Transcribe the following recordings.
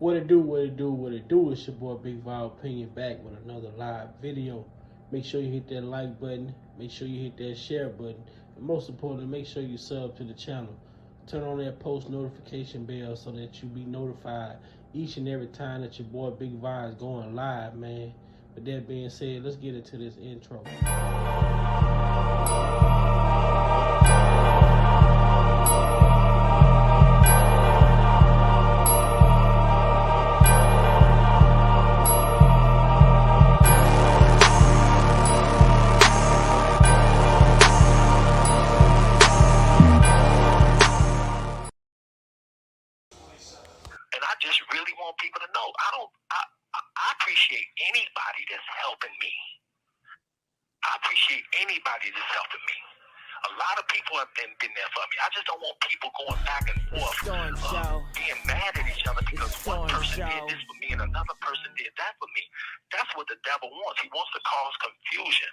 What it do, what it do, what it do. It's your boy Big Val Opinion back with another live video. Make sure you hit that like button. Make sure you hit that share button. And most importantly, make sure you sub to the channel. Turn on that post notification bell so that you be notified each and every time that your boy Big Val is going live, man. With that being said, let's get into this intro. People to know I appreciate anybody that's helping me. I appreciate anybody that's helping me. A lot of people have been there for me. I just don't want people going back and forth being mad at each other because one person did this for me and another person did that for me. That's what the devil wants. He wants to cause confusion.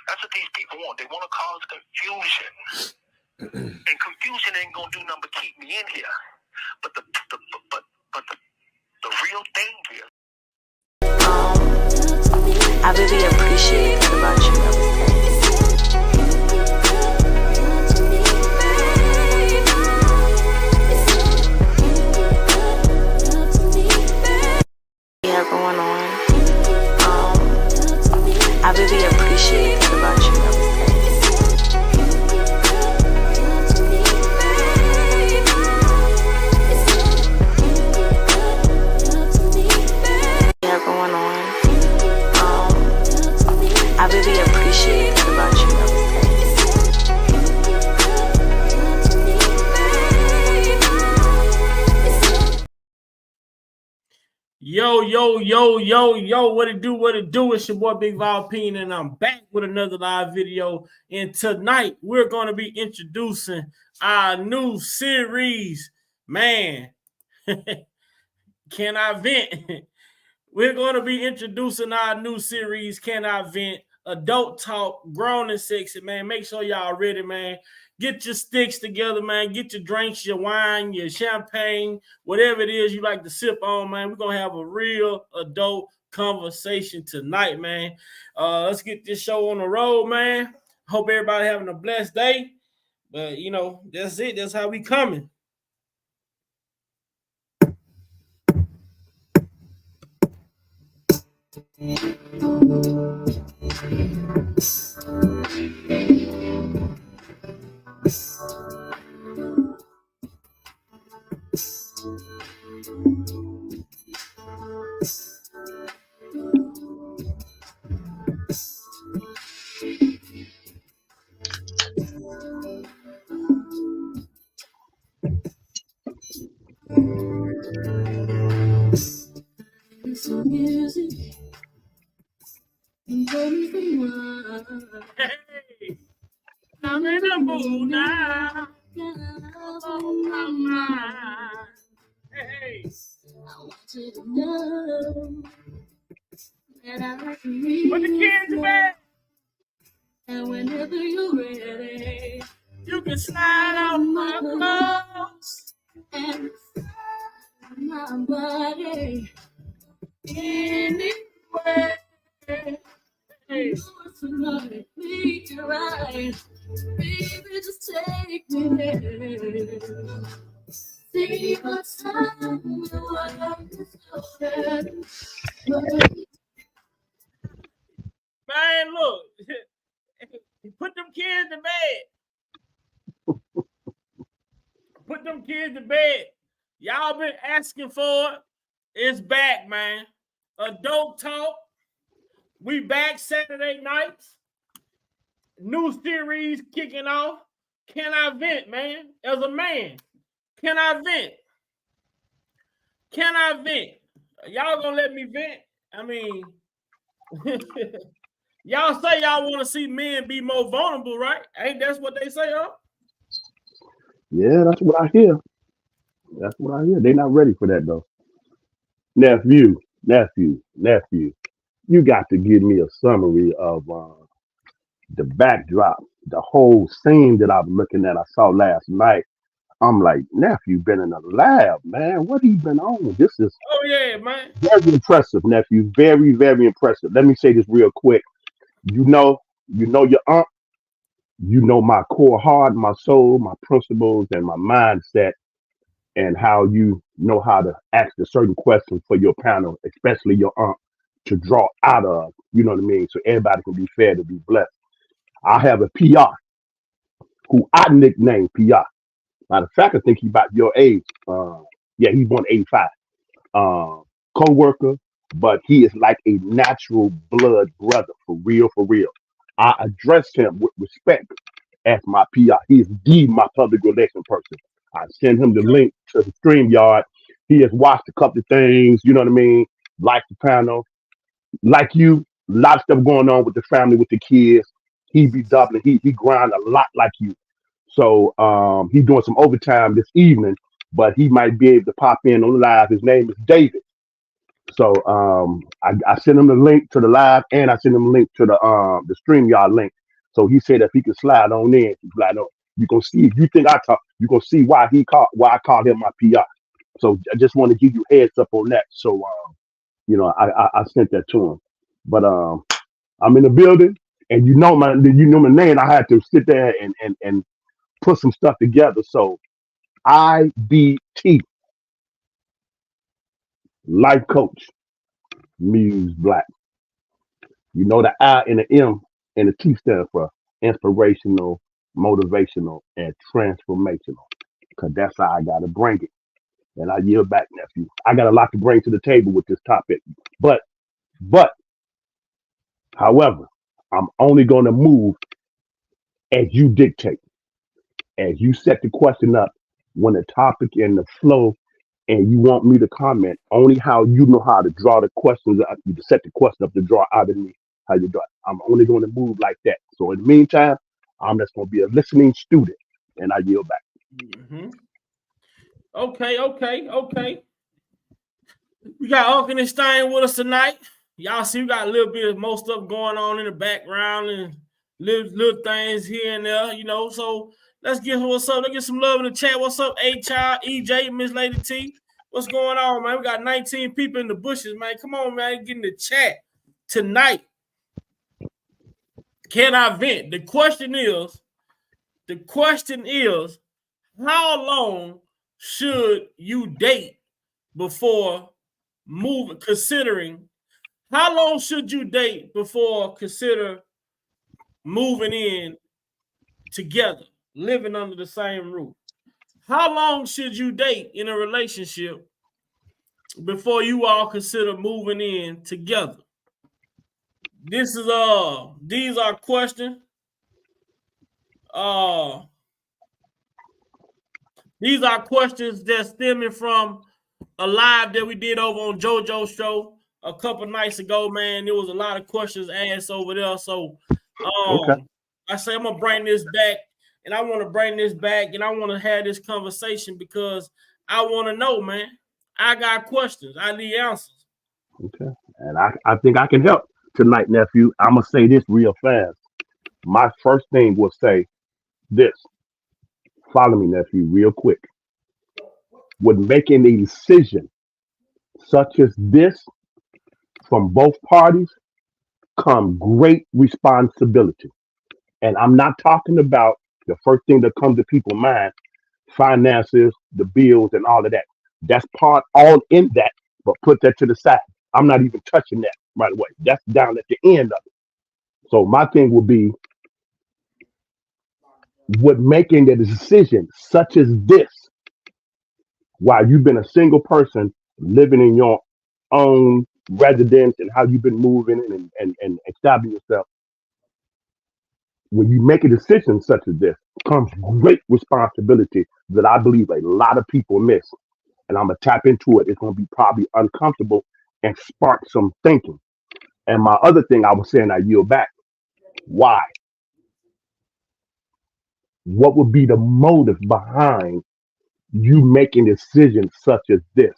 That's what these people want. They want to cause confusion. And confusion ain't gonna do nothing but keep me in here. But the real thing is, I really appreciate it about you. We have going on. I really appreciate it about you. Going on. I really appreciate it about you. Yo, what it do? It's your boy Big Val Opinion, and I'm back with another live video. And tonight we're going to be introducing our new series, man. Can I vent? We're going to be introducing our new series, Can I Vent? Adult talk, grown and sexy, man. Make sure y'all ready, man. Get your sticks together, man. Get your drinks, your wine, your champagne, whatever it is you like to sip on, man. We're going to have a real adult conversation tonight, man. Let's get this show on the road, man. Hope everybody having a blessed day. But, you know, that's it. That's how we coming. Music. Hey, I'm in the mood now. On my mind. Hey, I want you to know that I like you. Put the kids to bed. And whenever you're ready, you can slide on my clothes and my body anyway. Hey. Tonight, make it right. Baby, just take me there. See what's time, what I'm man, look. Put them kids to bed. Put them kids to bed. Y'all been asking for it. It's back, man. Adult talk. We back Saturday nights. New series kicking off. Can I vent, man? As a man, can I vent? Can I vent? Y'all gonna let me vent? I mean, y'all say y'all want to see men be more vulnerable, right? Ain't that's what they say, huh? Yeah, that's what I hear. That's what I hear. They're not ready for that, though. Nephew, you got to give me a summary of the backdrop, the whole scene that I'm looking at. I saw last night I'm like, nephew, been in the lab, man. What he been on? This is Oh yeah, man. very impressive, nephew. Very, very impressive. Let me say this real quick. You know your aunt. You know my core heart, my soul, my principles, and my mindset, and how you know how to ask a certain question for your panel, especially your aunt, to draw out of. You know what I mean? So everybody can be fair to be blessed. I have a PR who I nicknamed PR. Matter of fact, I think he's about your age. Yeah, he's born 85. Uh, co-worker, but he is like a natural blood brother, for real, for real. I address him with respect as my PR. He is my public relation person. I send him the link to the StreamYard. He has watched a couple of things, you know what I mean? Like the panel, like you, a lot of stuff going on with the family, with the kids. He be doubling. He grind a lot like you. So he's doing some overtime this evening, but he might be able to pop in on the live. His name is David. So I sent him the link to the live, and I sent him a link to the StreamYard link. So he said if he could slide on in, slide on. You gonna see if you think I talk, you gonna see why I called him my PR. So I just want to give you heads up on that. So I sent that to him. But I'm in the building, and my name. I had to sit there and put some stuff together. So IBT, life coach, Muse Black. You know the I and the M and the T stand for inspirational, motivational, and transformational. Cause that's how I gotta bring it. And I yield back, nephew. I got a lot to bring to the table with this topic. But, however, I'm only gonna move as you dictate, as you set the question up when the topic and the flow, and you want me to comment only how you know how to draw the questions up, you set the question up to draw out of me how you draw it. I'm only going to move like that. So in the meantime, I'm just going to be a listening student, and I yield back. Mm-hmm. Okay. We got Uncle and Stein with us tonight. Y'all see we got a little bit of most stuff going on in the background and little things here and there, So let's get what's up. Let's get some love in the chat. What's up, H.I., EJ, Miss Lady T? What's going on, man? We got 19 people in the bushes, man. Come on, man. Get in the chat tonight. Can I vent? The question is, how long should you date before how long should you date before consider moving in together, living under the same roof? How long should you date in a relationship before you all consider moving in together? These are questions. These are questions that stemming from a live that we did over on JoJo's show a couple nights ago, man. There was a lot of questions asked over there. So Okay. I say I'm gonna bring this back, and I want to bring this back, and I want to have this conversation because I want to know, man. I got questions. I need answers. Okay. And I think I can help tonight, nephew. I'm going to say this real fast. My first thing will say this. Follow me, nephew, real quick. With making a decision such as this from both parties come great responsibility. And I'm not talking about the first thing that comes to people's mind, finances, the bills, and all of that. That's part all in that, but put that to the side. I'm not even touching that right away. That's down at the end of it. So my thing will be with making a decision such as this, while you've been a single person living in your own residence and how you've been moving and establishing yourself, when you make a decision such as this, comes great responsibility that I believe a lot of people miss. And I'm going to tap into it. It's going to be probably uncomfortable and spark some thinking. And my other thing I was saying, I yield back. Why? What would be the motive behind you making decisions such as this?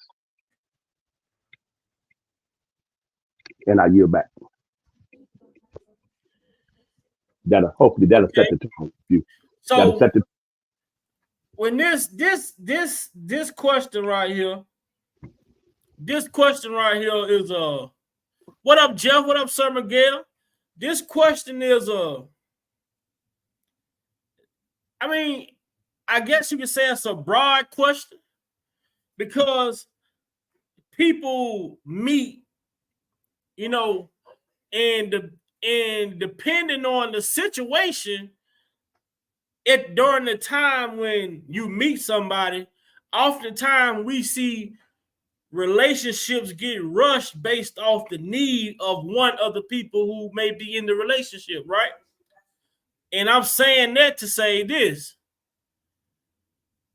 And I yield back. Hopefully that'll set the tone. So when this question right here, this question right here is what up, Jeff? What up, Sir Miguel? This question is I mean, I guess you could say it's a broad question because people meet, you know, and depending on the situation, during the time when you meet somebody, oftentimes we see relationships get rushed based off the need of one of the people who may be in the relationship, right? And I'm saying that to say this.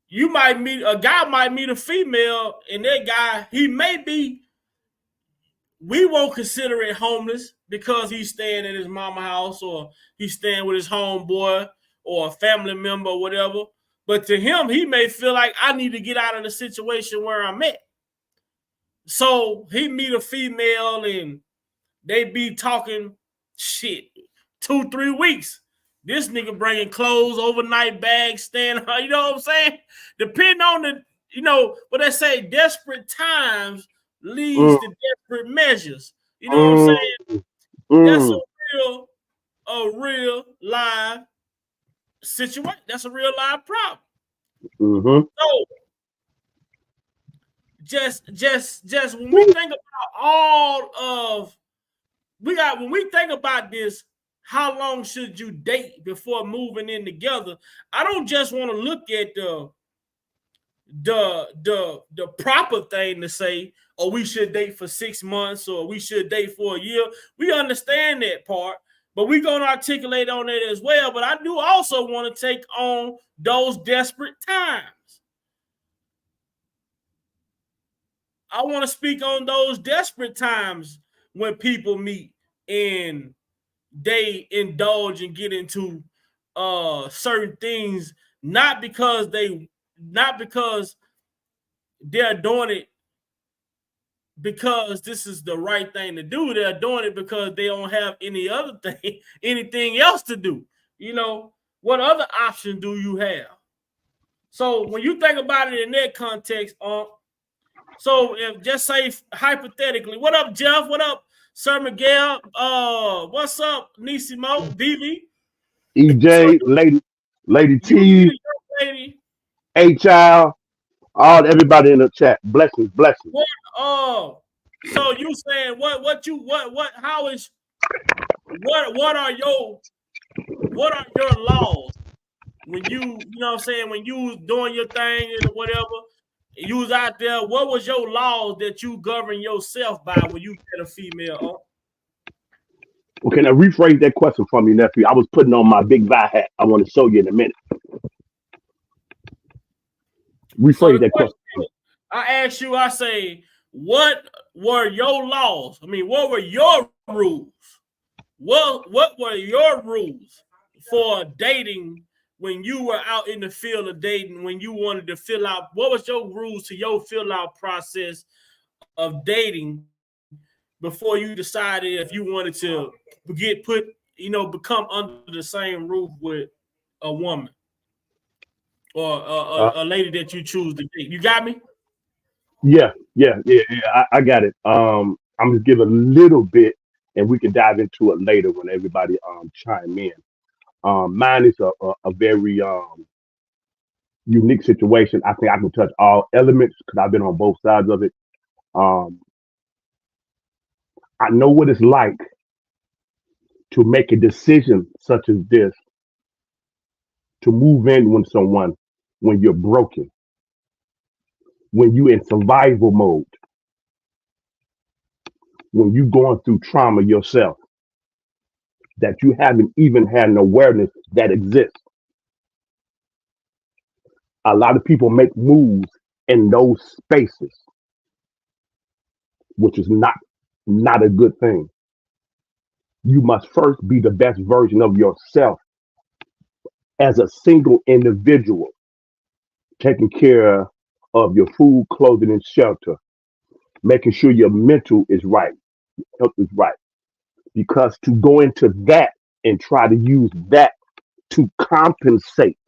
You might meet a guy, might meet a female, and that guy, he may be, we won't consider it homeless because he's staying at his mama house or he's staying with his homeboy or a family member or whatever. But to him, he may feel like I need to get out of the situation where I'm at. So he meet a female and they be talking shit 2-3 weeks. This nigga bringing clothes, overnight bags, staying, you know what I'm saying? Depending on the, you know, what they say, desperate times leads to desperate measures. You know what I'm saying? That's a real live situation. That's a real live problem. So just when we think about all of when we think about this, how long should you date before moving in together? I don't just want to look at the proper thing to say, or we should date for 6 months or we should date for a year. We understand that part, but we're going to articulate on it as well. But I do also want to take on those desperate times. I want to speak on those desperate times when people meet and they indulge and get into certain things, not because they're doing it because this is the right thing to do. They're doing it because they don't have anything else to do. You know, what other option do you have? So when you think about it in that context, so if just say hypothetically, what up, Jeff? What up, Sir Miguel? What's up, Nisimo, DV? EJ, Lady T, H.I., everybody in the chat. Blessings. So you saying what are your laws when you know what I'm saying, when you was doing your thing and whatever, you was out there, what was your laws that you govern yourself by when you met a female? Okay, now rephrase that question for me, nephew. I was putting on my big Vi hat. I want to show you in a minute. Rephrase that question. I asked you, I say, what were your laws? I mean, what were your rules? What were your rules for dating when you were out in the field of dating, when you wanted to fill out? What was your rules to your fill out process of dating before you decided if you wanted to become under the same roof with a woman or a lady that you choose to date? You got me? Yeah. I got it. I'm just give a little bit, and we can dive into it later when everybody chime in. Mine is a very unique situation. I think I can touch all elements because I've been on both sides of it. I know what it's like to make a decision such as this, to move in with someone when you're broken, when you're in survival mode, when you're going through trauma yourself, that you haven't even had an awareness that exists. A lot of people make moves in those spaces, which is not a good thing. You must first be the best version of yourself as a single individual, taking care of your food, clothing, and shelter, making sure your mental is right, health is right. Because to go into that and try to use that to compensate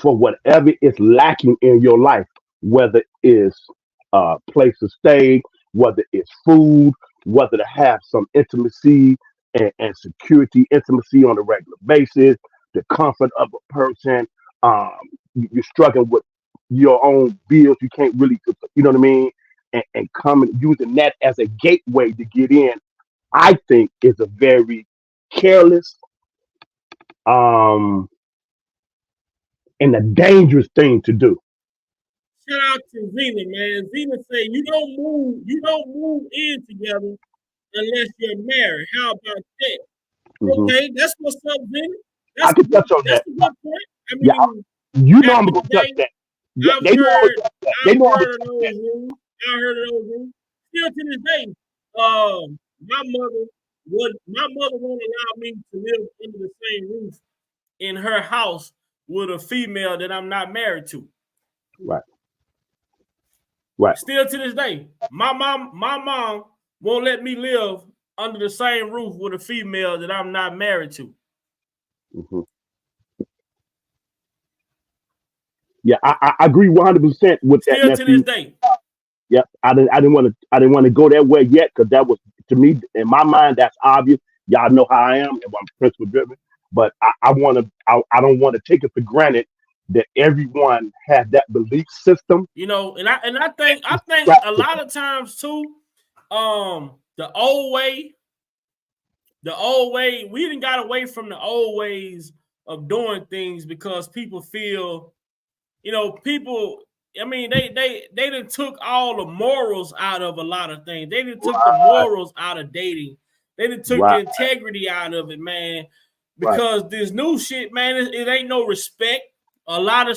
for whatever is lacking in your life, whether it's a place to stay, whether it's food, whether to have some intimacy and security, intimacy on a regular basis, the comfort of a person. Um, you're struggling with your own bills. You can't really, you know what I mean? And coming using that as a gateway to get in, I think is a very careless um, and a dangerous thing to do. Shout out to Zena, man. Zena say you don't move in together unless you're married. How about that? Mhm. Okay, that's what's up, Zena. I can touch on That's that. a good point. I Yeah, mean, you know back I'm in the gonna touch day, that. Yeah, I've they know I'm heard gonna touch that. They know I'm gonna of touch that. those rooms. I heard of those rooms. Still to this day, my mother won't allow me to live under the same roof in her house with a female that I'm not married to. Right, right. Still to this day, my mom won't let me live under the same roof with a female that I'm not married to. Hmm. Yeah, I agree 100% with that, Still to this nephew. day. Yep, I didn't want to go that way yet because that was to me in my mind that's obvious. Y'all know how I am, and I'm principle driven. But I don't want to take it for granted that everyone has that belief system. You know, and I think a lot of times too, the old way, we didn't got away from the old ways of doing things because people feel, people. I mean, they done took all the morals out of a lot of things. They done took the Right, morals out of dating. They done took the right, integrity out of it, man. right, Because this new shit, man, it ain't no respect. A lot of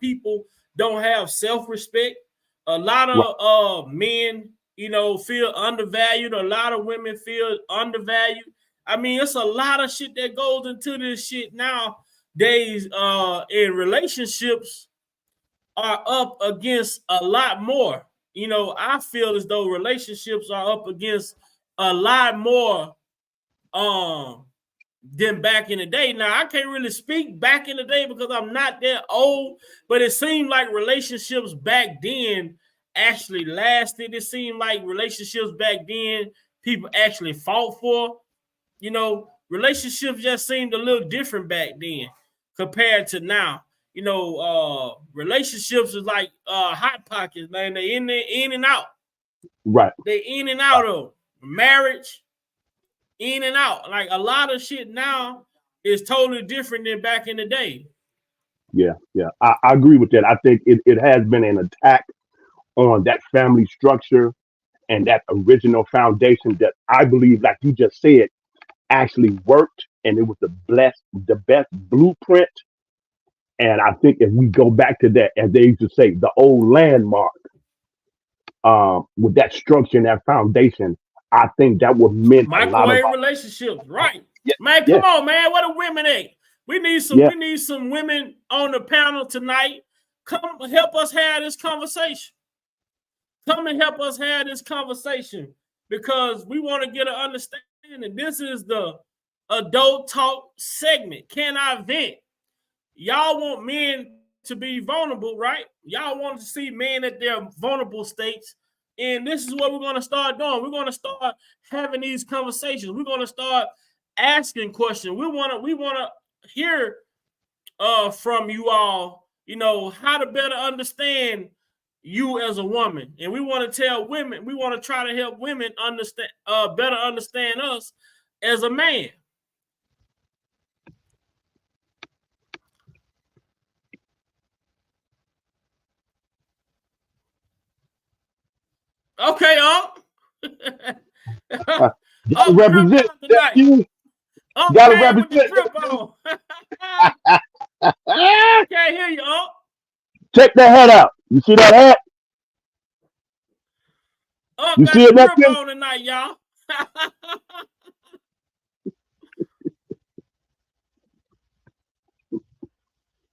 people don't have self-respect. A lot right, of men, feel undervalued. A lot of women feel undervalued. I mean, it's a lot of shit that goes into this shit nowadays. In relationships are up against a lot more. I feel as though relationships are up against a lot more um than back in the day. Now, I can't really speak back in the day because I'm not that old, but it seemed like relationships back then actually lasted. It seemed like relationships back then people actually fought for. Relationships just seemed a little different back then compared to now. Relationships is like hot pockets, man. They in there, in and out. right. They in and out of marriage, in and out. Like a lot of shit now is totally different than back in the day. Yeah, yeah. I agree with that. I think it has been an attack on that family structure and that original foundation that I believe, like you just said, actually worked, and it was the best blueprint. And I think if we go back to that, as they used to say, the old landmark, with that structure and that foundation, I think that would meant a lot of Microwave relationships, right? yeah, Man, yeah, come on, man. What are women at? We need some. yeah, We need some women on the panel tonight. Come help us have this conversation. Come and help us have this conversation because we want to get an understanding. This is the adult talk segment. Can I vent? Y'all want men to be vulnerable, right? Y'all want to see men at their vulnerable states. And this is what we're going to start doing. We're going to start having these conversations. We're going to start asking questions. We want to hear from you all, how to better understand you as a woman. And we want to tell women, we want to try to help women better understand us as a man. Okay, gotta Crip represent out that tonight. you gotta Came with the represent crip that on. you. Can't hear you, Check that hat out. You see that hat? You Got see the it, crip nephew? on tonight, y'all.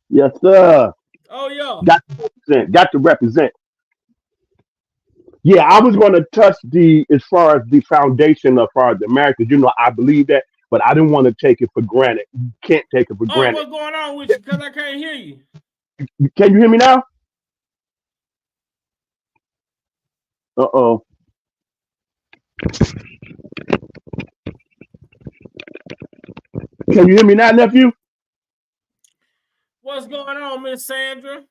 Yes, sir. Oh, yeah. Got to represent. Got to represent. Yeah, I was going to touch the as far as the foundation of far as the marriage, because I believe that. but I didn't want to take it for granted. You can't take it for Oh, granted. what's going on with you? Because I can't hear you. Can you hear me now? Uh-oh. Can you hear me now, nephew? What's going on, Miss Sandra?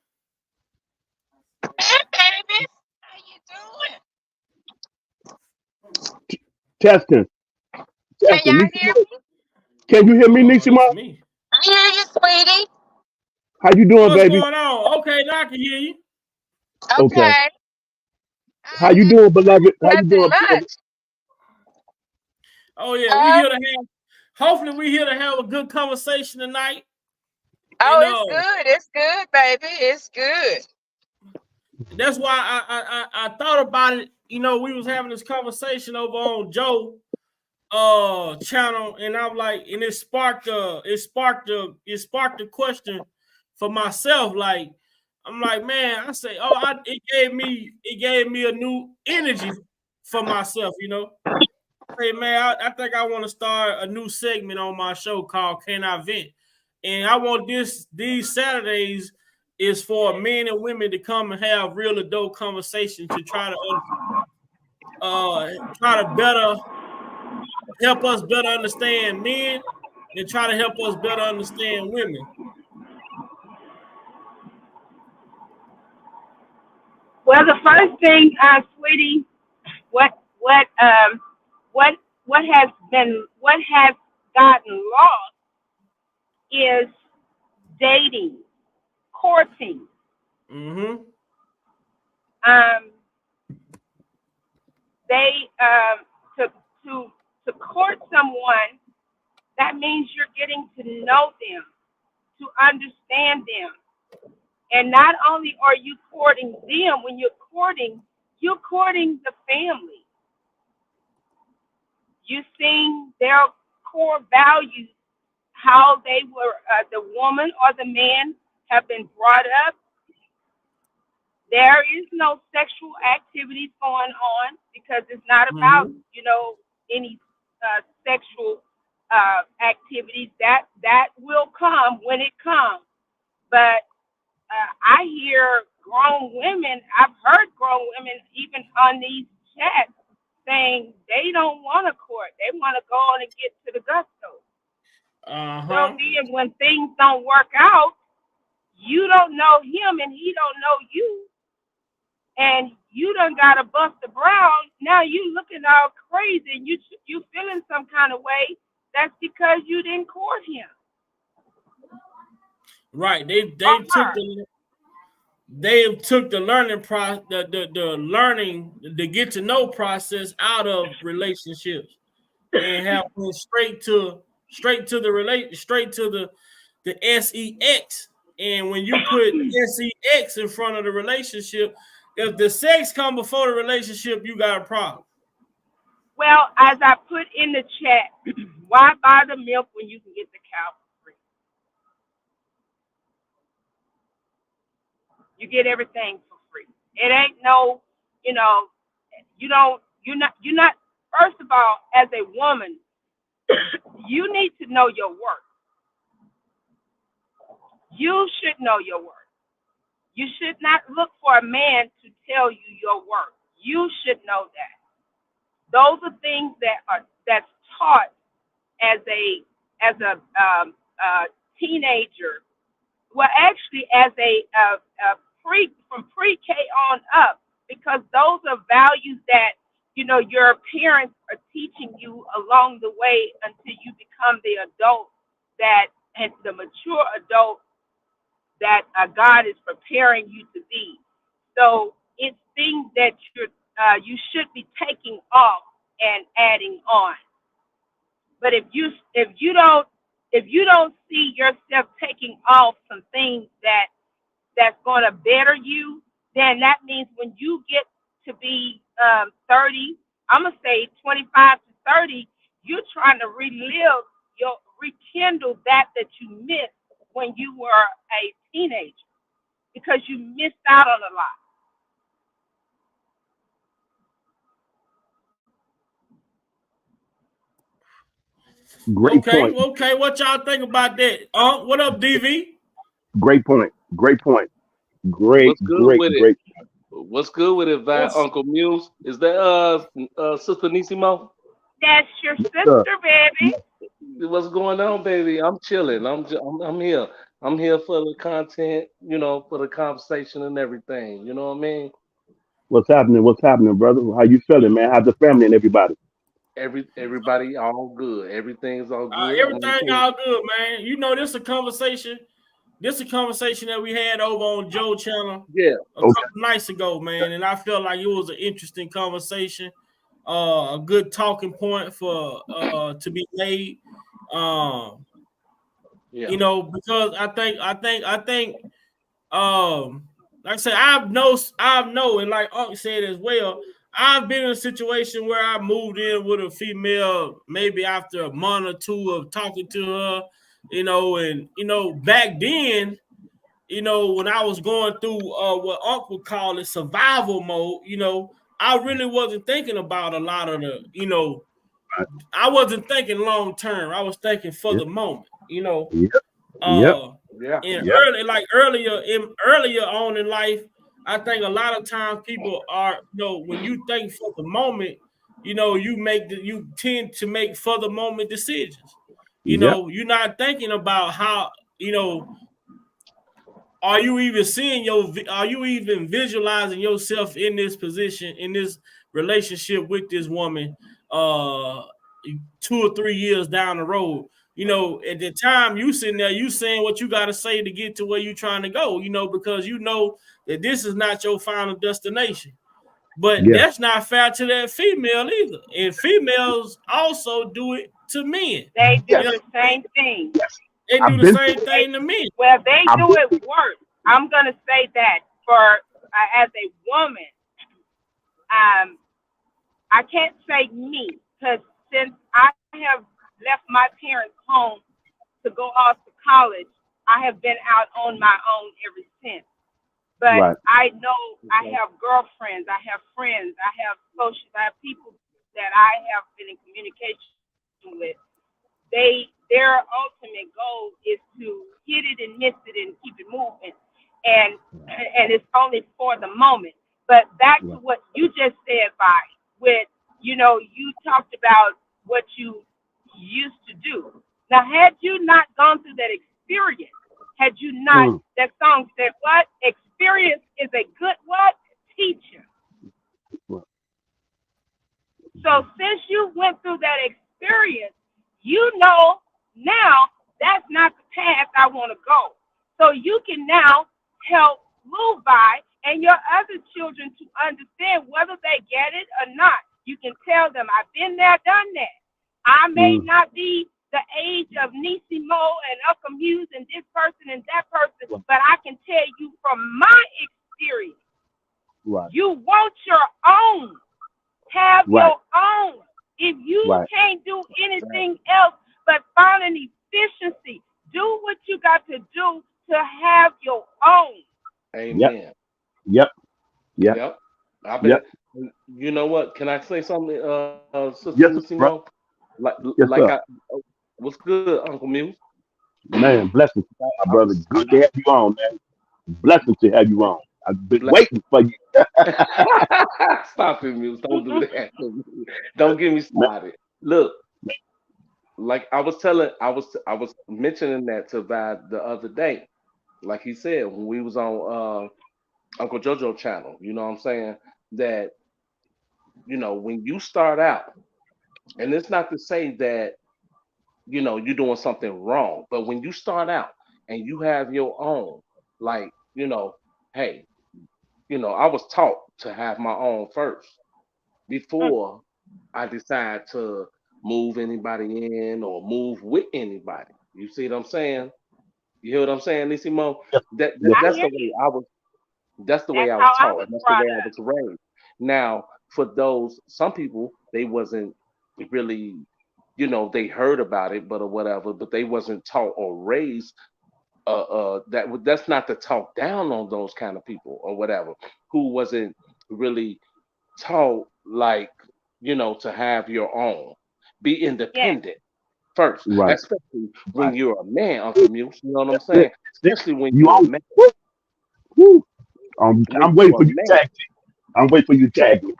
Hey, baby. How you doing? Testing. Can Testing. y'all hear Nishima. me? Can you hear me, Oh, Nishima? that's me. I hear you, sweetie. How you doing, What's baby? going on? Okay, now I can hear you. Okay. Okay. How you doing, beloved? How you Nothing doing, beloved? much. Oh yeah, we Uh, here to have. Hopefully, we here to have a good conversation tonight. And oh, it's good. It's good, baby. It's good. that's why I thought about it. You know, we was having this conversation over on Joe channel, and I'm like, and it sparked a question for myself. Like, I'm like, man, I say, it gave me a new energy for myself. You know, hey man, I think I want to start a new segment on my show called Can I Vent? And I want these Saturdays is for men and women to come and have real adult conversation to try to better help us better understand men and try to help us better understand women. Well, the first thing, sweetie, what what um what what has gotten lost is dating, courting. Mm-hmm. Um, they to to to court someone, that means you're getting to know them, to understand them, and not only are you courting them. When you're courting the family. You're seeing their core values, how they were, the woman or the man have been brought up. There is no sexual activities going on because it's not about, Mm-hmm. any sexual activities. That will come when it comes. But I hear grown women, I've heard grown women even on these chats saying they don't want to court. They want to go on and get to the gusto. So Uh-huh. then when things don't work out, you don't know him and he don't know you, and you done got a bust a brown. Now you looking all crazy and you feeling some kind of way. That's because you didn't court him Right. or her. They took the learning the learning, the get to know process out of relationships and have went straight to the sex. And when you put sex in front of the relationship, if the sex come before the relationship, you got a problem. Well, as I put in the chat, why buy the milk when you can get the cow for free? You get everything for free. It ain't no, you know, you don't, you're not, first of all, as a woman, you need to know your worth. You should know your worth. You should not look for a man to tell you your worth. You should know that. Those are things that's taught as a teenager. Well, actually, as a from pre-K on up, because those are values that your parents are teaching you along the way until you become the adult that and the mature adult that God is preparing you to be. So it's things that you should be taking off and adding on. But if you don't see yourself taking off some things that's going to better you, then that means when you get to be 30, I'm gonna say 25 to 30, you're trying to rekindle that you missed when you were a teenager because you missed out on a lot. Great Okay, point. okay. What y'all think about that? What up, DV? Great point. Great point. What's Great, good great, with it? great. What's good with it, What's Uncle Muse? Is that Sister Nisimo? That's your Yes, sir. sister, baby. Yes. What's going on, baby? I'm chilling. I'm here. I'm here for the content, for the conversation and everything. You know what I mean? What's happening? What's happening, brother? How you feeling, man? How's the family and everybody? Everybody all good. Everything's all good. I'm gonna everything tell you, all good, man? You know, this a conversation. This a conversation that we had over on Joe channel yeah, a Okay. couple nights ago, man, and I felt like it was an interesting conversation, a good talking point for to be made. Um, yeah, you know, because I think like I said, I've know, and like Unc said as well, I've been in a situation where I moved in with a female maybe after a month or two of talking to her, and back then, when I was going through what Unc would call it survival mode, I really wasn't thinking about a lot of Right. I wasn't thinking long term. I was thinking for Yep. the moment. Yep. Yep. Uh yeah. and Yep. earlier on in life, I think a lot of times people are, when you think for the moment, you tend to make for the moment decisions. Yep. You're not thinking about how, you know, are you even visualizing yourself in this position, in this relationship with this woman, uh 2 or 3 years down the road? At the time you sitting there, you saying what you got to say to get to where you trying to go, because that this is not your final destination. But Yeah. that's not fair to that female either. And females also do it to men. They do You know Yes. the same thing. Yes. they do I've the been same through it. thing to men. Well, they I've do been it through worse. I'm gonna say that for as a woman, um, I can't say me because since I have left my parents' home to go off to college, I have been out on my own ever since. it. But Right. I know I Okay. have girlfriends, I have friends, I have socials, I have people that I have been in communication with. Their ultimate goal is to hit it and miss it and keep it moving, and and it's only for the moment. But back to Right. what you just said, by with you talked about what you used to do. Now, had you not gone through that experience, had you not, Mm. that song said what? Experience is a good what? Teacher. Right. So since you went through that experience, you know now that's not the path I want to go. So you can now help Levi and your other children to understand whether they get it or not. You can tell them, I've been there, done that. I may Mm. not be the age of Nisimo and Uncle Muse and this person and that person, Right. but I can tell you from my experience, Right. you want your own. Have Right. your own. If you Right. can't do Right. anything else but find an efficiency, do what you got to do to have your own. Yep. Amen. Yep. Yep. Yep. I've been. Yep. You know what? Can I say something, Sister Yes, sir, Nisimo? bro. Like, Yes, like I. sir. What's good, Uncle Muse? Man, blessings, my I brother. was. Good to have you on, man. Blessings to have you on. I've been Bless. waiting for you. Stop it, Muse. Don't do that. Don't get me Man, started. Look, like I was mentioning that to Vad the other day. Like he said when we was on Uncle JoJo channel. You know what I'm saying? That when you start out, and it's not to say that you're doing something wrong, but when you start out and you have your own, like hey, I was taught to have my own first before I decide to move anybody in or move with anybody. You see what I'm saying? You hear what I'm saying, Nisimo? yes, That, that yes, I that's sir. the hear way you. I was. That's the way That's I was how I taught, was and that's the way brought I up. was raised. Now, for those some people, they wasn't really, they heard about it, but or whatever, but they wasn't taught or raised. That's not to talk down on those kind of people or whatever who wasn't really taught like to have your own, be Yes, independent. first, Right. especially when you're a man, Uncle Muse. You know what I'm Yeah. saying? Especially when You you're a always, man. woo. When I'm waiting you're for a you to man. tag me. I'm waiting for you to tag me.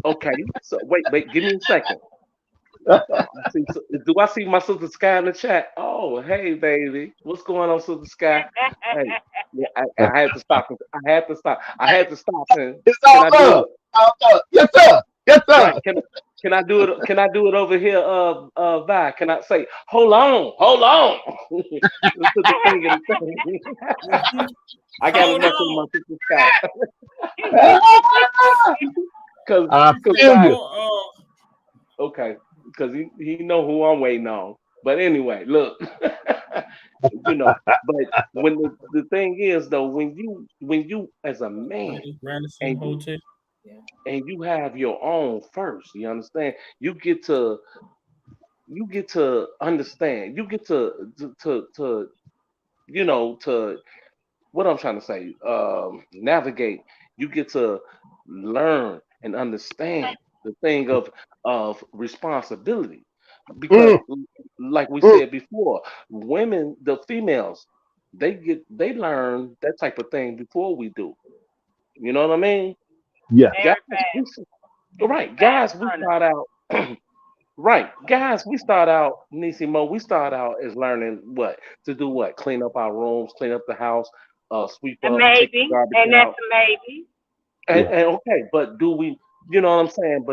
Okay. So wait, give me a second. Do I see my sister Sky in the chat? Oh, hey, baby. What's going on, sister Sky? Hey, yeah, I had to stop. I had to stop. I had to stop. And It's can all I do love. it? All love. Yes, sir. Yes, Right? sir. Can I do it? Can I do it over here? Vi? Can I say, hold on? Let's put the thing in the thing. I got a Hold message with my on. sister Sky. Cause, I cause feel Vi, you. okay, because he know who I'm waiting on. But anyway, look, you know. But when the thing is though, when you as a man Radisson and you Hotel. and you have your own first, you understand? You get to understand. You get to to what I'm trying to say, navigate. You get to learn and understand the thing of responsibility, because, Mm, like we mm. said before, women, the females, they learn that type of thing before we do. You know what I mean? Yes. Guys, Very fast, right? fast Guys, we runner. start out. Right, guys, we start out, Nisimo, we start out as learning what to do, what clean up our rooms, clean up the house, sweep A up, take the maybe, garbage and that's out, a maybe. and, Right. and okay, but do we, you know what I'm saying?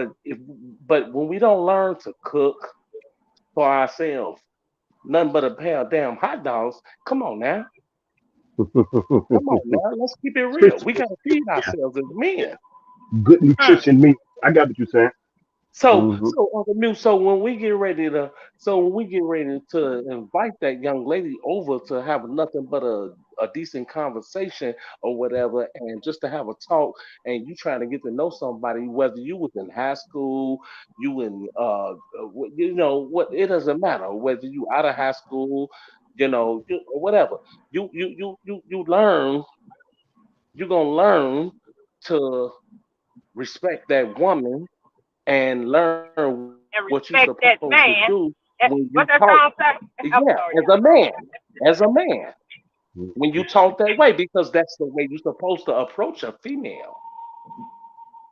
But when we don't learn to cook for ourselves, nothing but a pair of damn hot dogs. Come on now, let's keep it real. We Nutrition. gotta feed Yeah. ourselves as men. Good Hmm. nutrition meat. I got what you're saying. So, Hmm. so Uncle Mew, so when we get ready to invite that young lady over to have nothing but a decent conversation or whatever, and just to have a talk, and you trying to get to know somebody, whether you was in high school, you in you know what, it doesn't matter whether you out of high school, or whatever. You learn, you're gonna learn to respect that woman and learn what you're And supposed to respect that do man. when you talk. What that song say? Yeah, I'm as sorry, a y'all. man, as a man, when you talk that way, because that's the way you're supposed to approach a female.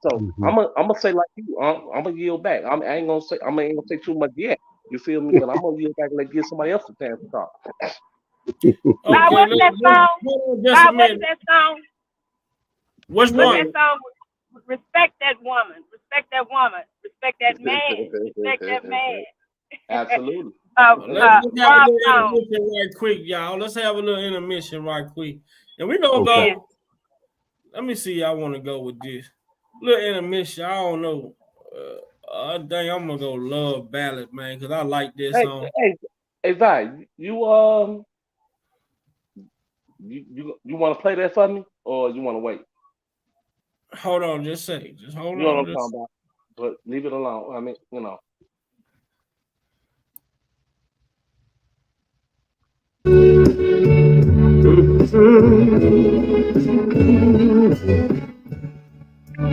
So Hmm. I'm gonna say like you, I'm gonna yield back. I ain't gonna say, ain't gonna say too much yet. You feel me? But I'm gonna yield back and let give somebody else a chance to talk. Bob, Okay, what's that song? hold on just a Bob, what's minute. that song? Which What's one? that song? Respect that woman. Respect that woman. Respect that man. Respect that man. Absolutely. Let's just have a Bob little song. intermission right quick, y'all. Let's have a little intermission right quick. And we're gonna Okay. Yeah. go. Let me see. I want to go with this little intermission. I don't know. Dang, I'm gonna go love ballad, man, because I like this Hey, song. hey, hey, Vi, you want to play that for me, or you want to wait? Hold on, just say, just hold You know what on, I'm just. talking about. But leave it alone. I mean,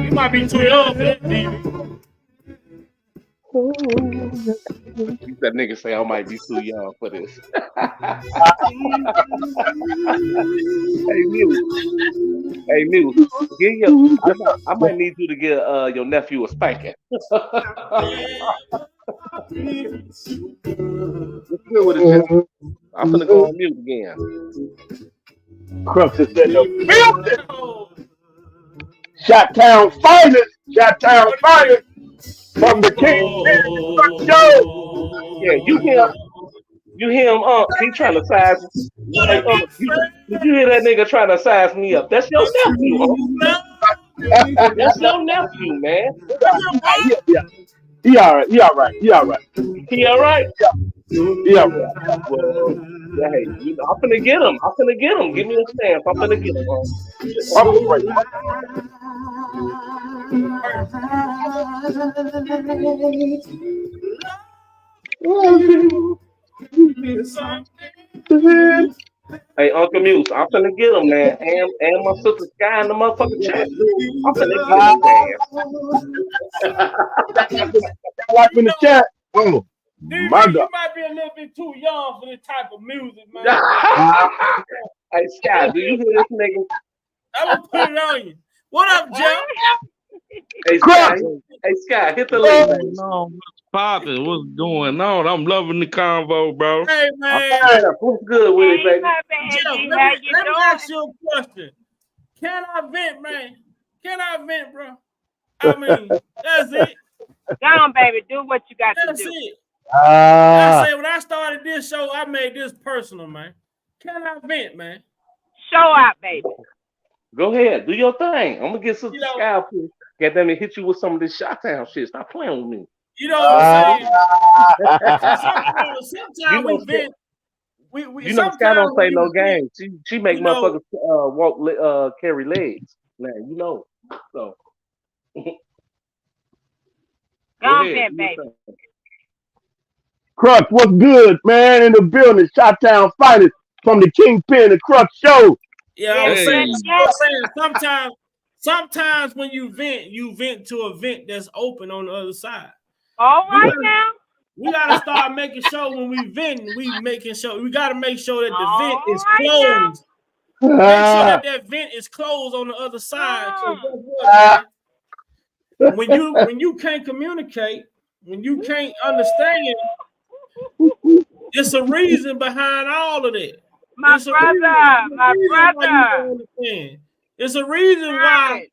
You might be too young for this, baby. that nigga say I might be too young for this. Hey, Muse. Hey, Muse. Get your. I might need you to get your nephew a spanking. What's good with it, Jeff? I'm finna go on mute again. Crux is in the building. Shot Town finest. Shot Town finest from the King Show. Yeah, you hear him, he trying to size. Hey, did you hear that nigga trying to size me up? That's your nephew, That's your nephew, man. Yeah. He all right. He all right. He all right. He all right? He all right. Well, yeah, hey, I'm finna get him. I'm finna get him. Give me a stance. I'm finna get him. I'm straight. Hey, Uncle Muse, I'm finna get him, man. And my sister Sky in the motherfucking chat too. I'm finna get his ass. Got life in the chat. Oh. DV, My God. you might be a little bit too young for this type of music, man. Hey, Scott, do you hear this nigga? I'm gonna put it on you. What up, Jeff? Hey, Crux. Scott, hit the link, baby. No, what's poppin'? What's going on? I'm loving the convo, bro. Hey, man. Jeff, what's good with it, Hey, baby? my Jeff, baby, let how me you doing? ask you a question. Can I vent, man? Can I vent, bro? I mean, that's it. Go on, baby. Do what you got to That's do. it. I say when I started this show, I made this personal, man. Can I vent, man? Show out, baby. Go ahead, do your thing. I'm gonna get Sister You know- Sky up here. Get them and hit you with some of this Shot-Town shit. Stop playing with me. You know what I'm saying? Sometimes You know, we vent. We You know, Sky don't play no games. games. She make you know- motherfuckers carry legs. Now you know. So Go on, vent, baby. Crux, what's good, man? In the building, Shot-Town Fighters from the Kingpin, the Crux Show. Yeah, I was Hey. saying sometimes when you vent to a vent that's open on the other side. All right now. We gotta start making sure when we vent, we gotta make sure that the vent is All right closed. Make sure that vent is closed on the other side. So guess what, man? When you can't communicate, when you can't understand, it's a reason behind all of that. My It's a brother, reason my why you brother. don't understand. It's a reason why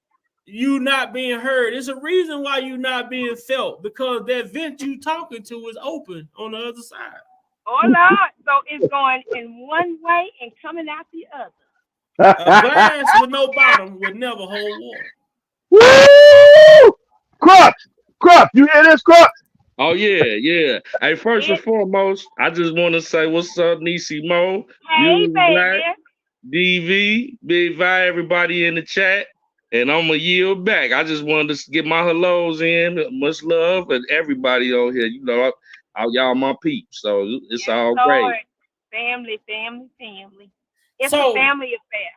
you not being heard. It's a reason why you not being felt, because that vent you talking to is open on the other side. Oh Lord, so it's going in one way and coming out the other. A glass with no bottom would never hold water. Woo! Crux, you hear this, Crux? Oh yeah. Hey, first and foremost, I just want to say what's up, Nisi Mo, Hey, you baby. Black, DV, Big Vi, everybody in the chat, and I'm gonna yield back. I just wanted to get my hellos in, much love, and everybody on here. You know, y'all my peeps, so it's Yes, all Lord. great. Family. It's So- a family affair.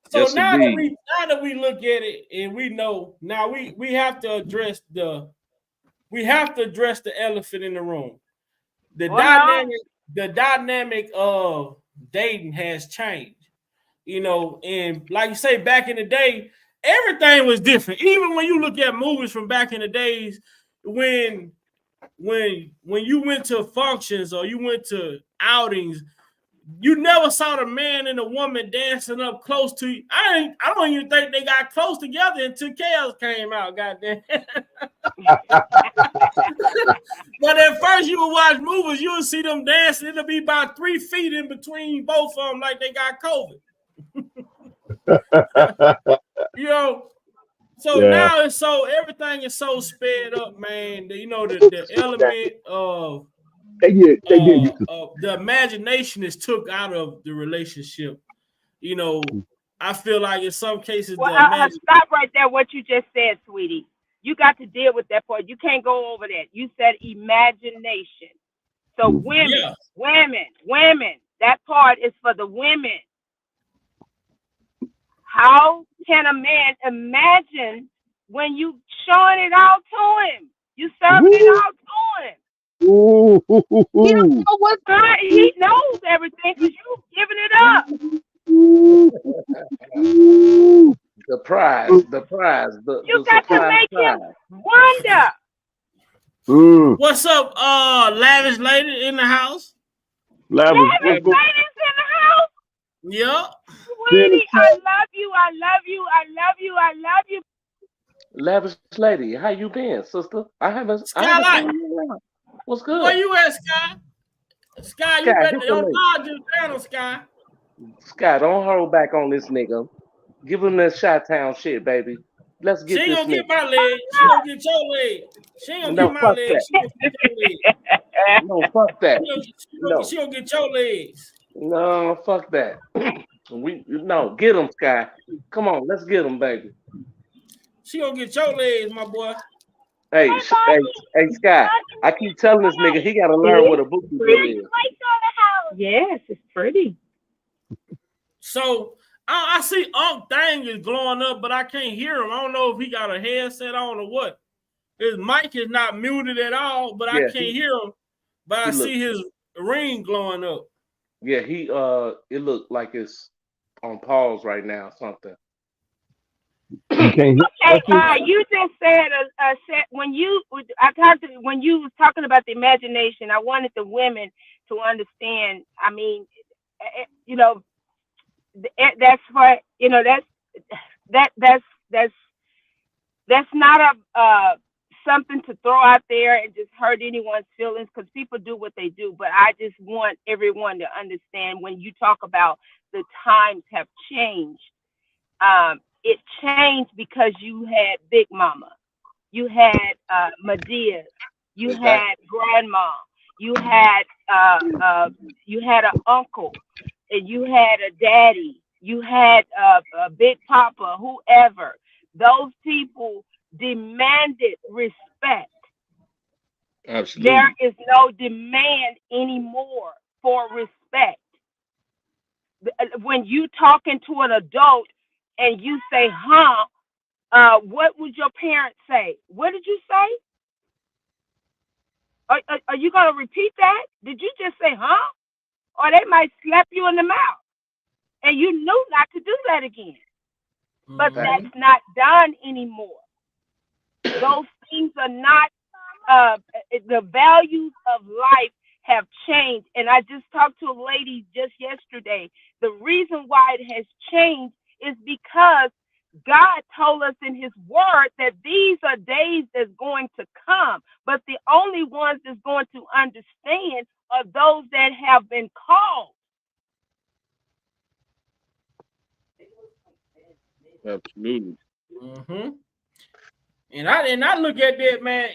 So Yes, now indeed. that we look at it and we know now we have to address the elephant in the room. The dynamic of dating has changed. You know, and like you say, back in the day, everything was different. Even when you look at movies from back in the days, when you went to functions or you went to outings, you never saw the man and the woman dancing up close to you. I don't even think they got close together until Chaos came out, goddamn. But at first you would watch movies, you would see them dancing. It'll be about 3 feet in between both of them, like they got COVID. You know, so now everything is so sped up, man. The element of the imagination is took out of the relationship. You know, I feel like in some cases Well, stop right there. What you just said, sweetie. You got to deal with that part. You can't go over that. You said imagination. So women. That part is for the women. How can a man imagine when you showing it all to him? You serving it all to him. He don't know what's good. He knows everything because you giving it up. The prize. You got to make him wonder. What's up, lavish lady in the house? Lavish ladies in the house. Yep. Sweetie, I love you. Lavish lady, how you been, sister? I haven't seen you in a while. What's good? Where you at, Sky? Sky, you better don't dodge this channel, Sky. Sky, don't hold back on this nigga. Give him that Shot-Town shit, baby. Let's get this nigga. She ain't gonna nigga. get my leg. She gonna get your leg. She ain't gonna get my leg. She gonna get your leg. No, fuck that. She gonna get your legs. No, fuck that. Get him, Sky. Come on, let's get him, baby. She gonna get your legs, my boy. Hey, Sky. I keep telling this nigga he gotta learn what a booty is. Yes, it's pretty. So I see Unc Thing is glowing up, but I can't hear him. I don't know if he got a headset on or what. His mic is not muted at all, but I can't hear him. but I He look, see his ring glowing up. yeah, he it looked like it's on pause right now, something. You can't hear Okay, Jesse? you just said when you was talking about the imagination. I wanted the women to understand. I mean, you know, that's for that that's that's not a something to throw out there and just hurt anyone's feelings because people do what they do. But I just want everyone to understand when you talk about the times have changed. It changed because you had Big Mama, you had Medea, you Exactly. had Grandma, you had uh, uh, you had an uncle, and you had a daddy, you had a Big Papa, whoever. Those people demanded respect. There Absolutely. is no demand anymore for respect. When you talking to an adult and you say, "Huh," what would your parents say? What did you say? Are you going to repeat that? Did you just say, huh? Or they might slap you in the mouth. And you knew not to do that again. But Fact. Mm-hmm. that's not done anymore. Those things are not, uh, the values of life have changed. And I just talked to a lady just yesterday. The reason why it has changed is because God told us in His Word that these are days that's going to come, but the only ones that's going to understand are those that have been called. Absolutely. Mm-hmm. And I look at that, man.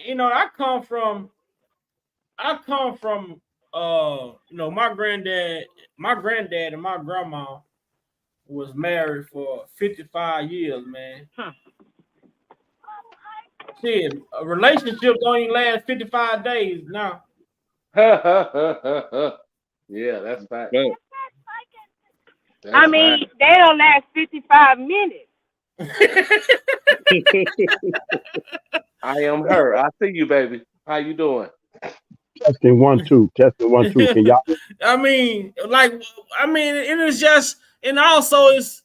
I come from my granddad and my grandma was married for 55 years, man. Hmm. Shit, a relationship don't even last 55 days now. Yeah, that's fact. But I That's fact. mean, they don't last 55 minutes. I am her. I see you, baby. How you doing? Testing 1 2. Testing 1 2. Can y'all? I mean, like, it is just, and also it's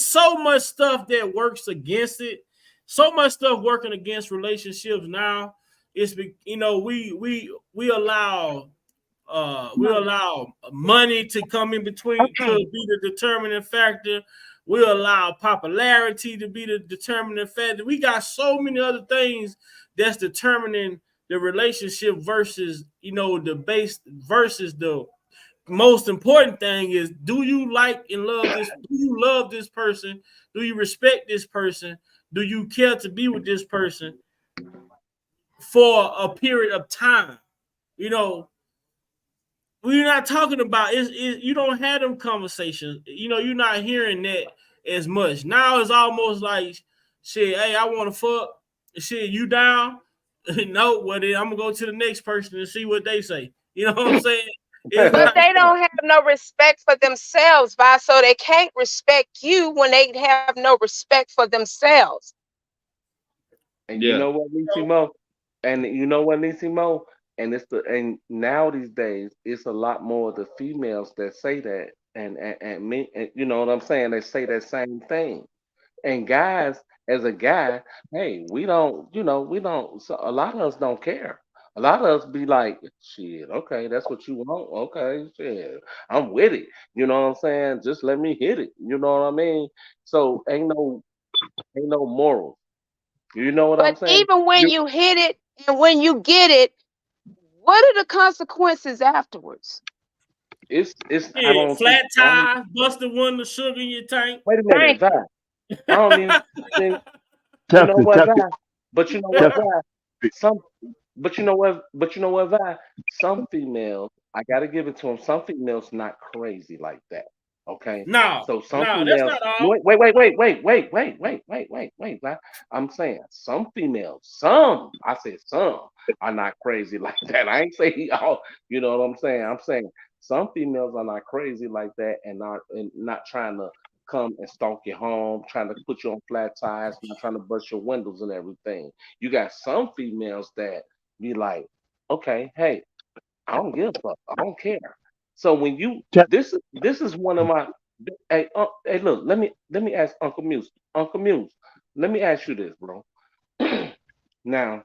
so much stuff that works against it. So much stuff working against relationships now. We allow money to come in between to Okay. be the determining factor. We allow popularity to be the determining factor. We got so many other things that's determining the relationship versus the base versus the most important thing is, do you like and love this? Do you love this person? Do you respect this person? Do you care to be with this person for a period of time? You know, we're not talking about you don't have them conversations. You're not hearing that as much. Now it's almost like, shit, hey, I want to fuck. Shit, you down? No, well then I'm gonna go to the next person and see what they say. You know what I'm saying? It's But like, they don't have no respect for themselves, Vi, so they can't respect you when they have no respect for themselves. And you yeah, know what, Nisi? And you know what, Nisi? And now these days it's a lot more of the females that say that, and me, and you know what I'm saying? They say that same thing. And guys, as a guy, hey, we don't. So a lot of us don't care. A lot of us be like, shit, okay, that's what you want. Okay, shit, I'm with it. You know what I'm saying? Just let me hit it. You know what I mean? So ain't no morals. You know what I'm But saying? even when You, you hit it and when you get it, what are the consequences afterwards? it's I shit, don't think flat I don't, tire, busted one, the sugar in your tank. wait a minute, Thank Vi. you. I don't even think you know Testing. what, Vi. Testing. But you know what, Testing. Vi. Some, but you know what, Vi. Some females, I gotta give it to them. Some females not crazy like that. Okay, No, so some no, that's females. not all. Wait, Vi. I'm saying some females, I said some are not crazy like that. I ain't say all. You know what I'm saying? I'm saying some females are not crazy like that, and not trying to come and stalk your home, trying to put you on flat tires, not trying to bust your windows and everything. You got some females that be like, okay, hey, I don't give a fuck. I don't care. So when you Test, this is one of my hey look, let me ask Uncle Muse. Uncle Muse, let me ask you this, bro. Now,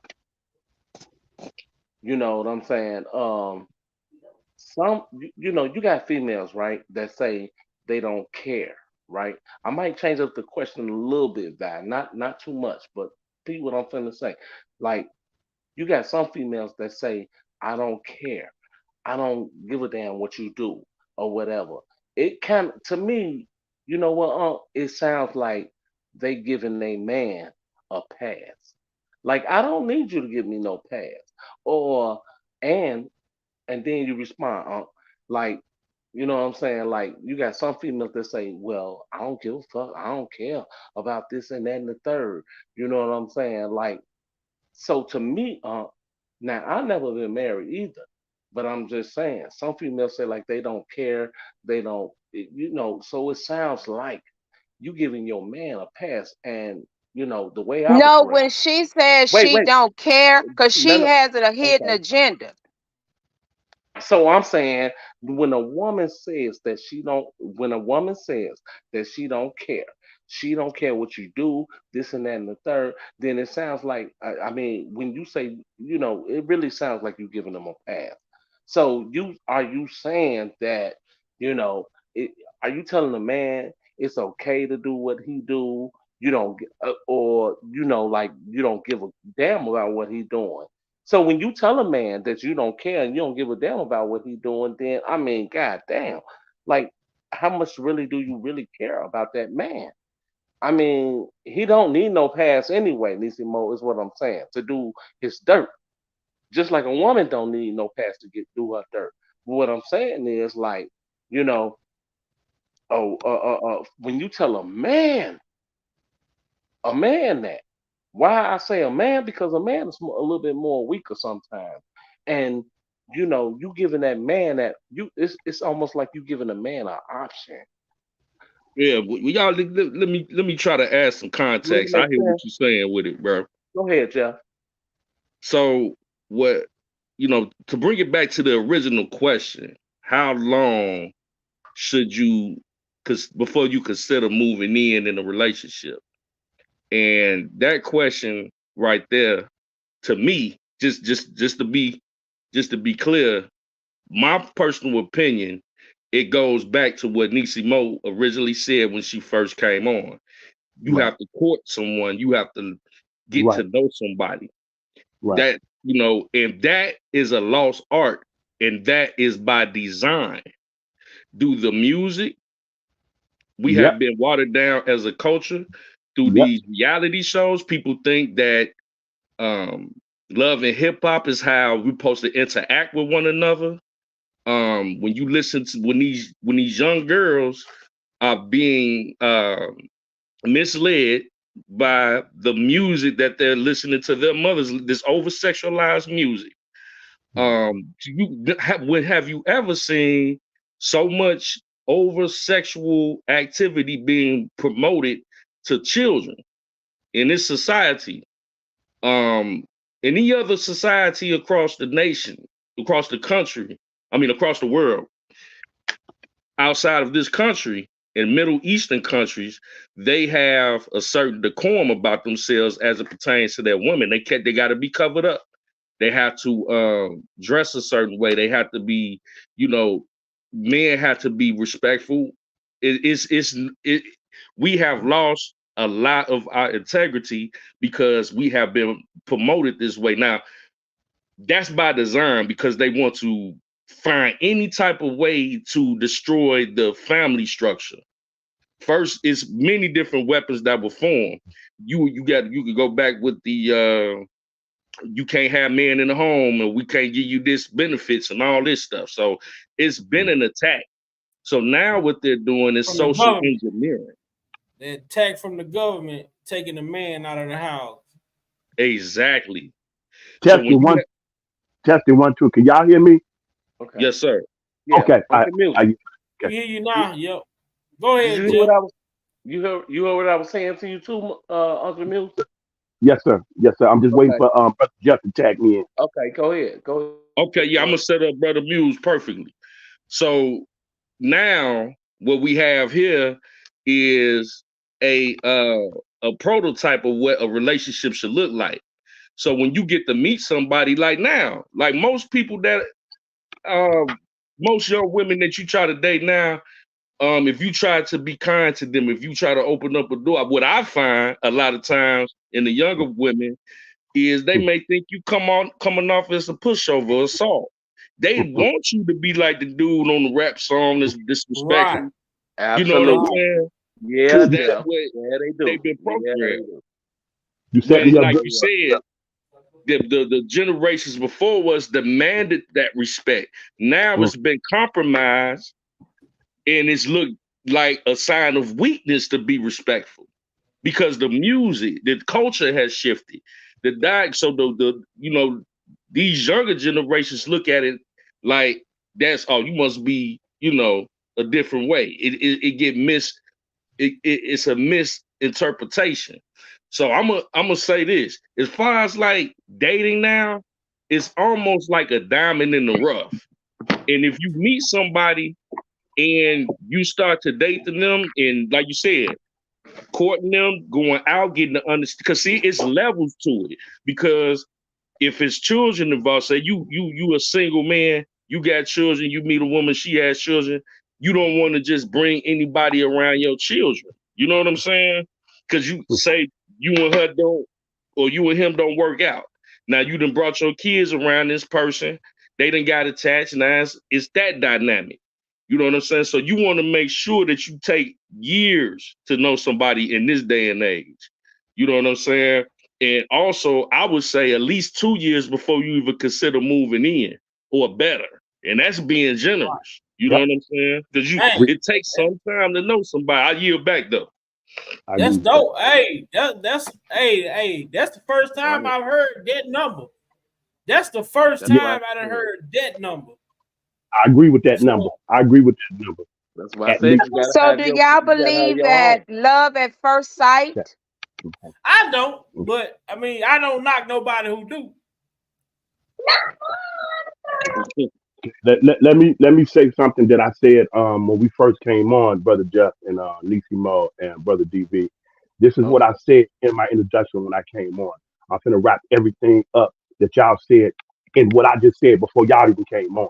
you know what I'm saying? You got females, right, that say they don't care, right? I might change up the question a little bit, that not too much, but see what I'm finna say. Like, you got some females that say, I don't care. I don't give a damn what you do or whatever. It kind of, to me, you know what, it sounds like they giving a man a pass. Like, I don't need you to give me no pass. Or and and then you respond, like, you know what I'm saying? Like, you got some females that say, well, I don't give a fuck. I don't care about this and that and the third. You know what I'm saying? Like, so to me, now I never been married either, but I'm just saying, some females say like they don't care, they don't, so it sounds like you giving your man a pass. And the way I was No, raised. when she says Wait, she wait, don't care, because no, she no, has a hidden okay. agenda. So I'm saying, when a woman says that she don't care what you do, this and that and the third, then it sounds like, I mean, when you say, it really sounds like you're giving them a pass. So are you saying that, you know, it, are you telling a man it's okay to do what he do? You don't, or like you don't give a damn about what he doing. So when you tell a man that you don't care and you don't give a damn about what he's doing, then I mean, god damn, like, how much really do you really care about that man? I mean, he don't need no pass anyway, Nisimo, is what I'm saying, to do his dirt. Just like a woman don't need no pass to get do her dirt. But what I'm saying is, like, you know, when you tell a man that. Why I say a man? Because a man is a little bit more weaker sometimes, and you giving that man that it's almost like you giving a man an option. Yeah, y'all let me try to add some Does it context. I make hear what sense? you're saying with it, bro. Go ahead, Jeff. So what to bring it back to the original question, how long should you before you consider moving in a relationship? And that question right there, to me, just to be clear, my personal opinion, it goes back to what Nisi Mo originally said when she first came on. You right, have to court someone, you have to get right, to know somebody. right. That, and that is a lost art, and that is by design. Do the music, we Yep, have been watered down as a culture through yep, these reality shows. People think that um, love and hip hop is how we're supposed to interact with one another. When you listen to when these young girls are being misled by the music that they're listening to their mothers, this over sexualized music. Have you ever seen so much over sexual activity being promoted to children in this society? Um, any other society across the nation, across the country, I mean, across the world, outside of this country, in Middle Eastern countries, they have a certain decorum about themselves as it pertains to their women. They got to be covered up. They have to dress a certain way. They have to be, you know, men have to be respectful. It, we have lost a lot of our integrity because we have been promoted this way. Now, that's by design because they want to find any type of way to destroy the family structure. First, it's many different weapons that were formed. You could go back with the you can't have men in the home and we can't give you this benefits and all this stuff. So it's been an attack. So now what they're doing is From the social government. engineering. The attack from the government taking the man out of the house. Exactly. So when Testing you one, testing one, two. Can y'all hear me? Okay. yes, sir. Yeah. Okay, Uncle I Music. We okay. hear you now. Yep. Go Did you ahead, hear what Jeff. I was? You heard what I was saying to you too, Uncle Music. Yes, sir. Yes, sir. I'm just waiting Okay. for Brother Jeff to tag me in. Okay. Go ahead. Go ahead. Okay, yeah, I'm gonna set up Brother Muse perfectly. So now what we have here is a prototype of what a relationship should look like. So when you get to meet somebody like now, like most people that most young women that you try to date now, if you try to be kind to them, if you try to open up a door, what I find a lot of times in the younger women is they may think you coming off as a pushover, assault. They want you to be like the dude on the rap song that's disrespectful. Right. You know what I'm Absolutely. saying? Yeah, Because that's yeah. what Yeah, they do. they've been Yeah, they programmed. do. You set When, me up like good. you said, the generations before us demanded that respect. Now it's been compromised, and it's looked like a sign of weakness to be respectful because the music, the culture has shifted. The diet, so the these younger generations look at it like that's you must be a different way. It get it's a misinterpretation. So I'm gonna say this: as far as like dating now, it's almost like a diamond in the rough. And if you meet somebody and you start to date them, and like you said, courting them, going out, getting to understand, because see, it's levels to it. Because if it's children involved, say you a single man, you got children, you meet a woman, she has children, you don't want to just bring anybody around your children. You know what I'm saying? Because you say you and her don't, or you and him don't work out. Now you done brought your kids around this person, they done got attached. Now it's that dynamic. You know what I'm saying? So you want to make sure that you take years to know somebody in this day and age. You know what I'm saying? And also, I would say at least 2 years before you even consider moving in, or better. And that's being generous. You know Yep. what I'm saying? Because Hey, it takes some time to know somebody. I yield back though. I agree that's with that. dope. Hey, that's the first time Right. I've heard that number. That's the first That's Yeah, why I time I done said. heard that number. I agree with that So number. I agree with that number. That's why I At said least you gotta So have do your y'all you gotta have believe your that own. love at first sight? that. I don't, but I mean, I don't knock nobody who do. Let me say something that I said when we first came on, Brother Jeff and Nisi Mo and Brother DV. This is what I Okay. said in my introduction when I came on. I'm gonna wrap everything up that y'all said in what I just said before y'all even came on.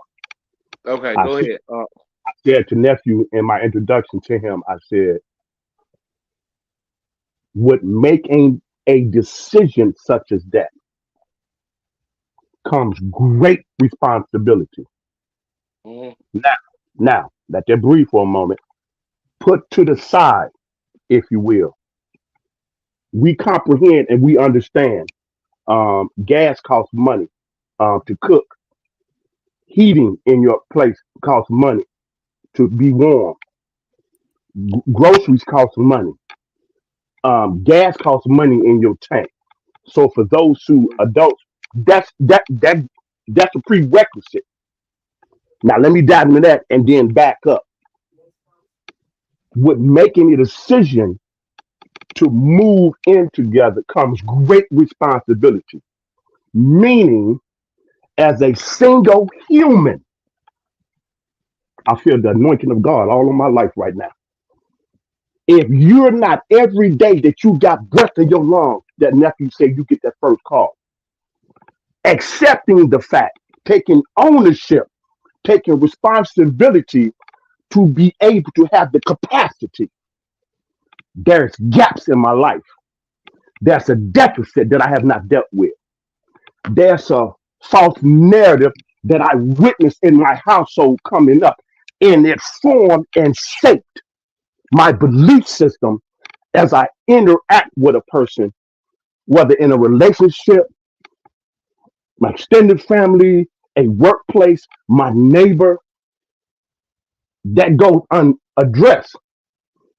Okay, I go said, ahead. I said to nephew in my introduction to him, I said, with making a decision such as that comes great responsibility. Mhm. Now, now, let that breathe for a moment. Put to the side, if you will. We comprehend and we understand. Gas costs money to cook. Heating in your place costs money to be warm. Groceries cost money. Gas costs money in your tank. So for those who adults, that's a prerequisite. Now let me dive into that and then back up. With making a decision to move in together comes great responsibility. Meaning, as a single human, I feel the anointing of God all on my life right now. If you're not every day that you got breath in your lungs, that nephew said you get that first call, accepting the fact, taking ownership, taking responsibility to be able to have the capacity. There's gaps in my life. There's a deficit that I have not dealt with. There's a false narrative that I witnessed in my household coming up, and it formed and shaped my belief system as I interact with a person, whether in a relationship, my extended family, a workplace, my neighbor, that goes unaddressed.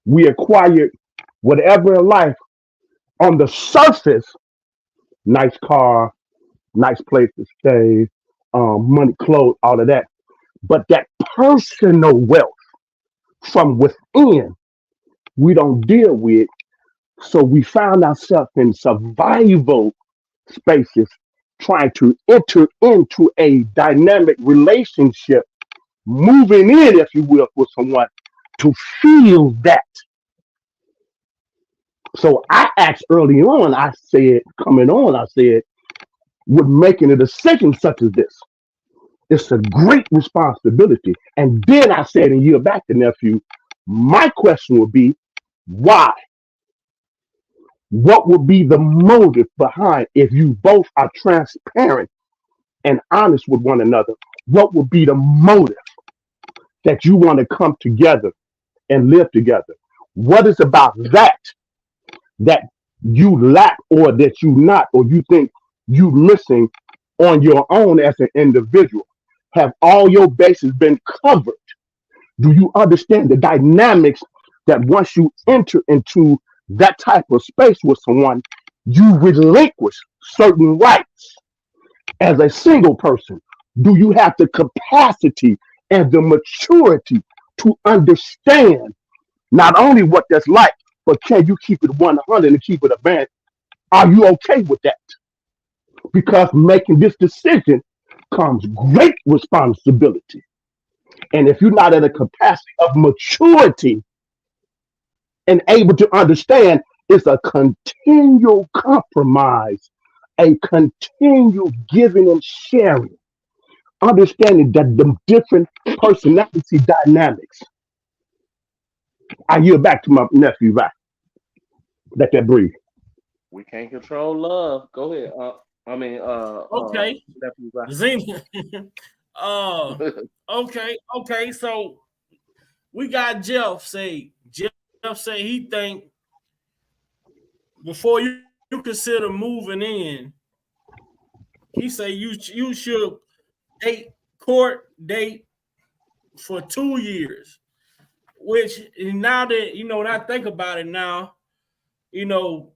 We acquired whatever in life on the surface, nice car, nice place to stay, money, clothes, all of that. But that personal wealth from within, we don't deal with. So we found ourselves in survival spaces trying to enter into a dynamic relationship, moving in, if you will, with someone to feel that. So I asked early on, I said, coming on, I said, with making a decision such as this, it's a great responsibility. And then I said, and yield back to nephew, my question would be, why? What would be the motive behind if you both are transparent and honest with one another? What would be the motive that you want to come together and live together? What is about that you lack or that you not or you think you missing on your own as an individual? Have all your bases been covered? Do you understand the dynamics that once you enter into that type of space with someone, you relinquish certain rights as a single person? Do you have the capacity and the maturity to understand not only what that's like, but can you keep it 100 and keep it a band? Are you okay with that? Because making this decision comes great responsibility. And if you're not at a capacity of maturity and able to understand, it's a continual compromise, a continual giving and sharing, understanding that the different personality dynamics. I yield back to my nephew, right? Let that breathe. We can't control love. Go ahead. Okay, Nephew Ryan. Zena. uh, okay. So we got Jeff say. Jeff say he think before you consider moving in, he say you should date for 2 years. Which now that when I think about it now, you know,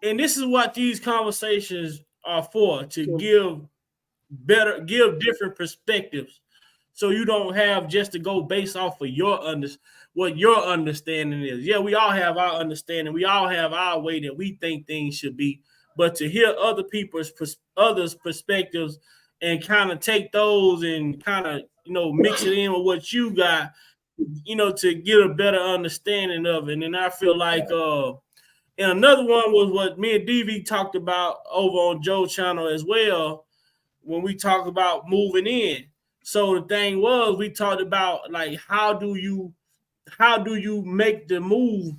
and this is what these conversations are for, to give different perspectives, so you don't have just to go based off of what your understanding is. Yeah, we all have our understanding, we all have our way that we think things should be, but to hear others perspectives and kind of take those and kind of mix it in with what you got, to get a better understanding of it. And then I feel like and another one was what me and DV talked about over on Joe's channel as well, when we talked about moving in. So the thing was, we talked about like how do you make the move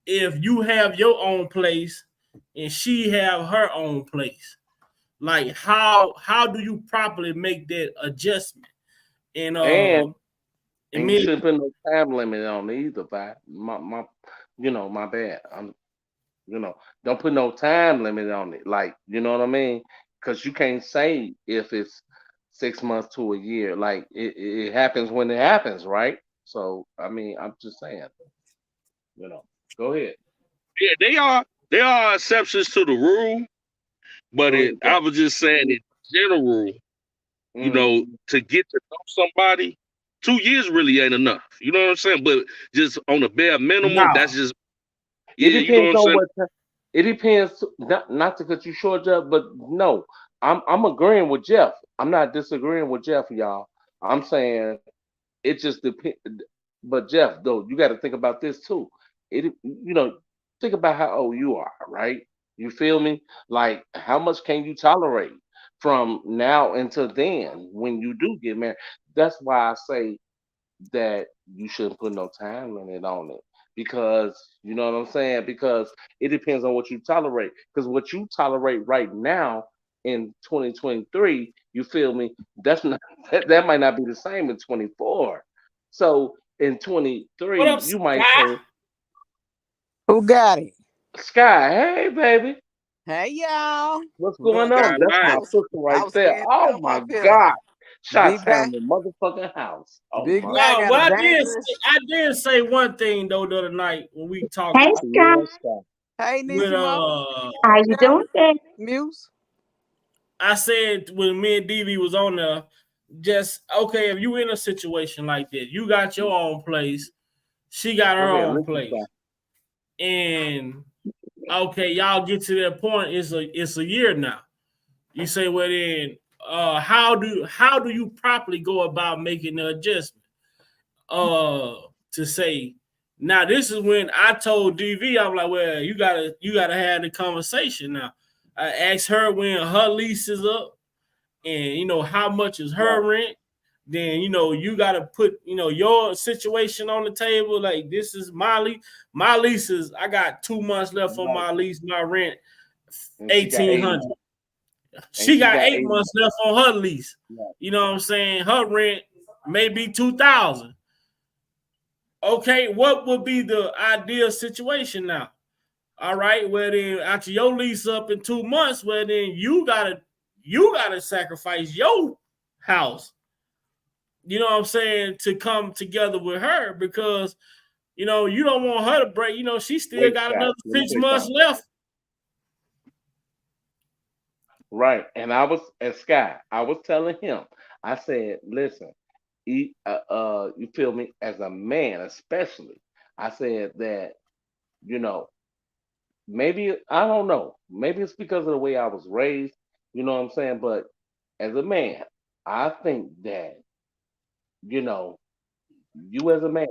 if you have your own place and she have her own place? Like how do you properly make that adjustment? And And and you me, shouldn't put no time limit on it either, but my bad. Don't put no time limit on it. Like, you know what I mean? Because you can't say if it's 6 months to a year. Like it happens when it happens, right? So I mean, I'm just saying, you know. Go ahead. Yeah, they are exceptions to the rule, but Go ahead, I Jeff. was just saying in general, Mm. to get to know somebody, 2 years really ain't enough. You know what I'm saying? But just on a bare minimum, that's no, just It you know what depends I'm on saying? what. It depends. Not to cut you short, Jeff, but no, I'm agreeing with Jeff. I'm not disagreeing with Jeff, y'all. I'm saying it just depends. But Jeff, though, you got to think about this too. Think about how old you are, right? You feel me? Like, how much can you tolerate from now until then when you do get married? That's why I say that you shouldn't put no time limit on it, because you know what I'm saying, because it depends on what you tolerate, because what you tolerate right now in 2023, you feel me, that's not that might not be the same in 24. So in what 23 up, you might Sky? say, Who got it? Sky, hey baby, Hey y'all. what's going Look, God, on? That's I my man. was sister I right was there. scared to Oh come my up here. god, shot Big town back, in the motherfucking house. Oh big my back Well, got a well, dangerous. I did say one thing though the other night when we talked Hey, god, Scott. yeah, Sky. Hey with Nissimo. How you Yeah, doing, baby? Muse. I said when me and DV was on there, just okay, if you in a situation like this, you got your own place, she got her Go ahead, own listen, Sky. place, and okay, y'all get to that point. It's a year now. You say, well then, how do you properly go about making the adjustment? To say, now this is when I told DV, I'm like, well, you gotta have the conversation now. I asked her when her lease is up, and how much is her rent. Then you gotta put your situation on the table. Like, this is my lease. My lease is, I got 2 months left on my lease. My rent $1,800. She got 8 months left on her lease. You know what I'm saying? Her rent may be $2,000. Okay, what would be the ideal situation now? All right, well then, after your lease up in 2 months, well then you gotta sacrifice your house. You know what I'm saying, to come together with her, because you don't want her to break. She still got another 6 months left. Right, and Sky, I was telling him, I said, listen, you feel me, as a man, especially, I said that, you know, maybe, I don't know, maybe it's because of the way I was raised, you know what I'm saying? But as a man, I think that, you know, you as a man,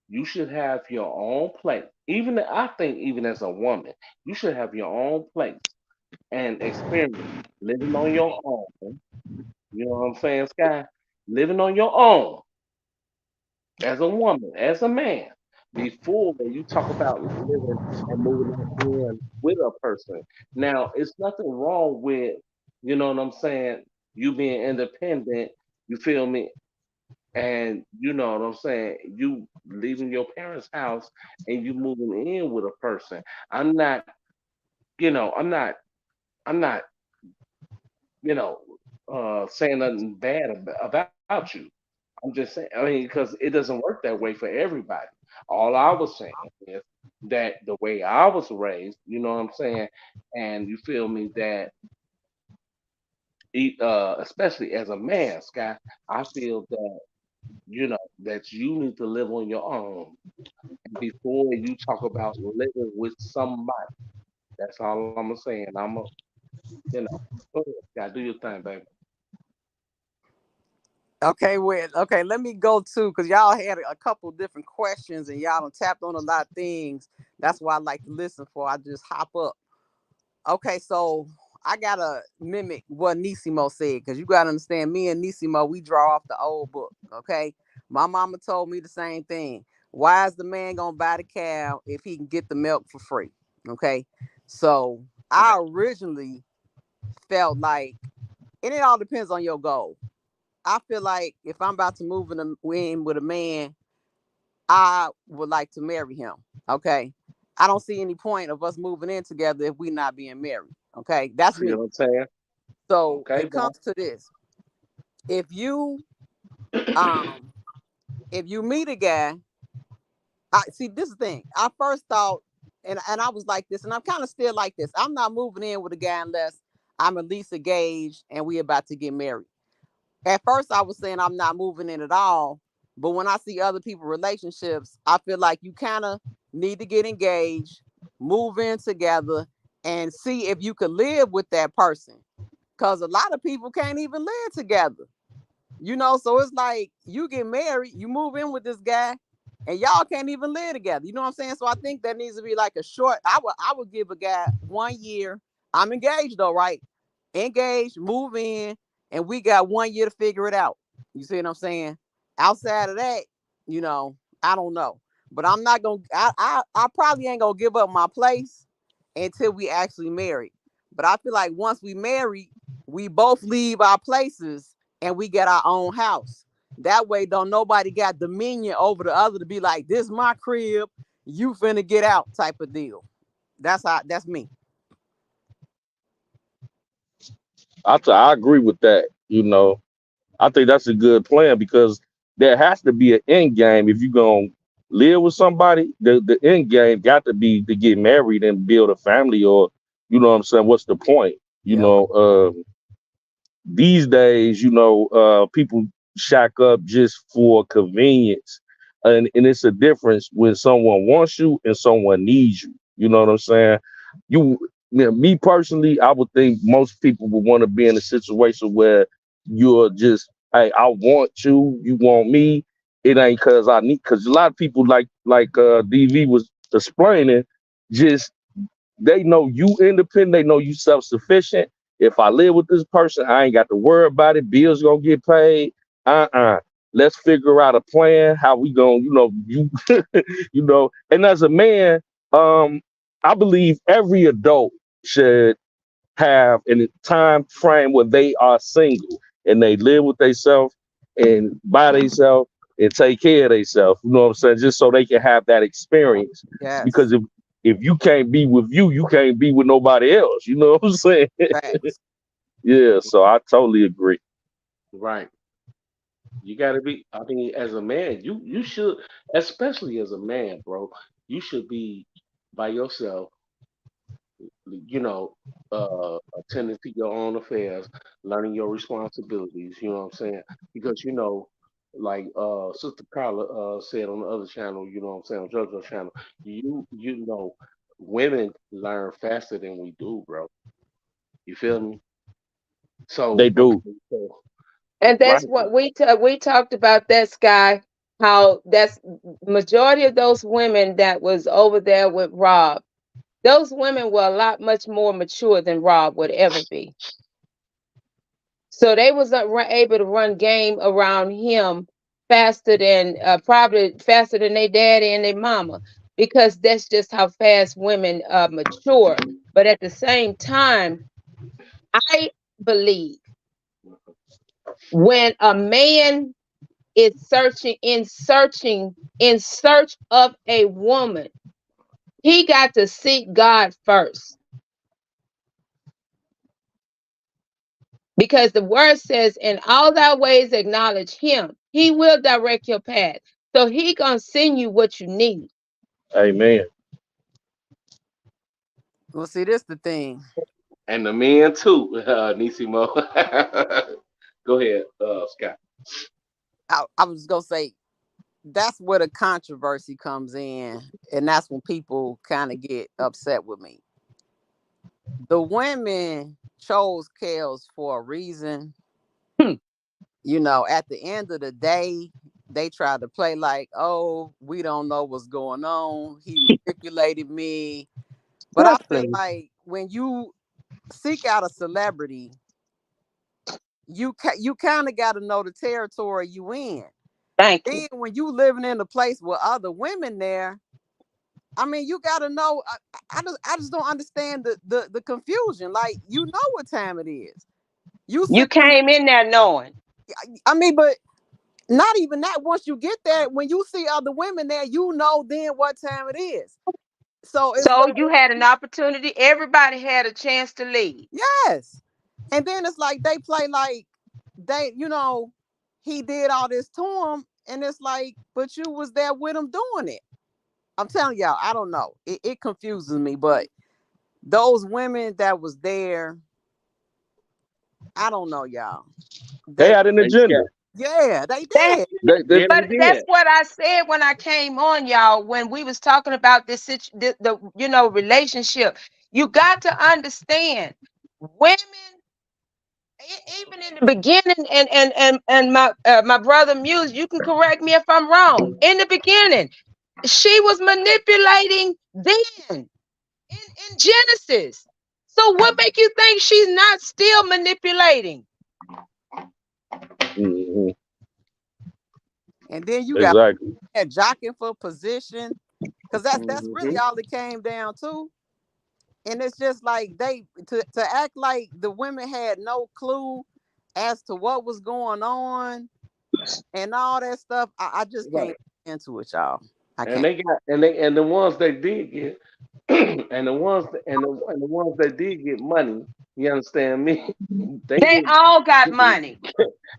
you should have your own place. Even I think, even as a woman, you should have your own place and experience living on your own. You know what I'm saying, Sky? Living on your own as a woman, as a man, before you talk about living and moving in with a person. Now, it's nothing wrong with, you know what I'm saying, you being independent, you feel me? And you know what I'm saying, you leaving your parents' house and you moving in with a person. I'm not, you know, I'm not, you know, saying nothing bad about you. I'm just saying, I mean, because it doesn't work that way for everybody. All I was saying is that the way I was raised, you know what I'm saying, and you feel me, that especially as a man, Scott, I feel that, you know, that you need to live on your own before you talk about living with somebody. That's all I'm saying. You know, go ahead, Scott, do your thing, baby. Okay, okay, let me go to, because y'all had a couple different questions and y'all done tapped on a lot of things. That's why I like to listen for. I just hop up. Okay, so I gotta mimic what Nisimo said, because you gotta understand, me and Nisimo, we draw off the old book. Okay, my mama told me the same thing. Why is the man gonna buy the cow if he can get the milk for free? Okay, so I originally felt like, and it all depends on your goal. I feel like if I'm about to move in with a man, I would like to marry him. Okay. I don't see any point of us moving in together if we not being married. Okay. That's See me. what I'm saying? So Okay, it bro. comes to this. If you um if you meet a guy, I see, this is the thing. I first thought, and I was like this, and I'm kind of still like this. I'm not moving in with a guy unless I'm at least engaged and we about to get married. At first I was saying I'm not moving in at all, but when I see other people relationships, I feel like you kind of need to get engaged, move in together, and see if you could live with that person, because a lot of people can't even live together. So it's like, you get married, you move in with this guy, and y'all can't even live together. You know what I'm saying? So I think that needs to be like a short. I would give a guy 1 year. I'm engaged though, right? Engaged, move in, and we got 1 year to figure it out. You see what I'm saying? Outside of that, I don't know. But I'm not gonna. I probably ain't gonna give up my place until we actually married. But I feel like once we married, we both leave our places and we get our own house. That way, don't nobody got dominion over the other to be like, this my crib, you finna get out type of deal. That's me. I agree with that. I think that's a good plan because there has to be an end game if you're gonna live with somebody. The end game got to be to get married and build a family, or you know what I'm saying. What's the point? Yep. These days, people shack up just for convenience, and it's a difference when someone wants you and someone needs you. You know what I'm saying? You me personally, I would think most people would want to be in a situation where you're just, hey, I want you, you want me. It ain't cause I need, cause a lot of people like DV was explaining, just they know you independent, they know you self-sufficient. If I live with this person, I ain't got to worry about it. Bills gonna get paid. Let's figure out a plan how we gonna, you know. And as a man, I believe every adult should have in a time frame where they are single and they live with themselves and by themselves and take care of themselves. You know what I'm saying? Just so they can have that experience. Yes. Because if you can't be with you, you can't be with nobody else. You know what I'm saying? Facts. Yeah. So I totally agree. Right. You gotta be. I mean, as a man, you should, especially as a man, bro. You should be by yourself. You know, attending to your own affairs, learning your responsibilities. You know what I'm saying? Because like Sister Carla said on the other channel. You know what I'm saying, on JoJo channel. You know, women learn faster than we do, bro. You feel me? They So do. okay, so And right. that's what we talked about that, Sky, how that's majority of those women that was over there with Rob. Those women were a lot much more mature than Rob would ever be. So they was able to run game around him faster than probably faster than their daddy and their mama, because that's just how fast women mature. But at the same time, I believe when a man is in search of a woman, he got to seek God first. Because the word says, in all thy ways acknowledge him. He will direct your path. So he gonna send you what you need. Amen. Well, see, this the thing. And the men too, Nisimo. Go ahead, Scott. I was gonna say that's where the controversy comes in, and that's when people kind of get upset with me. The women chose Kels for a reason. Hmm. At the end of the day, they tried to play like, oh, we don't know what's going on. He manipulated me. But I Trust feel me. like when you seek out a celebrity, you kind of got to know the territory you in. Thank you. Then when you living in a place with other women there, I mean, you got to know. I just don't understand the confusion. Like, what time it is. You You sit there. came in there knowing. I mean, but not even that. Once you get there, when you see other women there, then what time it is. So it's So like, you had an opportunity. Everybody had a chance to leave. yes. And then it's like they play like they, he did all this to him, and it's like, but you was there with him doing it. I'm telling y'all, I don't know. It confuses me, but those women that was there, I don't know, y'all. They They, had an They agenda. kept. yeah, they That, did. They Yeah, but they that's did. what I said when I came on, y'all, when we was talking about the relationship. You got to understand, women, even in the beginning, and my brother Muse, you can correct me if I'm wrong. In the beginning, she was manipulating then in Genesis. So what make you think she's not still manipulating? Mhm. And then you got Exactly. jockeying for position, because that's really Hmm. all it came down to. And it's just like they to act like the women had no clue as to what was going on and all that stuff. I just can't Right. get into it, y'all. I And can't. they got and the ones that did get and the ones that did get money. You understand me? They They did. all got money.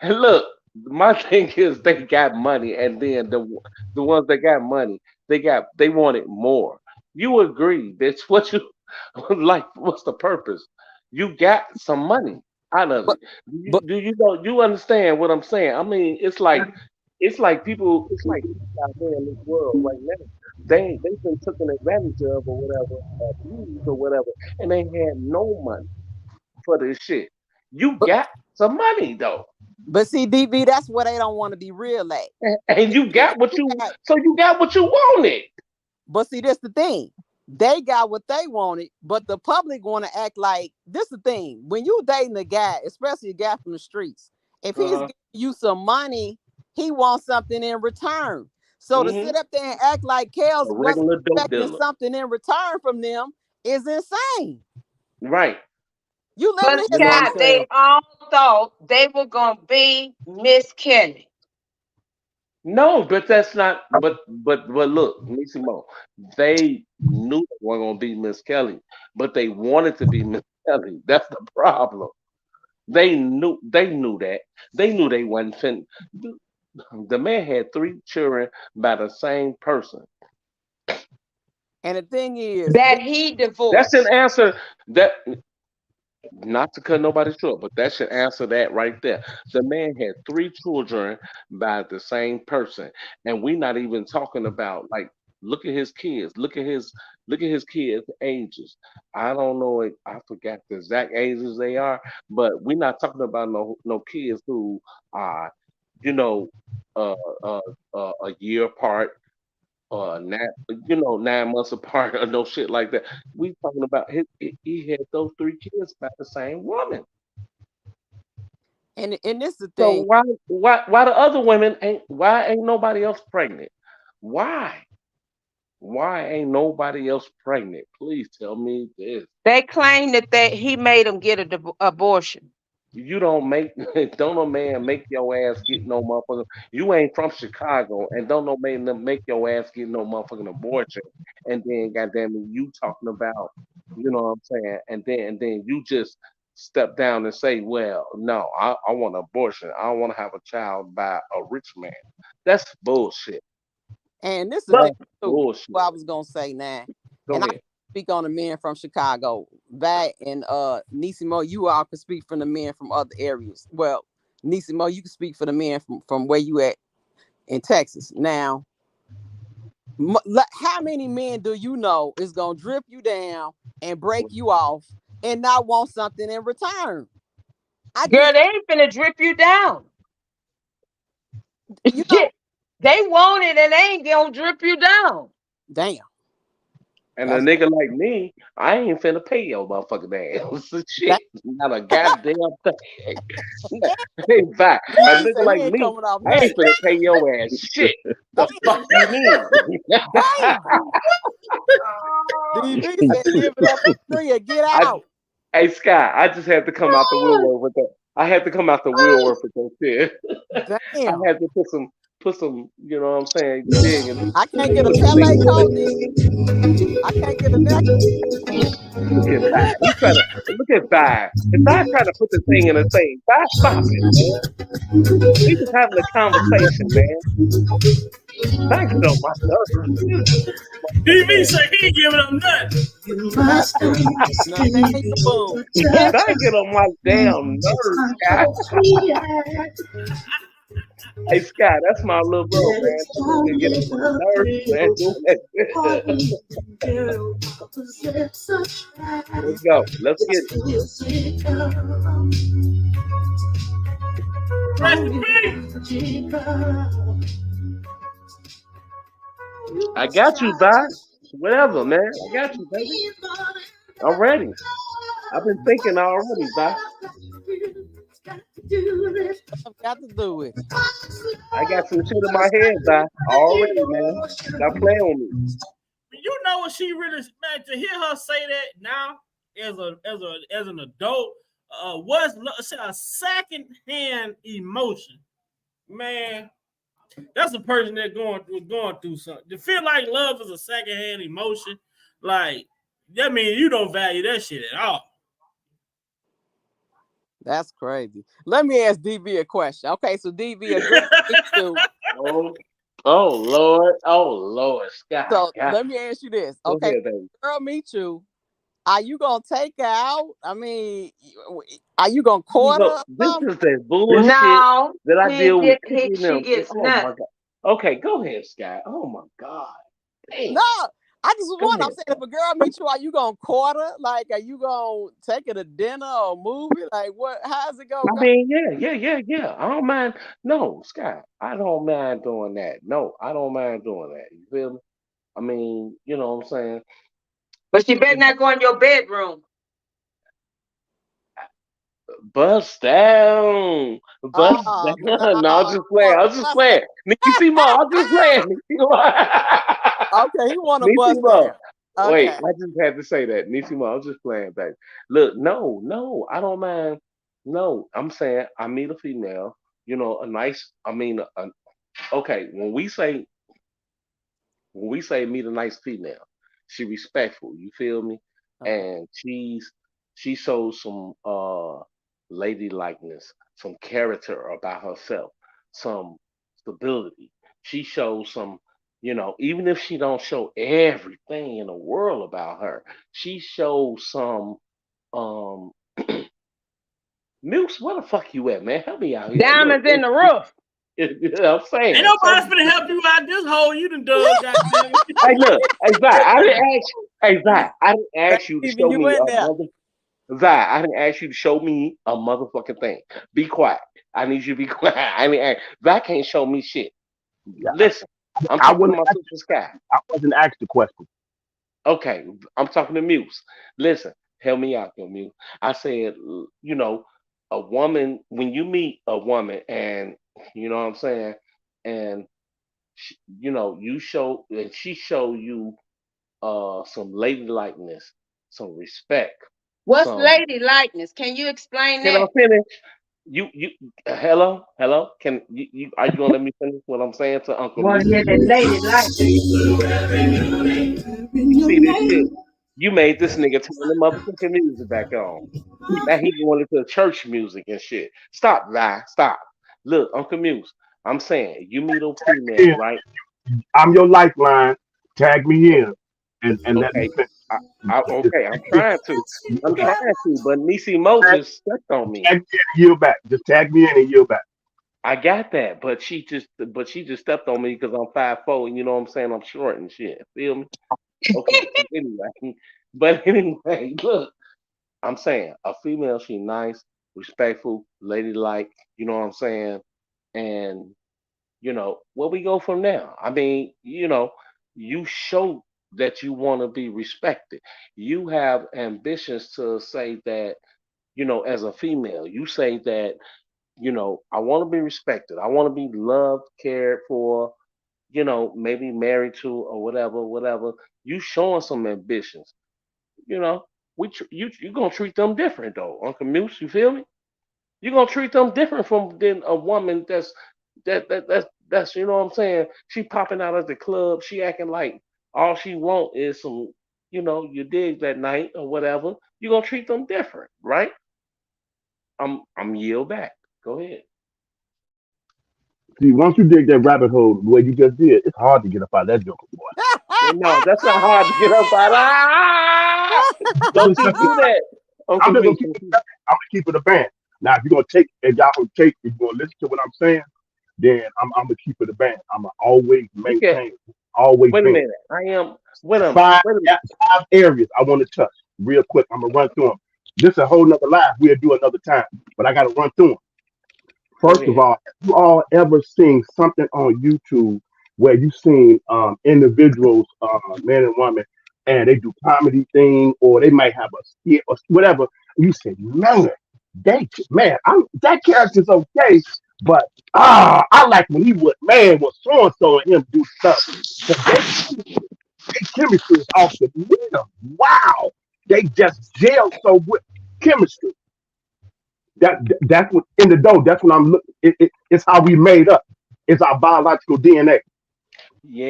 And look, my thing is they got money, and then the ones that got money, they wanted more. You agree, bitch? What you like? What's the purpose? You got some money out of But it. Do you understand what I'm saying? I mean, it's like people out there in this world right now. they've been taken advantage of or whatever, abused or whatever, and they had no money for this shit. You But, got some money though, but see, DV, that's where they don't want to be real at. and you got what you got- so you got what you wanted. But see, that's the thing. They got what they wanted, but the public want to act like this. The thing when you dating a guy, especially a guy from the streets, if he's Uh-huh. giving you some money, he wants something in return. So to Hmm. sit up there and act like Kels A wasn't regular dope expecting dealer, something in return from them is insane. right? You living But in You his know what I'm Scott, house. they saying? all thought they were gonna be Miss Kelly. No, but that's not. But look, Nissimo, they knew they weren't gonna be Miss Kelly, but they wanted to be Miss Kelly. That's the problem. They knew that. They knew they wasn't fin. The man had three children by the same person. And the thing is, That he That's an divorced. answer. That not to cut nobody short, but that should answer that right there. The man had three children by the same person, and we're not even talking about like look at his kids, look at his kids' ages. I don't know, I forgot the exact ages they are, but we're not talking about no kids who are, you know, uh, uh, a year apart nine, 9 months apart or no shit like that. We talking about he had those three kids by the same woman. and this is the So thing. why the other women ain't nobody else pregnant? Why? Why ain't nobody else pregnant? Please tell me this. They claim that he made them get a abortion. You don't make don't no man make your ass get no motherfucker. You ain't from Chicago, and don't no man make your ass get no motherfucking abortion. And then, goddamn it, you talking about, you know what I'm saying? And then you just step down and say, well, no, I want an abortion. I don't want to have a child by a rich man. That's bullshit. And this is the thing But too. Bullshit. What I was gonna say now, Go and I ahead. speak on the men from Chicago. That and Nisimo, you all can speak from the men from other areas. Well, Nisimo, you can speak for the men from where you at in Texas. Now, how many men do you know is gonna drip you down and break you off and not want something in return? I girl, just they ain't finna drip you down. you know, They want it and they ain't gonna drip you down. damn. And a That's nigga like me, I ain't finna pay your motherfucking ass. that. Shit, not a goddamn thing. In fact, a DB nigga said he like ain't me, coming off I ain't nothing. finna pay your ass shit. The Damn, fuck you mean? damn. DB said give it up for free or get I, out. hey Scott, I just had to come out the woodwork with that. I had to come out the woodwork with that shit. I Damn. had to put some, you know what I'm saying? You dig? And I can't get a put some Pele things coat, in DB. I can't get a neck. Look at Vi. He trying to look at Vi. If Vi trying to put the thing in a thing, Vi, stop it, man. We just having a conversation, man. Vi get on my nerves. This motherfucking DV man. say he ain't giving up nothing. Nathaniel Boone. Vi get on my damn nerves, Scott. Hey, Scott, that's my little bro, man. That nigga get on my nerves, man. Let's go. Let's get it. Rest in peace. I got you, Vi. Whatever, man. I got you, baby. I'm ready. I've been thinking already, Vi. I've got to do it. I got some shit in my head, Vi. Already, man. Stop playing with me. You know what she really, man, to hear her say that now as an adult was a second hand emotion, man. That's a person that going through something. To feel like love is a second hand emotion, like that means you don't value that shit at all. That's crazy. Let me ask DB a question. Okay, so DB address me too. Oh, oh Lord, Scott, So God, let me ask you this. go Okay, ahead, baby. girl meet you. Are you gonna take her out? I mean, are you gonna court her or This something? is that bullshit No, that I deal with people she them. gets Oh my nothing. God. Okay, go ahead, Scott. Oh my God. Damn. No, I just was Go wondering. I'm ahead. saying, if a girl meets you, are you gonna court her? Like, are you gonna take her to dinner or movie? Like, what? How's it gonna I go? mean, yeah. I don't mind. No, Scott, I don't mind doing that. No, I don't mind doing that. You feel me? I mean, you know what I'm saying? But you better You know, not go in your bedroom. bust down. Bust Oh down. No, I'm no, just playing. I'm just bust playing. Nisi Mo, I'm just playing. Nisi Mo. okay, he want to Nisi bust Mo. down. Wait, Okay. I just had to say that. Nisi Mo, I'm just playing, baby. Look, no, I don't mind. No, I'm saying I meet a female, a nice, okay, when we say meet a nice female, she respectful. You feel me? Okay. And she shows some ladylikeness, some character about herself, some stability. She shows some, even if she don't show everything in the world about her, she shows some. Um, Muse, where the fuck you at, man? Help me out here. Look, Diamonds in the roof. I'm Ain't saying, nobody finna help you out this hole you done dug, goddamn it. hey, look, hey, Zai, I didn't ask you. Hey, Zai, I didn't ask you to Leaving show you me in a there. mother. Zai, I didn't ask you to show me a motherfucking thing. Be quiet. I need you to be quiet. I didn't ask. Zai can't show me shit. Yeah, Listen, I'm I talking to wasn't. my sister Sky. I wasn't asked the question. Okay, I'm talking to Muse. Listen, help me out here, Muse. I said, a woman, when you meet a woman and, you know what I'm saying, and, you show, and she show you some ladylikeness, some respect, What's some. lady likeness? Can you explain Can I that? finish? Hello. Can you are you gonna let me finish what I'm saying to Uncle Well, Mute? yeah, that lady likeness. You see this shit? You made this nigga turn the motherfucking music back on. Now he going into church music and shit. Stop, lie. Stop. Look, Uncle Muse, I'm saying you meet a female, Yeah, right? I'm your lifeline. Tag me in, and let me Okay, finish. Just okay, I'm trying to, but Nisi Mo tag, just stepped on me. tag me in and yield back. Just tag me in and yield back. I got that, but she just stepped on me because I'm 5'4", and you know what I'm saying, I'm short and shit. Feel me? Okay, so anyway, but anyway, look, I'm saying a female, she nice, respectful, ladylike. You know what I'm saying, and where we go from now. I mean, you show that you want to be respected. You have ambitions to say that, as a female, you say that, I want to be respected. I want to be loved, cared for, maybe married to or whatever, whatever. You showing some ambitions, you know. You gonna treat them different though, Uncle Muse. You feel me? You gonna treat them different from than a woman that's you know what I'm saying. She popping out at the club. She acting like all she want is some, you dig that night or whatever. You gonna treat them different, right? I'm yield back. Go ahead. See, once you dig that rabbit hole the way you just did, it's hard to get up out of that joke, boy. No, that's not hard to get up out. Ah! I'm Don't just, you do that, I'm Uncle just gonna Meek. keep it. I'm gonna keep it a band. Now, if y'all gonna if you gonna listen to what I'm saying, then I'm gonna keep it a band. I'm gonna always You can maintain, always wait a band. minute. I am. Wait a Five, wait a minute. five areas I want to touch real quick. I'm gonna run through them. This is a whole nother live we'll do another time, but I gotta run through them. Go First of ahead. all, have you all ever seen something on YouTube where you seen individuals, man and woman, and they do comedy thing, or they might have a skit or whatever. And you say, man, that character's okay, but I like when he would, man, was so and so and him do stuff. 'Cause they chemistry is off the meter. Wow, they just gel so good. Chemistry. That's what in the dough. That's what I'm looking. It's how we made up. It's our biological DNA.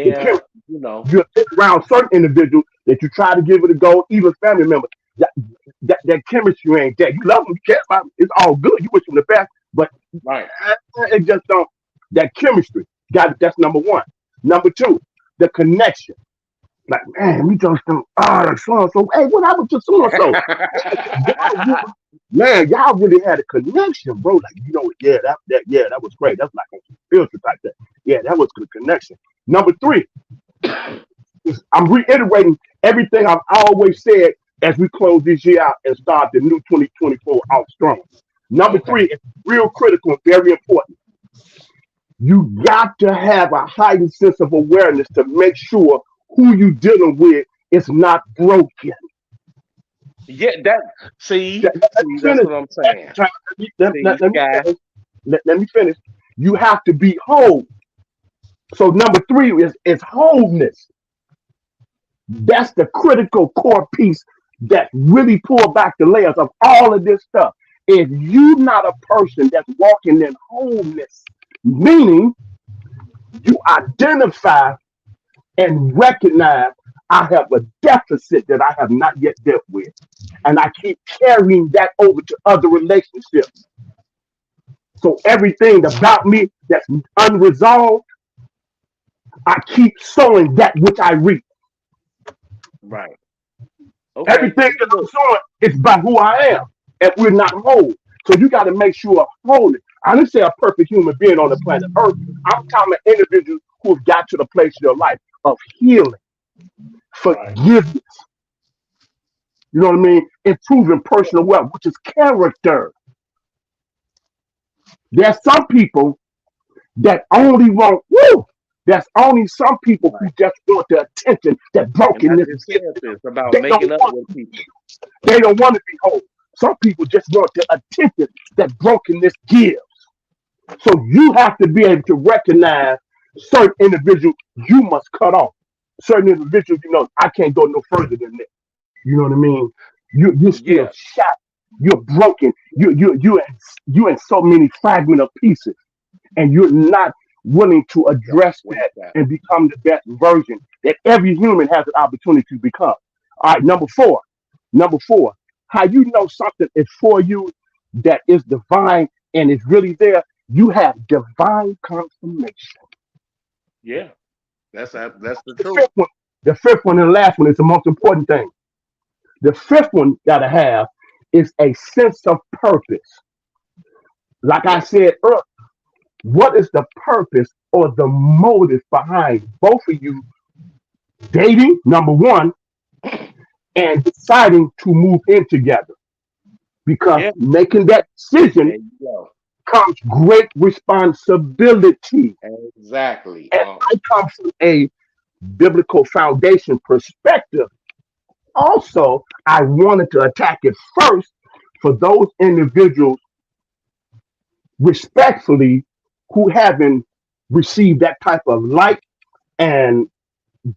The Yeah, chemistry. you know. You're around certain individuals that you try to give it a go, even family members. That chemistry ain't there. You love them, you care about them. It's all good. You wish them the best, but Right. it just don't. That chemistry. That's number one. Number two, the connection. Like, man, we just don't. Like so and so. Hey, what happened to so and so? Man, y'all really had a connection, bro. Like, yeah, that was great. That's like a spiritual type thing. Yeah, that was good connection. Number three, I'm reiterating everything I've always said as we close this year out and start the new 2024 out strong. Number Okay. three is real critical and very important. You got to have a heightened sense of awareness to make sure who you dealing with is not broken. Yeah, that Let me see, that's finish. what I'm saying. See, Let me Sky. finish. Let me finish. You have to be whole. So number three is wholeness. That's the critical core piece that really pull back the layers of all of this stuff. If you're not a person that's walking in wholeness, meaning you identify and recognize I have a deficit that I have not yet dealt with. And I keep carrying that over to other relationships. So everything about me that's unresolved, I keep sowing that which I reap. Right. Okay. Everything that I'm Look. showing is by who I am, and we're not whole. So you got to make sure wholeness. I didn't say a perfect human being on the planet Earth. I'm talking about individuals who have got to the place in their life of healing, forgiveness. You know what I mean? Improving personal wealth, which is character. There's some people that only want woo. There's only some people who Right. just want the attention that And I brokenness just said gives them. this about They don't making up want with to be people. They don't want to be whole. Some people just want the attention that brokenness gives. So you have to be able to recognize certain individuals you must cut off. Certain individuals, I can't go no further than this. You know what I mean? You're still Yeah. shot. You're broken. You in so many fragment of pieces, and you're not willing to Right. address Wait, that that. and become the best version that every human has an opportunity to become. All right, number four. Number four, how you know something is for you that is divine and is really there, you have divine confirmation. Yeah. That's the The truth. fifth one, the fifth one and the last one is the most important thing. The fifth one gotta have is a sense of purpose. Like I Yeah. said earlier, what is the purpose or the motive behind both of you dating, number one, and deciding to move in together? Because Yeah. making that decision There you go. comes great responsibility. Exactly. And I come from a biblical foundation perspective. Also, I wanted to attack it first for those individuals respectfully who haven't received that type of light and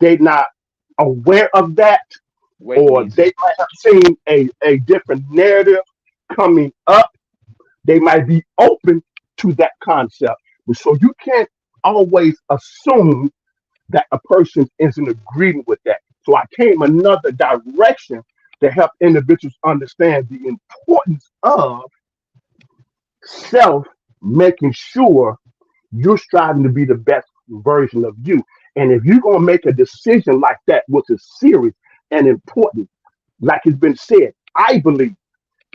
they not aware of that, Wait, or Nisha. they might have seen a different narrative coming up. They might be open to that concept. So you can't always assume that a person is in agreement with that. So I came another direction to help individuals understand the importance of self, making sure you're striving to be the best version of you. And if you're going to make a decision like that, which is serious and important, like it's been said, I believe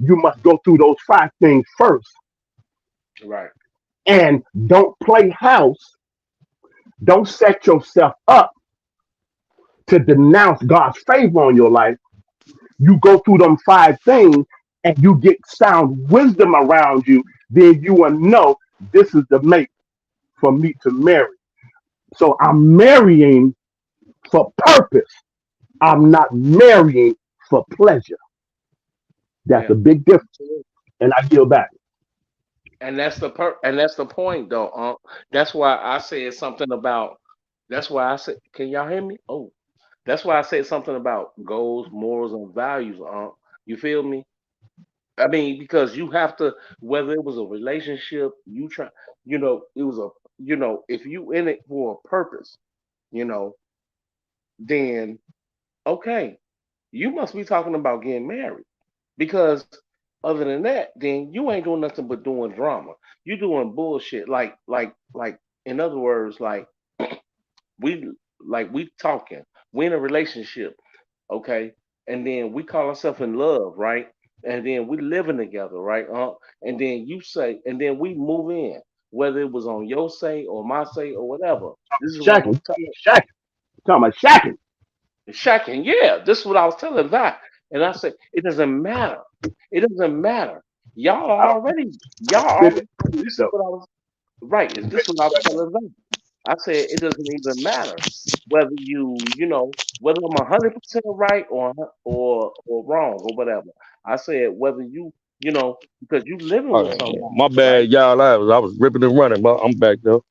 you must go through those five things first Right. and don't play house. Don't set yourself up to denounce God's favor on your life. You go through them five things and you get sound wisdom around you, then you will know this is the mate for me to marry. So I'm marrying for purpose. I'm not marrying for pleasure. That's Yeah. a big difference. And I yield back. And that's the point though. That's why I said something about. That's why I said. Can y'all hear me? Oh, that's why I said something about goals, morals, and values. You feel me? I mean, because you have to. Whether it was a relationship, you try. It was a. If you in it for a purpose, you know, then okay, you must be talking about getting married. Because other than that, then you ain't doing nothing but doing drama. You doing bullshit. Like in other words, we we talking. We in a relationship, okay? And then we call ourselves in love, right? And then we living together, right? And then you say, and then we move in, whether it was on your say or my say or whatever. This is what Shacking. we talk. Shacking. Talking about shacking. Shacking, yeah, this is what I was telling that. And I said, it doesn't matter. It doesn't matter. Y'all I don't already, y'all spend it already, this is though. what I was, right, is this what I was telling them. I said, it doesn't even matter whether whether I'm 100% right or wrong or whatever. I said, whether because you living with Oh, somebody, my right? bad, y'all. I was ripping and running, but I'm back though.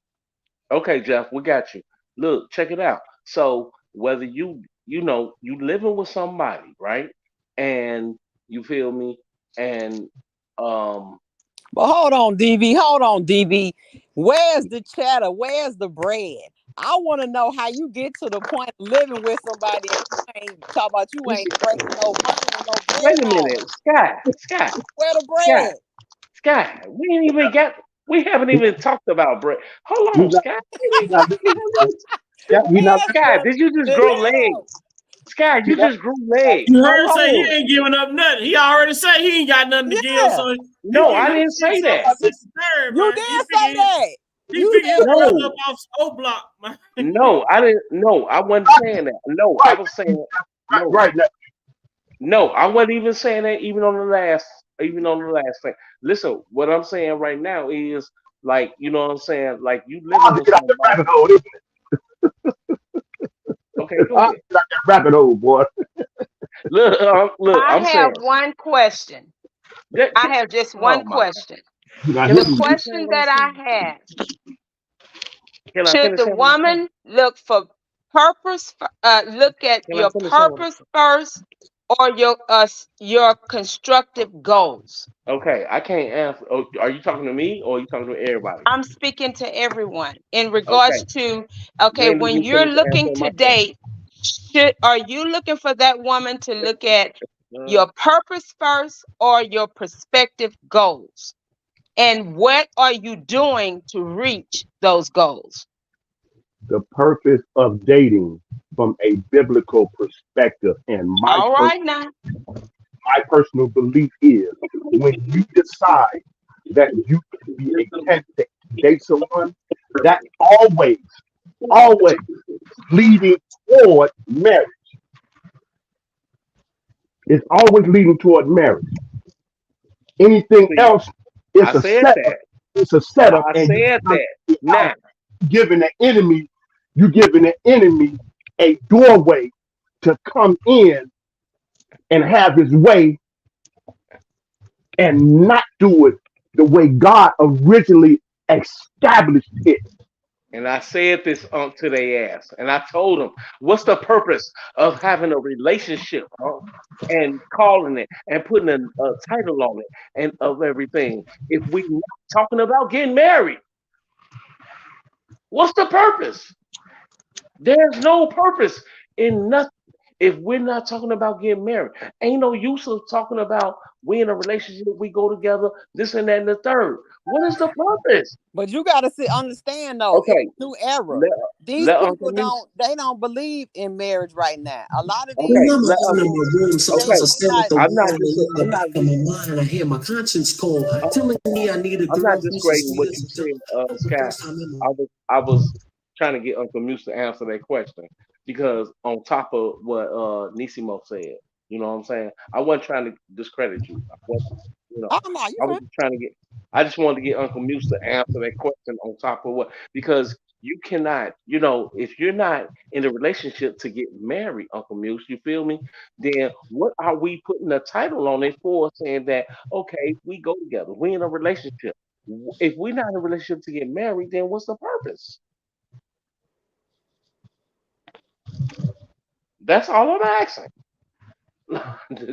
Okay, Jeff, we got you. Look, check it out. So whether you living with somebody, right? And you feel me? And um But hold on, DV. Hold on, DV. Where's the cheddar? Where's the bread? I want to know how you get to the point of living with somebody and you ain't talk about you ain't breaking no money and no bread wait a off. minute, Sky, Where the Sky, bread? Sky. We haven't even talked about bread. Hold We on, not, Sky. we not, We haven't- we not, Where's Sky, did you just the grow legs? cheddar? Sky, we you not, just grew legs. You heard Hold him say he on. ain't giving up nothing. He already said he ain't got nothing to give, Yeah, so No, I he didn't said say something that. to second third, you man. did say that. He You picked his did. brother up No, off O block, man. no, I didn't. No, I wasn't saying that. No, I right, was saying right, no. right now. No, I wasn't even saying that even on the last thing. Listen, what I'm saying right now is like, you know what I'm saying? Like you living Hard to with get out the somebody. rabbit hole, isn't Okay, it? go Hard ahead. to get out that rabbit hole, boy. Look, I I'm have saying one question. that I have just oh one my God. question. You not Can I The hitting. finish saying question what I'm that I saying? have: Can I should finish the saying what I'm saying? woman look at Can I your finish saying what purpose first, or your constructive goals? Okay, I can't answer. Oh, are you talking to me or are you talking to everybody? I'm speaking to everyone in regards Okay, to, okay, then let when me you're finish looking answering to my question. date, are you looking for that woman to look at Uh, your purpose first or your prospective goals? And what are you doing to reach those goals? The purpose of dating from a biblical perspective and All right now. my personal belief is when you decide that you can be a candidate to date someone, that always leading toward marriage. It's always leading toward marriage. Anything see, else I is a said setup. that. It's a setup, I and said that. out Now, giving the enemy, you giving the enemy a doorway to come in and have his way and not do it the way God originally established it. and I said this to their ass, and I told them, what's the purpose of having a relationship, and calling it and putting a title on it and of everything if we not talking about getting married? What's the purpose? There's no purpose in nothing if we're not talking about getting married. Ain't no use of talking about we in a relationship, we go together, this and that and the third. What is the purpose? But you gotta understand though, it's Okay, a new era. let, These let Uncle people Muse. they don't believe in marriage right now. A lot of these Okay, Remember, let I'm in Uncle. my room, so they toss Okay, a they stare at not the I'm not wall, and just. in the I'm back not. of my mind, I hear my conscience call, telling me I need a I'm girl not who's as discrediting sweet what as you a dove. said, The Sky. first time in my I was trying to get Uncle Muse to answer that question because on top of what Nisimo said, you know what I'm saying? I wasn't trying to discredit you. I wasn't, you know, oh no, you I was fine. just trying to get. I just wanted to get Uncle Muse to answer that question on top of what because you cannot, if you're not in a relationship to get married, Uncle Muse, you feel me? Then what are we putting a title on it for, saying that okay, we go together, we in a relationship? If we're not in a relationship to get married, then what's the purpose? That's all I'm asking.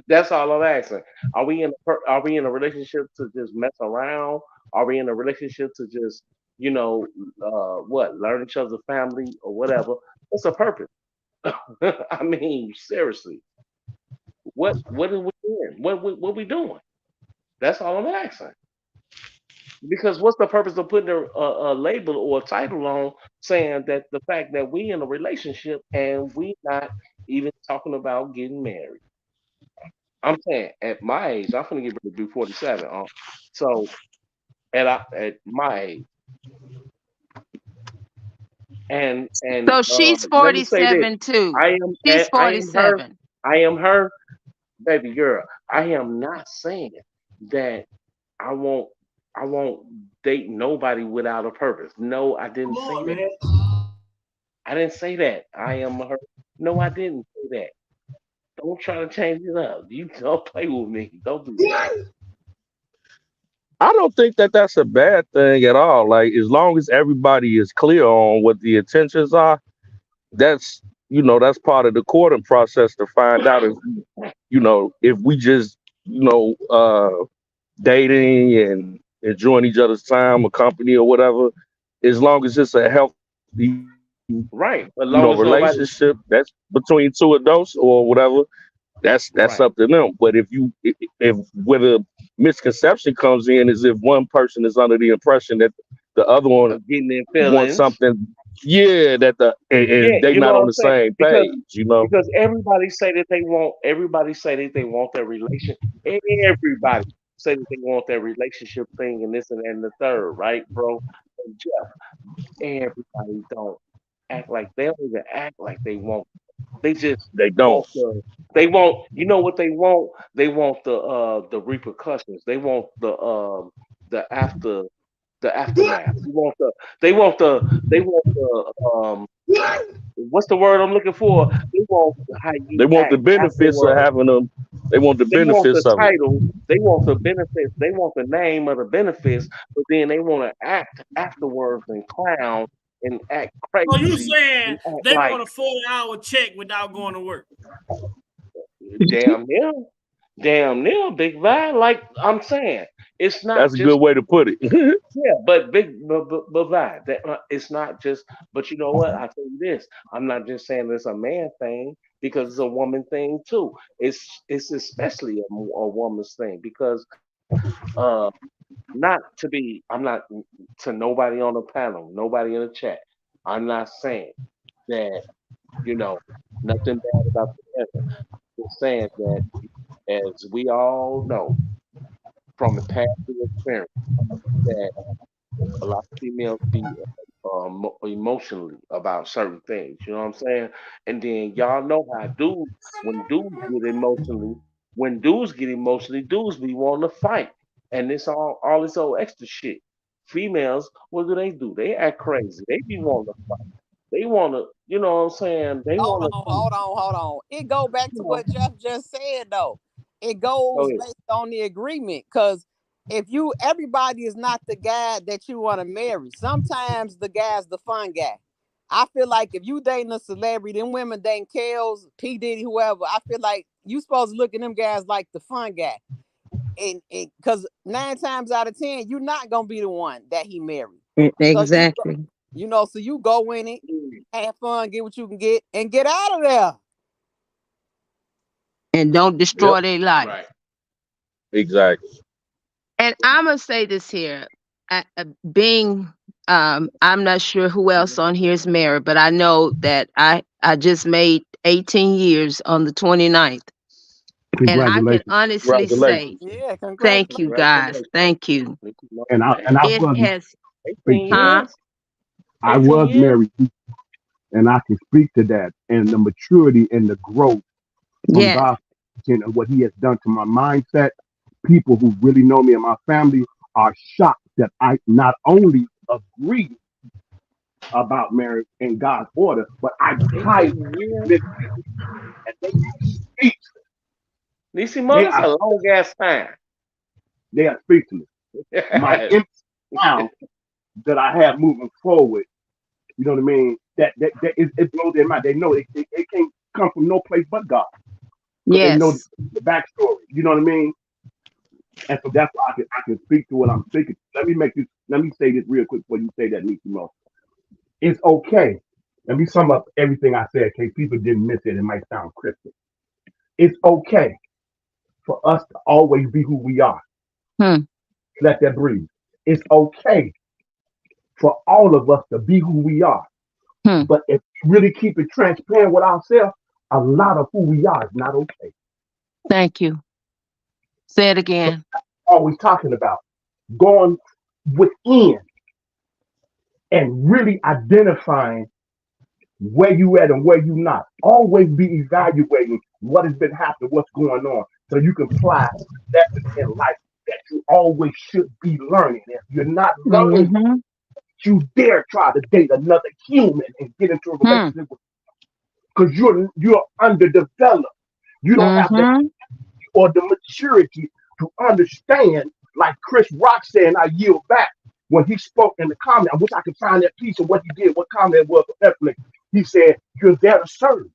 That's all I'm asking. Are we in a relationship to just mess around? Are we in a relationship to just learn each other's family or whatever? What's the purpose? I mean, seriously, what are we doing? What we doing? That's all I'm asking. Because what's the purpose of putting a label or a title on saying that the fact that we in a relationship and we not even talking about getting married? I'm saying at my age, I'm gonna get ready to do 47. So at my age, And So she's let me say this: 47 too. I am She's I am her. 47. I am her, baby girl. I am not saying that I won't I won't date nobody without a purpose. No, I Come didn't say on, that. man. I didn't say that. I am her. No, I didn't say that. Don't try to change it up. You don't play with me. Don't do that. I don't think that that's a bad thing at all. Like as long as everybody is clear on what the intentions are, that's that's part of the courting process to find out if we just dating and enjoying each other's time or company or whatever. As long as it's a healthy Right. As long as nobody. relationship that's between two adults or whatever, that's Right. up to them. But if where the misconception comes in is if one person is under the impression that the other one Getting their wants feelings. something, yeah, and Yeah, they you know not what on I'm the saying? same Because page. everybody say that they want. Everybody say that they want their relation. Everybody say that they want their relationship thing and this and that and the third, right, bro? And Jeff, everybody don't act like they don't even act like they want. They just They don't. want the. They want. You know what they want? They want the repercussions. They want the after the aftermath. They want the they want the what's the word I'm looking for? They want how you They want the act benefits of afterward. having them. They want the They want the benefits of it. title. They want the benefits. They want the name of the benefits, but then they want to act afterwards and clown and act So you crazy saying and act they like want a 40-hour check without going to work? damn near, damn near big vibe. Like I'm saying, it's That's not a good just way to put it. yeah, but big but vibe. That it's not just. But you know what? I tell you this. I'm not just saying it's a man thing because it's a woman thing too. It's especially a woman's thing because uh not to be. I'm not to nobody on the panel, nobody in the chat. I'm not saying that you know nothing bad about the women. I'm just saying that as we all know from the past experience that a lot of females be emotionally about certain things. You know what I'm saying? And then y'all know how dudes, when dudes get emotionally, dudes be wanting to fight, and this all this old extra shit. Females, what do? They act crazy. They be wanting to fight. They want to, you know what I'm saying? They Hold want on, to, hold on, hold on. It go back you to know. what Jeff just said though. It Go goes ahead. based on the agreement. Cause if everybody is not the guy that you want to marry. Sometimes the guy's the fun guy. I feel like if you dating a celebrity, them women dating Kels, P. Diddy, whoever, I feel like you supposed to look at them guys like the fun guy. And because 9 times out of 10, you're not gonna be the one that he married. So Exactly. so you go in it, have fun, get what you can get, and get out of there. And don't Yep, destroy their life. Right. exactly. And I'm gonna say this here, being I'm not sure who else on here is married, but I know that I just made 18 years on the 29th, and I can Congratulations. honestly say, Congratulations. Yeah, thank you, congratulations. guys, Congratulations. thank you. And I It was has, speak 18 to that. huh? years. I 18 was years. married, and I can speak to that and the maturity and the growth from Yes, God and what He has done to my mindset. People who really know me and my family are shocked that I not only agree about marriage and God's order, but I highly 18 years. commit, and they speak. Nisi Mo, They that's a are long ass time. they are speechless. My empty now that I have moving forward, you know what I mean? That it blows their mind. They know it can't come from no place but God because they know yes. the backstory. You know what I mean? And so that's why I can speak to what I'm speaking. Let me say this real quick before you say that, Nisi. It's okay. Let me sum up everything I said in case people didn't miss it. It might sound cryptic. It's okay for us to always be who we are. Hmm. Let that breathe. It's okay for all of us to be who we are. Hmm. But if we really keep it transparent with ourselves, a lot of who we are is not okay. Thank you. Say it So again. always talking about going within and really identifying where you at and where you not. Always be evaluating what has been happening, what's going on, so you can apply lessons in life that you always should be learning. If you're not learning, Mm-hmm. you dare try to date another human and get into a Hmm. relationship with, because you're underdeveloped. You don't have the Mm-hmm. or the maturity to understand, like Chris Rock said, and I yield back when he spoke in the comment. I wish I could find that piece of what he did, what comment it was for Netflix. He said, "You're there to serve."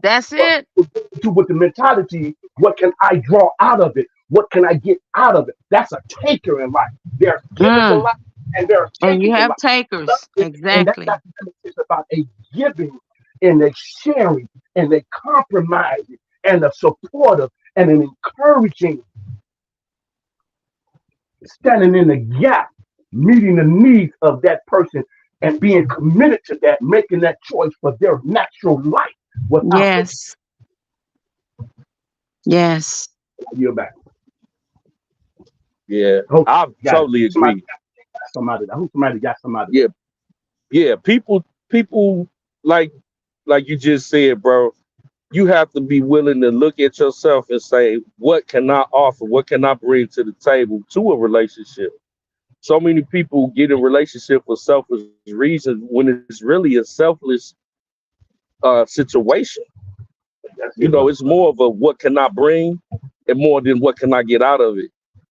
That's But it. with the mentality, what can I draw out of it? What can I get out of it? That's a taker in life. There are givers in Mm. life, and there are And you takers in have life. takers. And Exactly. it's about a giving and a sharing and a compromising and a supportive and an encouraging, standing in the gap, meeting the needs of that person and being committed to that, making that choice for their natural life without looking Yes. Yes. at your back. Yeah, Hope I you got it. totally Somebody agree. got somebody. I hope somebody got somebody. Yeah, yeah. People like you just said, bro. You have to be willing to look at yourself and say, what can I offer? What can I bring to the table to a relationship? So many people get in relationship for selfish reasons when it's really a selfless situation. That's You it, know, brother. it's more of a what can I bring and more than what can I get out of it.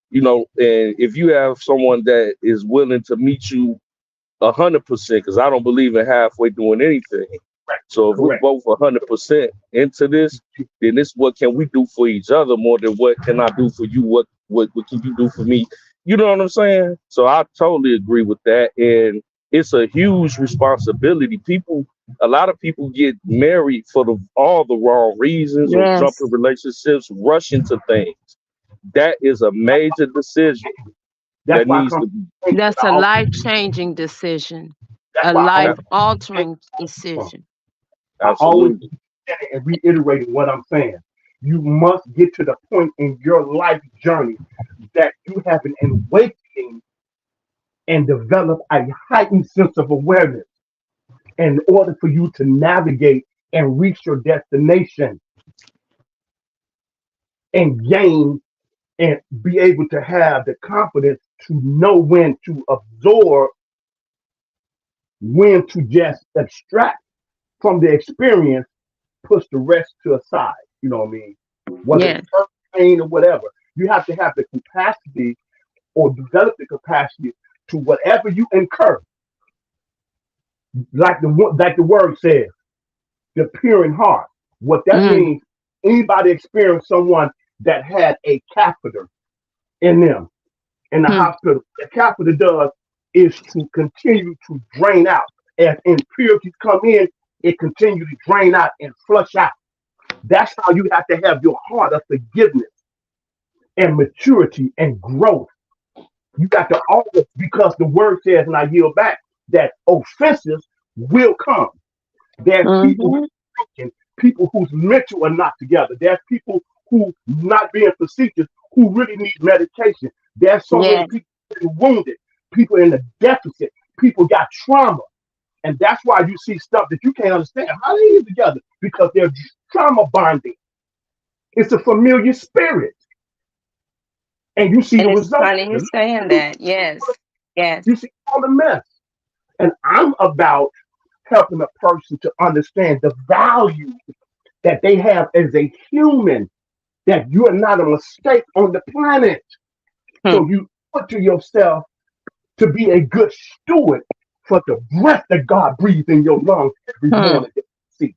You know, and if you have someone that is willing to meet you 100%, because I don't believe in halfway doing anything. Correct. So if we're Correct. both 100% into this, then it's what can we do for each other more than what can I do for you? What can you do for me? You know what I'm saying? So I totally agree with that, and it's a huge responsibility. A lot of people get married for all the wrong reasons or jump Yes. in relationships, rush into things. That is a major decision That's that why I needs come. to be. That's a life-changing decision, That's a why I life-altering always, decision. I always Absolutely. and reiterating what I'm saying. You must get to the point in your life journey that you have an awakening and develop a heightened sense of awareness in order for you to navigate and reach your destination and gain and be able to have the confidence to know when to absorb, when to just extract from the experience, push the rest to a side. You know what I mean? Whether Yes. it's hurt, pain, or whatever, you have to have the capacity or develop the capacity to whatever you incur, like the word says, the pure in heart. What that Mm. means, anybody experience someone that had a catheter in them in the Hmm. hospital. The catheter does is to continue to drain out. As impurities come in, it continues to drain out and flush out. That's how you have to have your heart of forgiveness and maturity and growth. You got to always, because the word says, and I yield back, that offenses will come. There's people Mm-hmm. thinking, people whose mental are not together. There's people who not being facetious who really need medication. There's so many Yes. people wounded, people in the deficit, people got trauma. And that's why you see stuff that you can't understand. How they get together? Because they're trauma bonding. It's a familiar spirit. And you see the And it's results. funny you saying that. Yes. Yes. You see all the mess. And I'm about helping a person to understand the value that they have as a human, that you are not a mistake on the planet. Hmm. So you put to yourself to be a good steward for the breath that God breathes in your lungs every Hmm. morning that you see.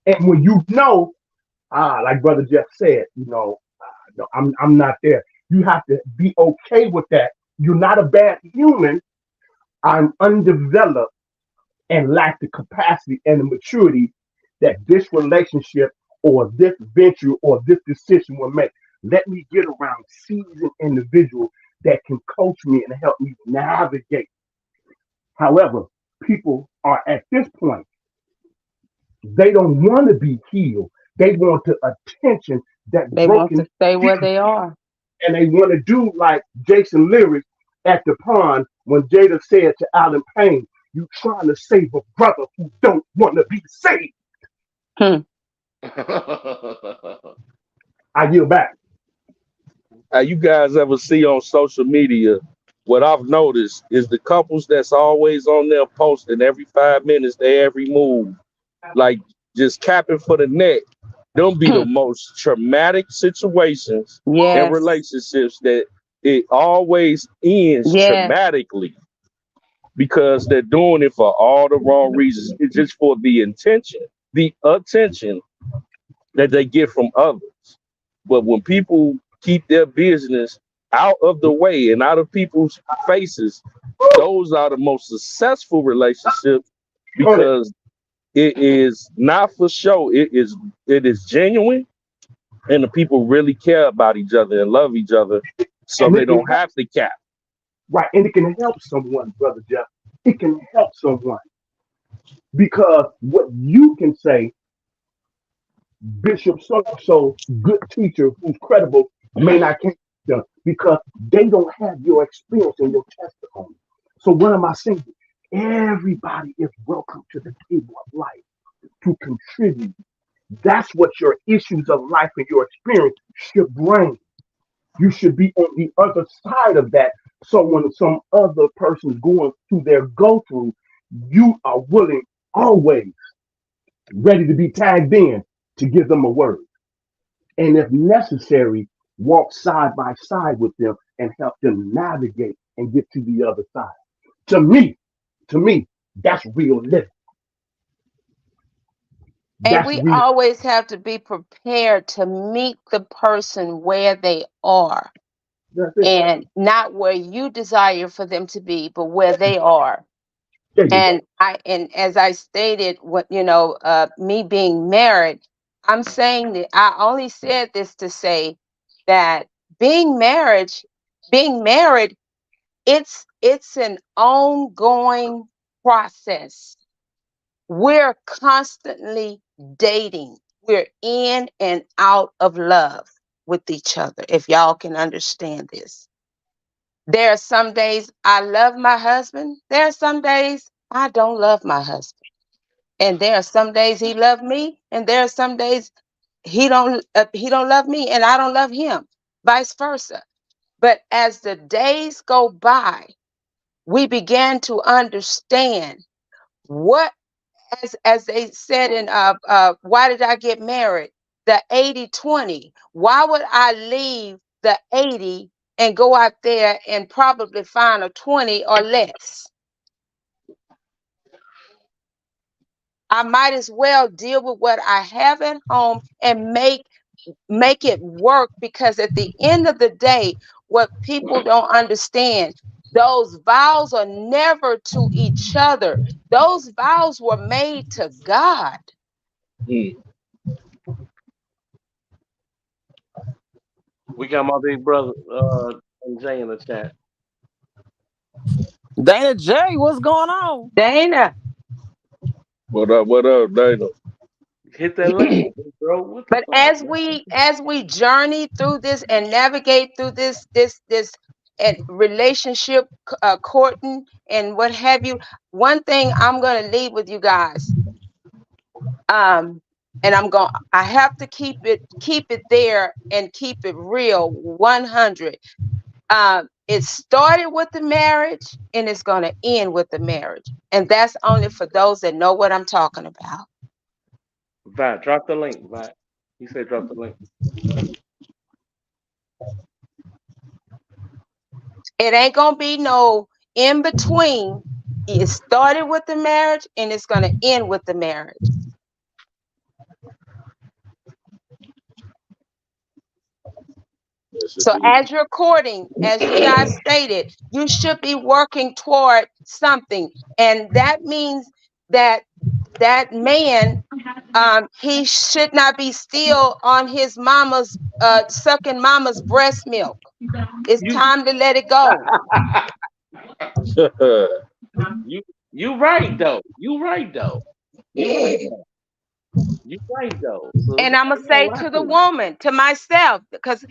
And when you know, like Brother Jeff said, no, I'm not there. You have to be okay with that. You're not a bad human. I'm undeveloped and lack the capacity and the maturity that this relationship or this venture or this decision will make. Let me get around seasoned individuals that can coach me and help me navigate. However, people are at this point, they don't want to be healed. They want the attention that They want broken to stay where people, they are. and they want to do like Jason Lyric at the pond when Jada said to Alan Payne, You trying to save a brother who don't want to be saved. I yield back. You guys ever see on social media? What I've noticed is the couples that's always on there posting every 5 minutes, they every move, like just capping for the neck. Them be the most traumatic situations and Yes. relationships that it always ends Yes. traumatically because they're doing it for all the wrong reasons. It's just for the attention that they get from others. But when people keep their business out of the way and out of people's faces, those are the most successful relationships because it is not for show. It is genuine, and the people really care about each other and love each other, so And they it can don't have to cap. Right, and it can help someone, brother Jeff. It can help someone because what you can say, Bishop so good teacher who's credible, may not catch them because they don't have your experience and your testimony. So what am I saying? Everybody is welcome to the table of life to contribute. That's what your issues of life and your experience should bring. You should be on the other side of that. So when some other person is going through their go through, you are willing, always ready to be tagged in to give them a word. And if necessary, walk side by side with them and help them navigate and get to the other side. To me, that's real living. And That's we real. always have to be prepared to meet the person where they are That's it. and not where you desire for them to be, but where they are. There you go. And as I stated, what me being married, I'm saying that I only said this to say that being married, it's an ongoing process. We're constantly dating. We're in and out of love with each other, if y'all can understand this. There are some days I love my husband. There are some days I don't love my husband. And there are some days he loves me, and there are some days he don't love me and I don't love him. Vice versa. But as the days go by, we began to understand what as they said in Why Did I Get Married? The 80-20. Why would I leave the 80 and go out there and probably find a 20 or less? I might as well deal with what I have at home and make it work, because at the end of the day, what people don't understand, those vows are never to each other. Those vows were made to God. Mm. We got my big brother Jay in the chat. Dana J, what's going on? Dana. What up, Dana? Hit that link, bro. What the But fuck? as we journey through this and navigate through this and relationship courting and what have you, one thing I'm going to leave with you guys, and I have to keep it there and keep it real 100. It started with the marriage and it's going to end with the marriage, and that's only for those that know what I'm talking about. Vi, drop the link, Vi. He said drop the link. It ain't gonna be no in between. It started with the marriage and it's gonna end with the marriage. Yes, So indeed. as you're courting, as you guys stated, you should be working toward something. And that means that man, he should not be still on his mama's sucking mama's breast milk. It's time to let it go. You right though. You right though. You right though. So And I'm gonna ain't gonna say lie to to the you. woman, to myself, because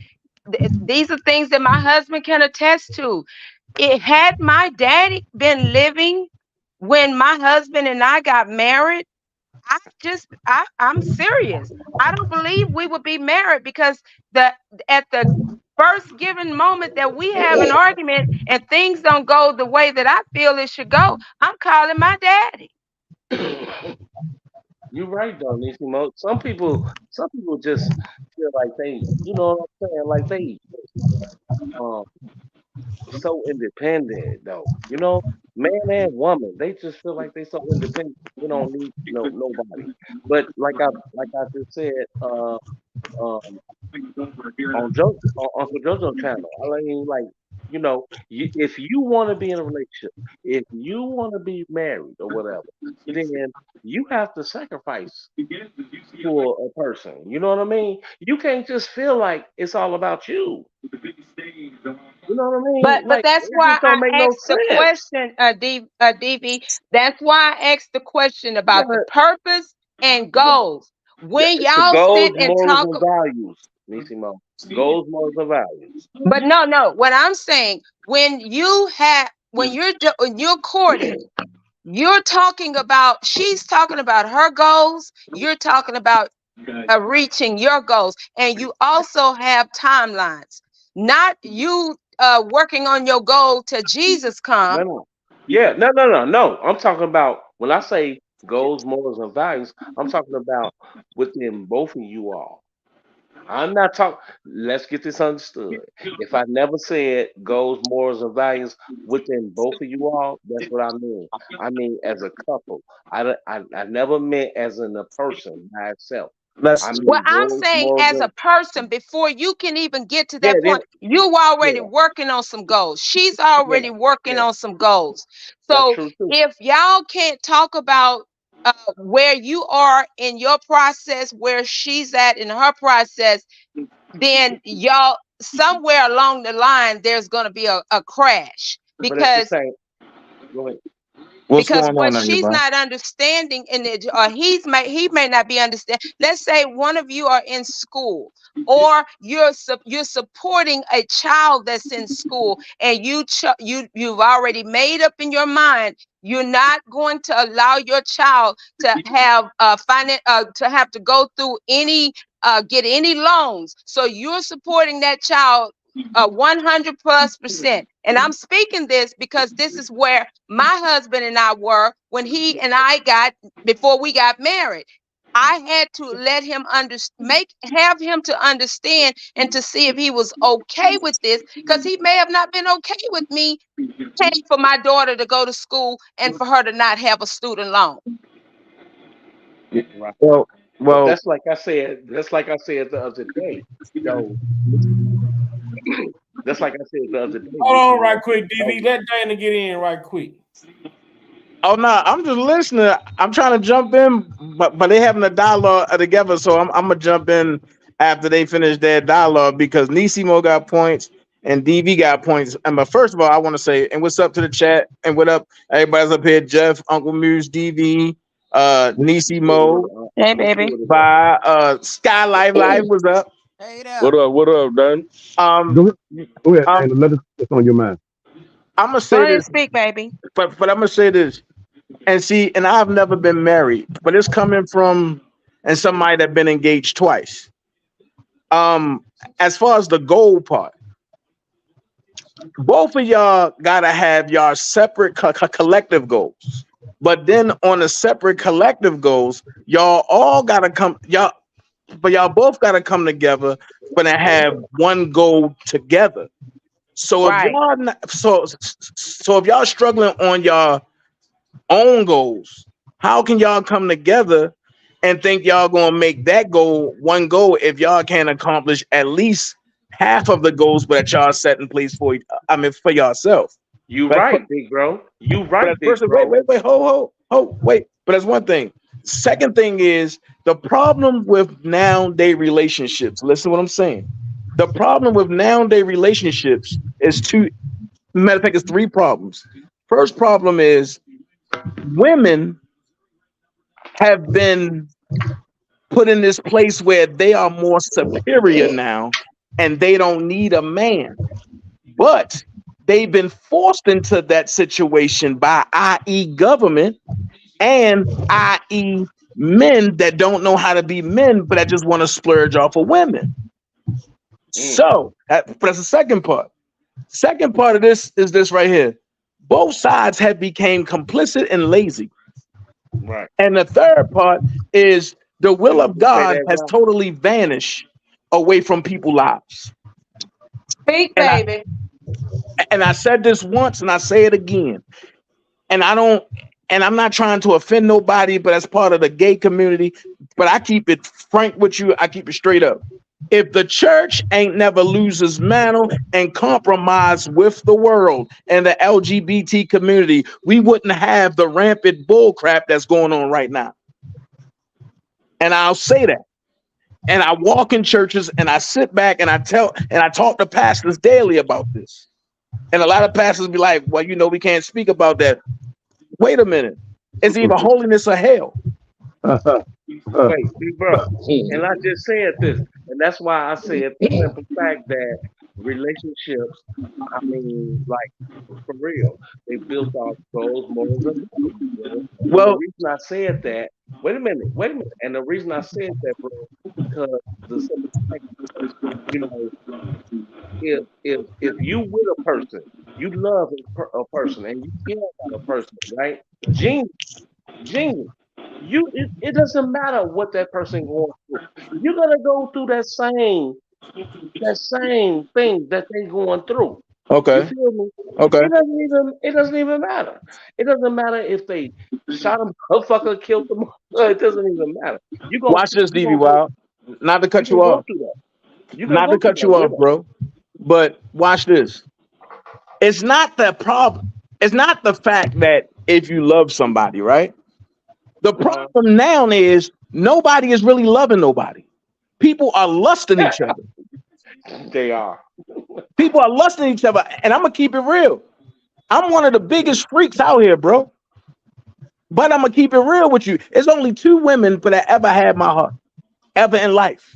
these are things that my husband can attest to. It had my daddy been living when my husband and I got married, I'm serious. I don't believe we would be married because at the first given moment that we have an argument and things don't go the way that I feel it should go, I'm calling my daddy. You're right though, Nishimo. Some people just feel like they, you know what I'm saying, like they um so independent though. You know, man and woman, they just feel like they so independent. They don't need nobody. But like I just said, um on Uncle JoJo channel, I mean, like, if you want to be in a relationship, if you want to be married or whatever, then you have to sacrifice for a person. You know what I mean? You can't just feel like it's all about you. You know what I mean? But Like, that's it why just don't make I no asked the sense. question, DV. That's why I asked the question about the Yeah, purpose and yeah, goals. yeah, When it's the y'all goals, sit and morals, talk, and values, Nissimo. Goals, morals, and values. but no. What I'm saying, when you're courting, you're talking about. She's talking about her goals. You're talking about reaching your goals, and you also have timelines. Not you working on your goal till Jesus No, come. no. Yeah, no. I'm talking about when I say goals, morals, and values, I'm talking about within both of you all. I'm not talking. Let's get this understood. If I never said goals, morals, and values within both of you all, that's what I mean. I mean as a couple. I never meant as in a person by itself. I Let's Well, mean I'm goals, saying morals, as a and person, before you can even get to yeah, that then point, you already yeah, working on some goals. She's yeah, already working yeah. on some goals. That's So true too. if y'all can't talk about where you are in your process, where she's at in her process, then y'all somewhere along the line there's going to be a crash But at the because same, go ahead. what's because going what on, she's everybody? not understanding in it, or he may not be understand. Let's say one of you are in school, or you're supporting a child that's in school, and you've already made up in your mind you're not going to allow your child to have to have to go through any get any loans. So you're supporting that child 100+%. And I'm speaking this because this is where my husband and I were when he and I before we got married. I had to let him have him to understand and to see if he was okay with this, because he may have not been okay with me paying for my daughter to go to school and for her to not have a student loan. Right. Well, But well, that's like I said. That's like I said the other day. Though that's like I said the other day, Hold on Nissimo. right quick, Though, DV. Let Dana get in right quick. oh no, I'm just listening. I'm trying to jump in, but they having a dialogue together, so I'm gonna jump in after they finish their dialogue because Nisimo got points and DV got points. And but first of all, I want to say, and what's up to the chat, and what up, everybody's up here, Jeff, Uncle Muse, DV, what Nisimo, is Hey, what's baby. good with that? by Sky Life, what's up? Hey What there. up? What up, Dan? Um, Go ahead, go ahead, um, and let us what's on your mind. I'm gonna Go say ahead and this, speak, baby. but I'm gonna say this. And see, and I've never been married, but it's coming from and somebody that been engaged twice. Um, as far as the goal part, both of y'all gotta have y'all separate collective goals. But then on the separate collective goals, y'all all gotta come, y'all both gotta come together for to have one goal together. So if Right. y'all not, so if y'all struggling on y'all own goals, how can y'all come together and think y'all gonna make that goal one goal if y'all can't accomplish at least half of the goals that y'all set in place for for yourself? You But right, big bro. You but right, at big first, wait, bro. wait. But that's one thing. Second thing is the problem with nowadays relationships. Listen to what I'm saying. The problem with nowadays relationships is two. Matter of fact, it's three problems. First problem is women have been put in this place where they are more superior now and they don't need a man. But they've been forced into that situation by i.e. government and i.e. men that don't know how to be men, but that just want to splurge off of women. So but that's the second part. Second part of this is this right here. Both sides have become complicit and lazy. Right. And the third part is the will of God has right. totally vanished away from people's lives. Speak, And baby. I said this once and I say it again. And I'm not trying to offend nobody, but as part of the gay community, but I keep it frank with you. I keep it straight up. If the church ain't never loses mantle and compromise with the world and the LGBT community, we wouldn't have the rampant bull crap that's going on right now. And I'll say that. And I walk in churches and I sit back and I talk to pastors daily about this. And a lot of pastors be like, well, we can't speak about that. Wait a minute. It's either holiness or hell. Wait, bro. And I just said this. And that's why I said the simple fact that relationships, I mean, like, for real, they built off those morals and values. Well, the reason I said that, wait a minute. And the reason I said that, bro, because the simple fact is, if you with a person, you love a person, and you care about a person, right? Genius. It doesn't matter what that person going through. You're gonna go through that same thing that they going through. Okay. You feel me? Okay. It doesn't even matter. It doesn't matter if they shot him, motherfucker, killed them. It doesn't even matter. You gonna watch this, DB Wild. Not to cut you off. Not to cut you off, bro. But watch this. It's not the problem. It's not the fact that if you love somebody, right? The problem now is nobody is really loving nobody. People are lusting each other. They are. People are lusting each other. And I'm going to keep it real. I'm one of the biggest freaks out here, bro. But I'm going to keep it real with you. It's only 2 women that ever had my heart, ever in life.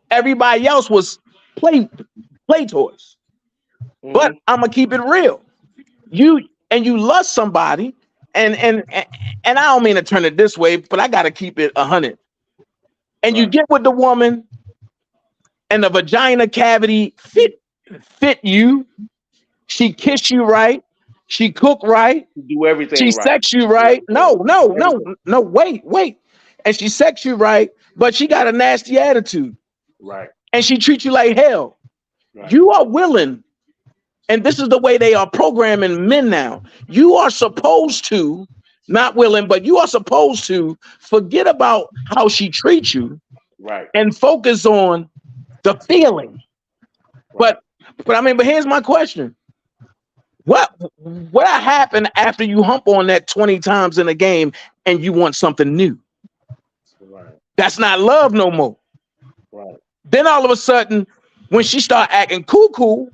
Everybody else was play toys. But I'm going to keep it real. You lust somebody. And I don't mean to turn it this way, but I got to keep it 100. And you get with the woman and the vagina cavity fit you. She kiss you right. She cook right. Do everything she right. Sex you right. No, wait. And she sex you right, but she got a nasty attitude. Right. And she treats you like hell. Right. You are willing. And this is the way they are programming men now. You are supposed to, not willing, but you are supposed to forget about how she treats you, right, and focus on the feeling. Right. But here's my question. What happened after you hump on that 20 times in a game and you want something new? Right. That's not love no more. Right. Then all of a sudden, when she start acting cool,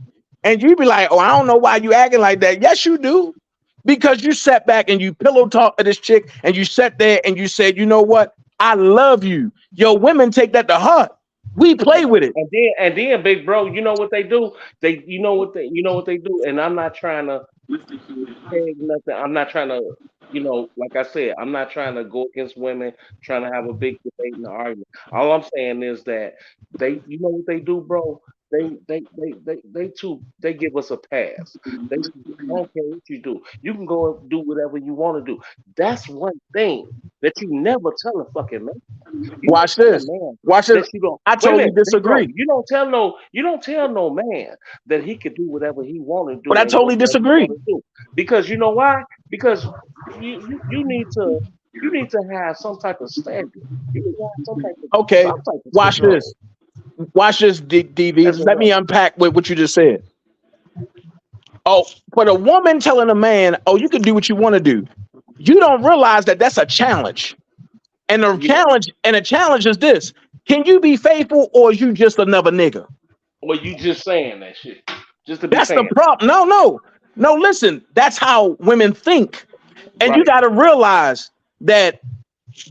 and you be like, oh, I don't know why you acting like that. Yes, you do. Because you sat back and you pillow talked to this chick and you sat there and you said, you know what? I love you. Yo, women take that to heart. We play with it. And then, big bro, you know what they do? You know what they do? And I'm not trying to say nothing. I'm not trying to, like I said, I'm not trying to go against women, trying to have a big debate and argument. All I'm saying is that you know what they do, bro? They give us a pass. They say, I don't care what you do. You can go and do whatever you want to do. That's one thing that you never tell a fucking man. Watch this. Watch this. I totally disagree. You don't tell no man that he could do whatever he want to do. But I totally disagree. Because you know why? Because you need to have some type of standard. You need to have some type of okay. Watch control. This. Watch this, DV. Let me unpack what you just said. Oh, but a woman telling a man, oh, you can do what you want to do. You don't realize that that's a challenge. And the challenge is this. Can you be faithful or are you just another nigga? Or you just saying that shit? Just to be that's the problem. No, listen. That's how women think. And right. You got to realize that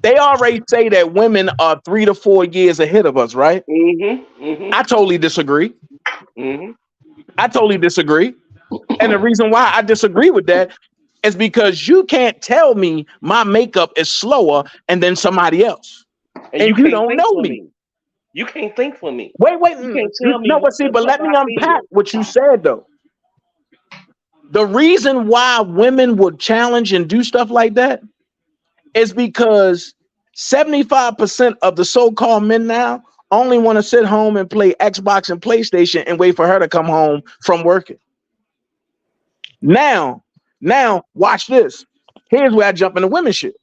they already say that women are 3 to 4 years ahead of us, right? Mm-hmm. I totally disagree. Mm-hmm. I totally disagree. And the reason why I disagree with that is because you can't tell me my makeup is slower and then somebody else. And you And you can't don't think know for me. me. You can't think for me. Wait, You can't tell me no, but see, but what let me I unpack feel. what you said though. The reason why women would challenge and do stuff like that is because 75% of the so-called men now only want to sit home and play Xbox and PlayStation and wait for her to come home from working. Now, watch this. Here's where I jump into women shit.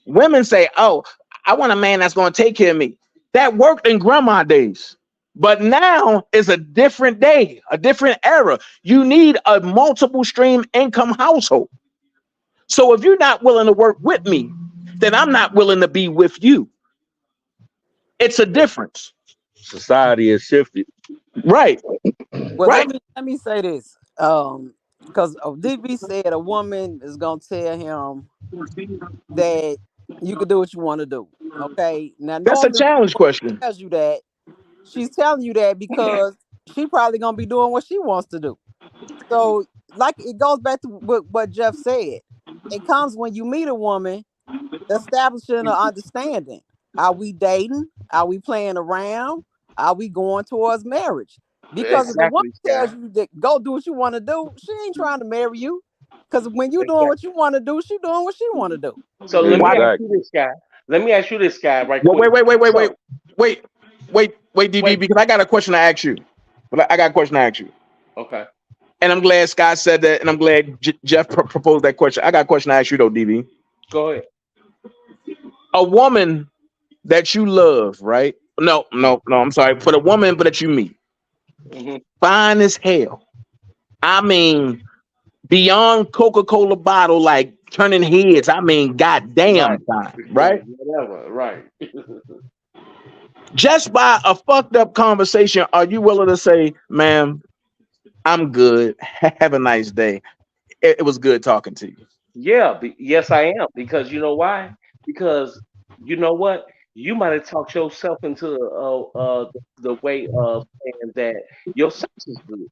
Women say, "Oh, I want a man that's going to take care of me." That worked in grandma days. But now is a different day, a different era. You need a multiple stream income household. So if you're not willing to work with me, then I'm not willing to be with you. It's a difference. Society has shifted. Right. Well, Right. let me say this. Because DB said a woman is gonna tell him that you can do what you want to do. Okay. Now That's a normally challenge question. tells you that she's telling you that because she probably gonna be doing what she wants to do. So, like, it goes back to what Jeff said. It comes when you meet a woman, establishing an understanding. Are we dating? Are we playing around? Are we going towards marriage? Because if a woman Exactly, tells Sky. you that go do what you want to do, she ain't trying to marry you. Because when you doing what Exactly. you want to do, she doing what she want to do. So let me Why? ask you Exactly. this, Sky. Let me ask you this, Sky, right Well, quick. So wait, DB, wait. because I got a question to ask you. But I got a question to ask you. Okay. And I'm glad Scott said that, and I'm glad Jeff proposed that question. I got a question to ask you though, DB. Go ahead. A woman that you love, right? No, I'm sorry. For the woman that you meet, Hmm. fine as hell. I mean, beyond Coca-Cola bottle, like turning heads. I mean, Right. goddamn fine, right? Whatever. Right. Just by a fucked up conversation, are you willing to say, ma'am, I'm good. Have a nice day. It was good talking to you. Yeah. Yes, I am. Because you know why? Because you know what? You might have talked yourself into the way of saying that your sex is good.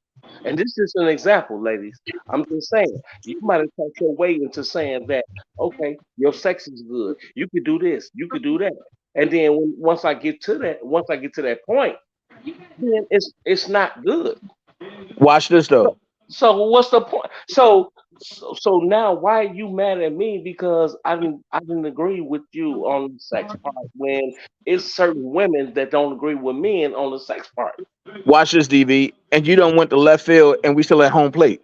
And this is an example, ladies. I'm just saying, you might have talked your way into saying that, okay, your sex is good. You could do this, you could do that. And then once I get to that point, then it's not good. Watch this So, though. so what's the point? So now why are you mad at me because I didn't agree with you on the sex part when it's certain women that don't agree with men on the sex part. Watch this, DV. And you don't went to left field, and we still at home plate.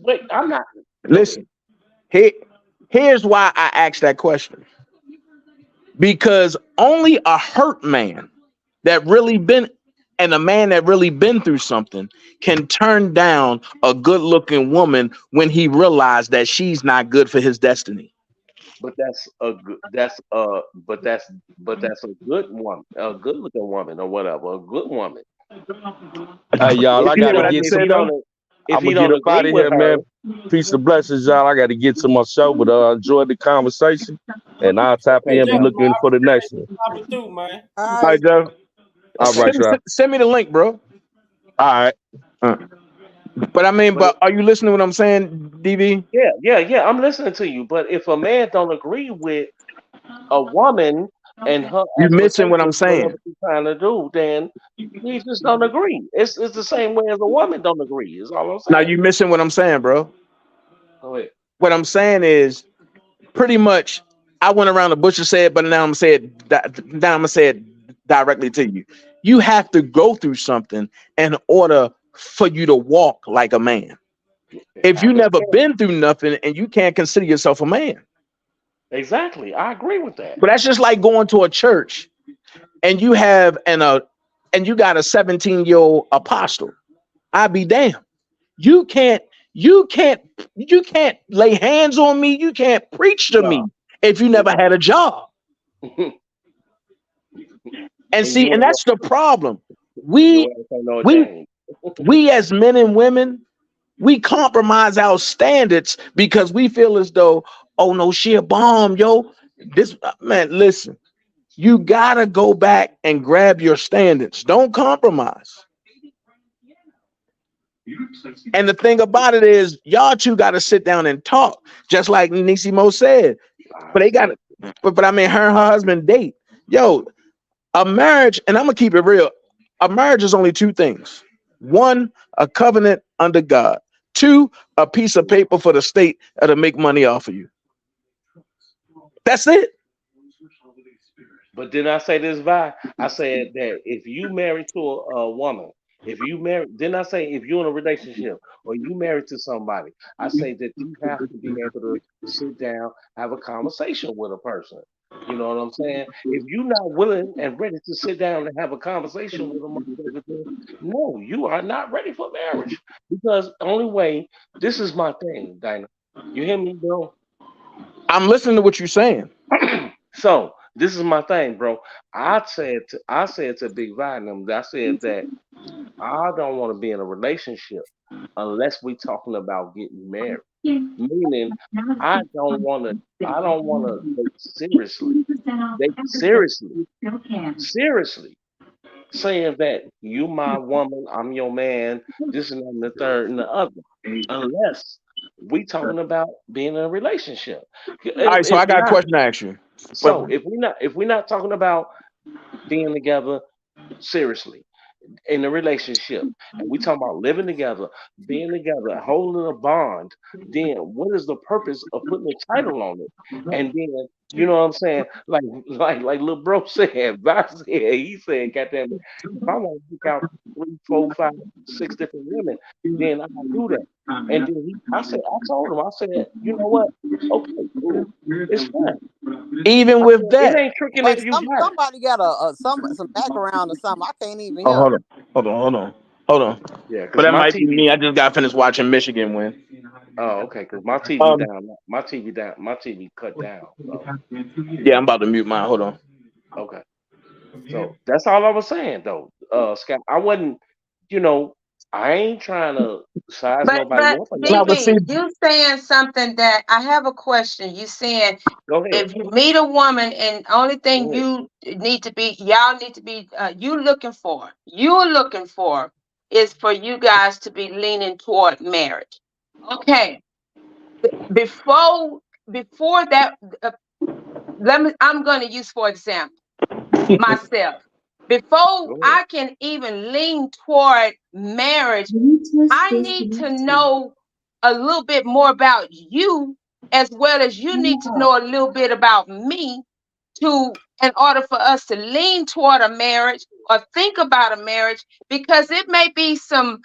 Wait, I'm not. Go ahead. Listen, here, here's why I asked that question. Because only a hurt man that really been and a man that really been through something can turn down a good looking woman when he realized that she's not good for his destiny. But that's a good woman, a good looking woman or whatever, a good woman. Hey, y'all, You I hear got to what I But get just if some. said he though? don't if I'm he going to get don't up out agree of with here, her, man. Peace and blessings, y'all. I got to get to my show, but enjoyed the conversation. And I'll tap okay, in, be Yeah, Jeff. bro. looking I for the next appreciate you one. popping through, man. All All right. right, Joe. All right, y'all. Send me the link, bro. All right. Uh, but I mean, But but are you listening to what I'm saying, DV? yeah, I'm listening to you. But if a man don't agree with a woman and her You missing what I'm expectations, whatever saying? she's trying to do, then he just don't agree. It's the same way as a woman don't agree. Is all I'm Now saying. you missing what I'm saying, bro. Go ahead. What I'm saying is pretty much I went around the bush and said, but now I'm gonna say it directly to you. You have to go through something in order for you to walk like a man. If I you never understand. been through nothing and you can't consider yourself a man, Exactly. I agree with that. but that's just like going to a church and and you got a 17-year-old apostle. I'd be damned. You can't, you can't, you can't lay hands on me. You can't preach to No. me if you never No. had a job. And And see, you and ain't that's the problem. your We ass ain't no we James. we as men and women, we compromise our standards because we feel as though, oh no, she a bomb, yo. This man, listen, you gotta go back and grab your standards. Don't compromise. And the thing about it is, y'all two got to sit down and talk, just like Nisimo said. But they got, but I mean, her and her husband date. Yo, a marriage, and I'm gonna keep it real. A marriage is only two things: one, a covenant under God; two, a piece of paper for the state to make money off of you. That's it. But didn't I say this, Vi? I said that if you married to a woman, if you marry, didn't I say if you're in a relationship or you married to somebody, I say that you have to be able to sit down, have a conversation with a person. You know what I'm saying? If you're not willing and ready to sit down and have a conversation with a motherfucker, no, you are not ready for marriage. Because only way, this is my thing, Dinah. You hear me, bro? I'm listening to what you're saying. So this is my thing, bro. I said to Big Vitam, I said that I don't want to be in a relationship unless we talking about getting married. Meaning I don't want to date seriously. Date seriously. Seriously. Saying that you my woman, I'm your man, this and that and the third and the other. Unless we talking about being in a relationship. All right, so If I got a not, question to ask you. so if we're not talking about being together seriously in a relationship, and we talking about living together, being together, holding a bond, then what is the purpose of putting a title on it? And then you know what I'm saying? Like little bro said, Bob said, he said, goddamn it, if I want to pick out 3, 4, 5, 6 different women, then I'll do that. And then I told him, I said, you know what? Okay, cool. It's fine. Even I with said, it that, ain't tricking Wait, if you got it. somebody got some background or something. I can't even oh, hear. hold on. Yeah, But because that my might be TV. me. I just got finished watching Michigan win. Oh, okay. Because my TV Um, down. My TV down. My TV cut down. So yeah, I'm about to mute mine. Hold on. okay. So that's all I was saying, though. Scott, I wasn't. You know, I ain't trying to size nobody But up or No, nothing. but see, DV, you saying something that I have a question. You saying Go ahead. if you meet a woman and only thing Go ahead. y'all need to be you're looking for is for you guys to be leaning toward marriage. Okay. Before before that, I'm going to use for example myself. Before Go ahead. I can even lean toward marriage, I need to know a little bit more about you, as well as you need to know a little bit about me, in order for us to lean toward a marriage or think about a marriage, because it may be some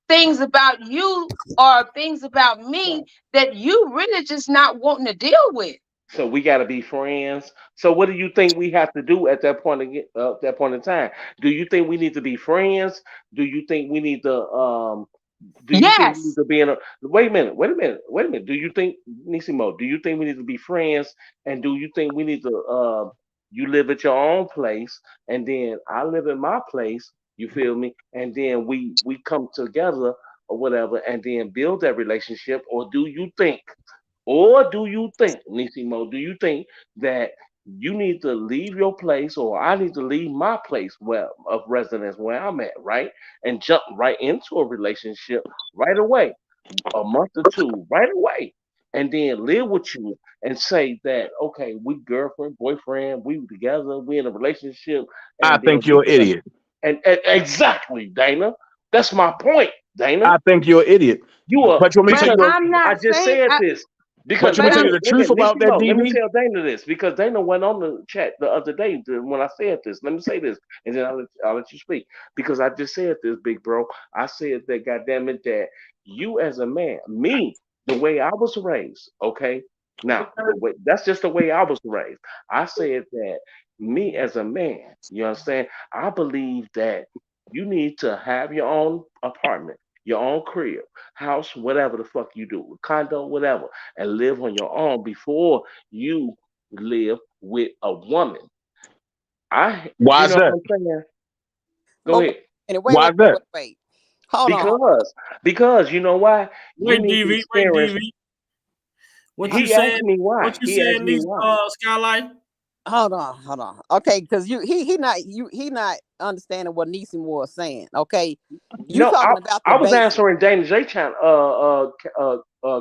things about you or things about me that you really just not wanting to deal with. So we got to be friends. So what do you think we have to do at that point? That point in time, do you think we need to be friends? Do you think we need to Do you think we need Yes. to be in a wait a minute, wait a minute, wait a minute. Do you think Nisimo, do you think we need to be friends? And do you think we need to you live at your own place and then I live in my place, you feel me? And then we come together or whatever and then build that relationship, or do you think, Nisimo, do you think that you need to leave your place or I need to leave my place where of residence where I'm at, right? And jump right into a relationship right away, a month or two, right away, and then live with you and say that okay, we girlfriend, boyfriend, we together, we in a relationship, I and then think you're an idiot. and exactly, Dana. That's my point, Dana. I think you're an idiot. You are But you want me to tell But you? because I'm I not just saying said this. Because But you want but me to tell I'm you the truth about that, Let me DB? tell Dana this because Dana went on the chat the other day when I said this. Let me say this, and then I'll let you speak because I just said this, big bro. I said that, goddamn it, that you as a man, me, the way I was raised, okay. Now, the way that's just the way I was raised. I said that me as a man, you understand? I believe that you need to have your own apartment, your own crib, house, whatever the fuck you do, condo, whatever, and live on your own before you live with a woman. Why You is know that? what I'm saying? Go But ahead. Why is that? wait. Hold on. Because you know why? You Wait, need to DV, wait, experience. DV. What you He asked saying? me why. What you He asked saying, me these why. Skylight? Hold on. Okay, because he not understanding what Niecy was saying. Okay, you No, talking about the I was basics. answering Dana J. Chan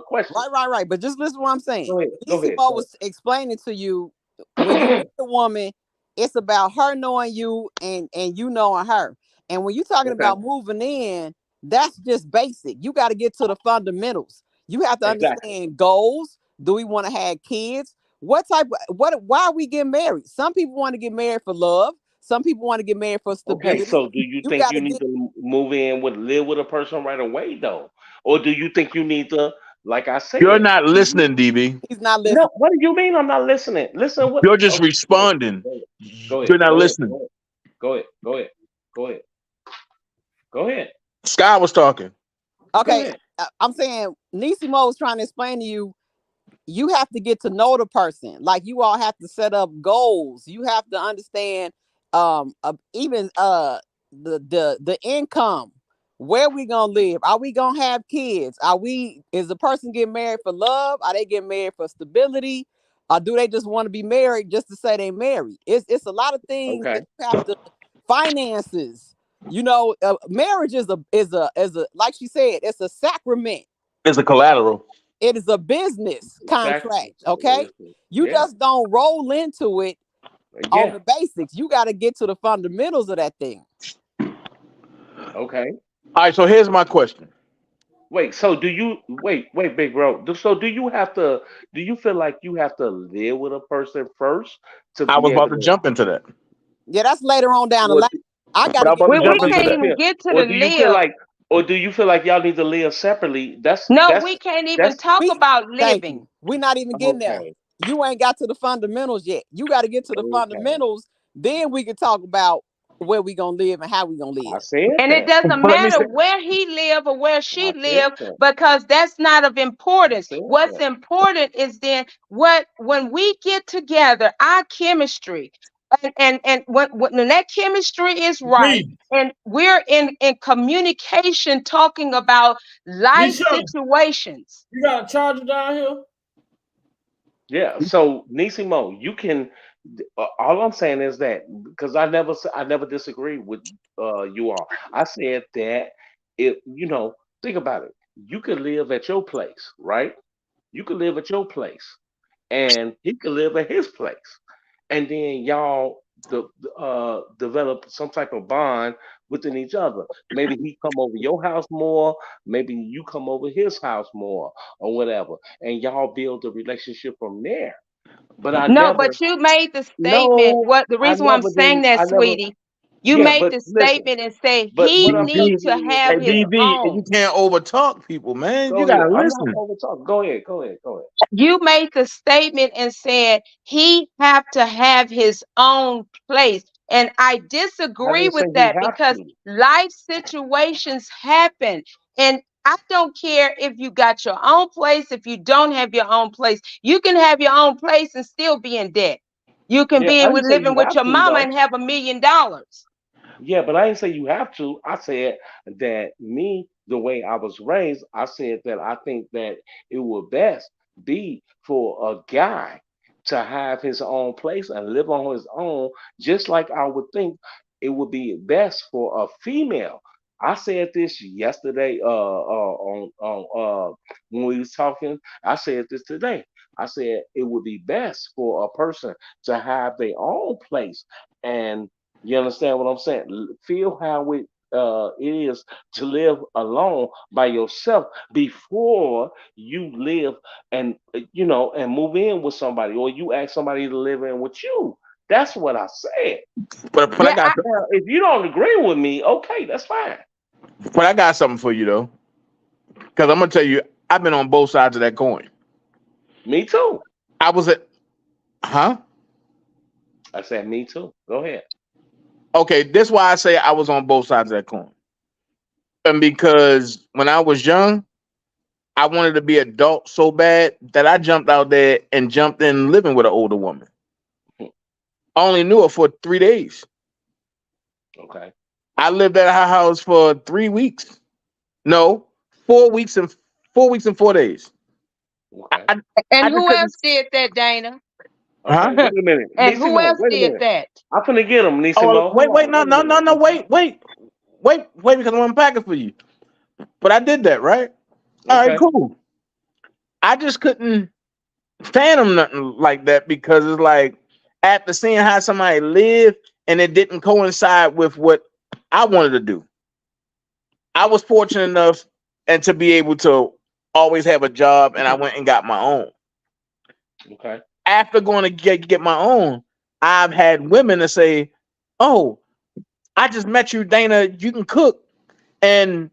question. Right. But just listen to what I'm saying. Go ahead. Go Niecy ahead. Mo was explaining to you when you meet a woman, it's about her knowing you and you knowing her. And when you're talking Okay. about moving in, that's just basic. You got to get to the fundamentals. You have to Exactly. understand goals. Do we want to have kids? Why are we getting married? Some people want to get married for love. Some people want to get married for Okay. stability. So, do you You think got you to need get to move in live with a person right away though, or do you think you need to, like I You're said, not listening, DB. he's not no? listening. What do you mean I'm not listening? Listen, what? You're just Okay. Go ahead. responding. Go ahead. You're not Go ahead. listening. Go ahead. Go ahead. Go ahead. Go ahead. Sky was talking. Go Okay, ahead. I'm saying Niecy Mo was trying to explain to you. You have to get to know the person. Like you all have to set up goals. You have to understand even the income. Where we gonna live? Are we gonna have kids? Is the person getting married for love? Are they getting married for stability? Or do they just want to be married just to say they married? It's a lot of things that Okay. you have to finances. Marriage is a like she said, it's a sacrament. It's a collateral. It is a business Exactly. contract. Okay. You Yeah. just don't roll into it on Yeah. the basics. You got to get to the fundamentals of that thing. Okay. All right, so here's my question. Wait. So do you wait, big bro? So do you have to? Do you feel like you have to live with a person first to I be was able about to to? jump into that. Yeah, that's later on down the What? line. I got But to I'm get about to to We know jump we my into can't that. even people. get to Or the do you feel live. like? Or do you feel like y'all need to live separately? No, we can't even That's talk We about Thank you. living. We're not even getting there. okay. You ain't got to the fundamentals yet. You got to get to the Okay. fundamentals. Then we can talk about where we gonna live and how we gonna I live. said And it that. doesn't But let me matter say, where he live or where she I said live that. because that's not of I importance. said What's that. important is then when we get together, our chemistry. And when that chemistry is right Me, and we're in communication talking about life Nisha, situations. you got a charger down here? Yeah. So Nisimo, you can. All I'm saying is that because I never disagree with you all. I said that think about it. You could live at your place, right? You could live at your place, and he could live at his place, and then y'all develop some type of bond within each other. Maybe he come over your house more, maybe you come over his house more, or whatever, and y'all build a relationship from there. But I No, never, but you made the statement. no, What the I reason why I'm never saying did. that, I never, sweetie, you yeah. made But the listen, statement and say but he what I'm need DB, telling to you is have hey, his that. DB, and you own. can't overtalk people, man. You Go ahead. gotta I'm not listen. over talk. Go ahead. Go ahead. Go ahead. You made the statement and said he have to have his own place. And I I disagree didn't say with he that have because to. life situations happen. And I don't care if you got your own place, if you don't have your own place. You can have your own place and still be in debt. You can Yeah, I didn't say living you with have your to mama though. and have $1 million. Yeah, but I didn't say you have to. I said that me, the way I was raised, I said that I think that it would best be for a guy to have his own place and live on his own, just like I would think it would be best for a female. I said this yesterday when we was talking. I said this today. I said it would be best for a person to have their own place and you understand what I'm saying? Feel how it is to live alone by yourself before you live and and move in with somebody or you ask somebody to live in with you. That's what I said. But I Yeah, got Now, if you don't agree with me, okay, that's fine. something for you though, because I'm gonna tell you, I've been on both sides of that coin. Me too. I was at, huh? I said me too. Go ahead. Okay, that's why I say I was on both sides of that coin, and because when I was young, I wanted to be adult so bad that I jumped out there and jumped in living with an older woman. I only knew her for 3 days. Okay. I lived at her house for 3 weeks. No, 4 weeks and 4 weeks and 4 days. Okay. I, and I just who couldn't. else did that, Dana? Huh? Okay, wait a minute. And who Nissimo, else wait a did minute. that? I'm finna get him, Oh, Nissimo. wait, Hold on, no, wait a minute. wait, because I'm unpacking for you. But I did that, right? All right, Okay. cool. I just couldn't fathom nothing like that because it's like after seeing how somebody lived and it didn't coincide with what I wanted to do. I was fortunate enough and to be able to always have a job, and I went and got my own. Okay. After going to get my own, I've had women that say, "Oh, I just met you, Dana. You can cook, and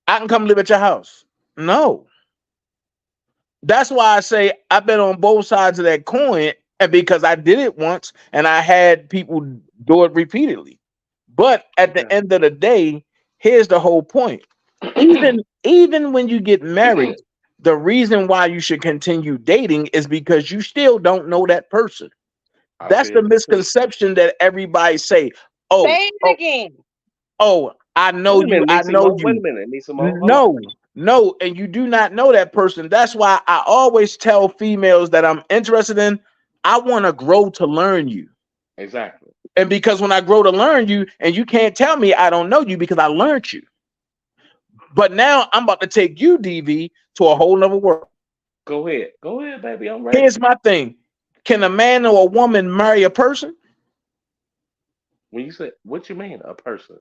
I can come live at your house." No, that's why I say I've been on both sides of that coin, and because I did it once, and I had people do it repeatedly. But at the Okay. end of the day, here's the whole point. Even when you get married, the reason why you should continue dating is because you still don't know that person. I That's the feel you too. misconception that everybody say, oh, Say it oh, again. oh, I know Wait a you, minute, I know Nissimo. Wait a you. minute, Nissimo. Hold on. No, no, and you do not know that person. That's why I always tell females that I'm interested in, I want to grow to learn you. Exactly. And because when I grow to learn you, and you can't tell me I don't know you because I learned you. But now I'm about to take you, DV, to a whole nother world. Go ahead. Go ahead, baby. I'm ready. Here's my thing. Can a man or a woman marry a person? When you say, what you mean, a person?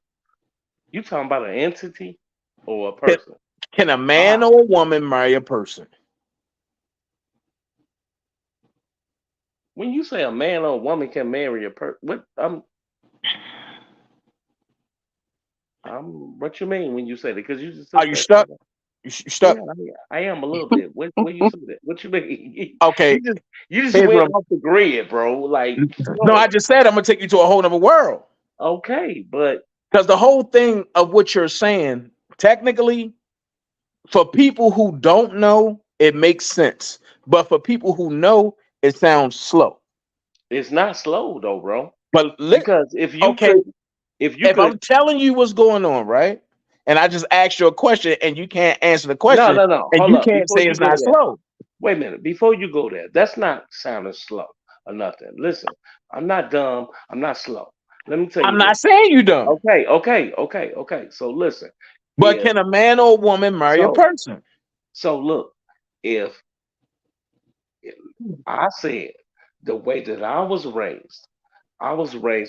You talking about an entity or a Can, person? can a man Ah, or a woman marry a person? when you say a man or a woman can marry a person, what what you mean when you say that? Because you just Are took you that. stuck? You Yeah, stuck? I am a little bit. What you say that? What you mean? Okay, You just here's went what off the grid, bro. Like, go no, I ahead. just said I'm gonna take you to a whole nother world. Okay, but Because the whole thing of what you're saying, technically, for people who don't know, it makes sense. But for people who know, it sounds slow. it's not slow though, bro. But Because okay, if you if could, I'm telling you what's going on, right? And I just asked you a question and you can't answer the no, question no, no. and Hold you up. can't Before say you it's go not there, slow. wait a minute. Before you go there, that's not sounding slow or nothing. Listen, I'm not dumb. I'm not slow. Let me tell I'm you this. not saying you dumb. Okay. So listen, But if can a man or a woman marry a so, person? so look, if I said the way that I was raised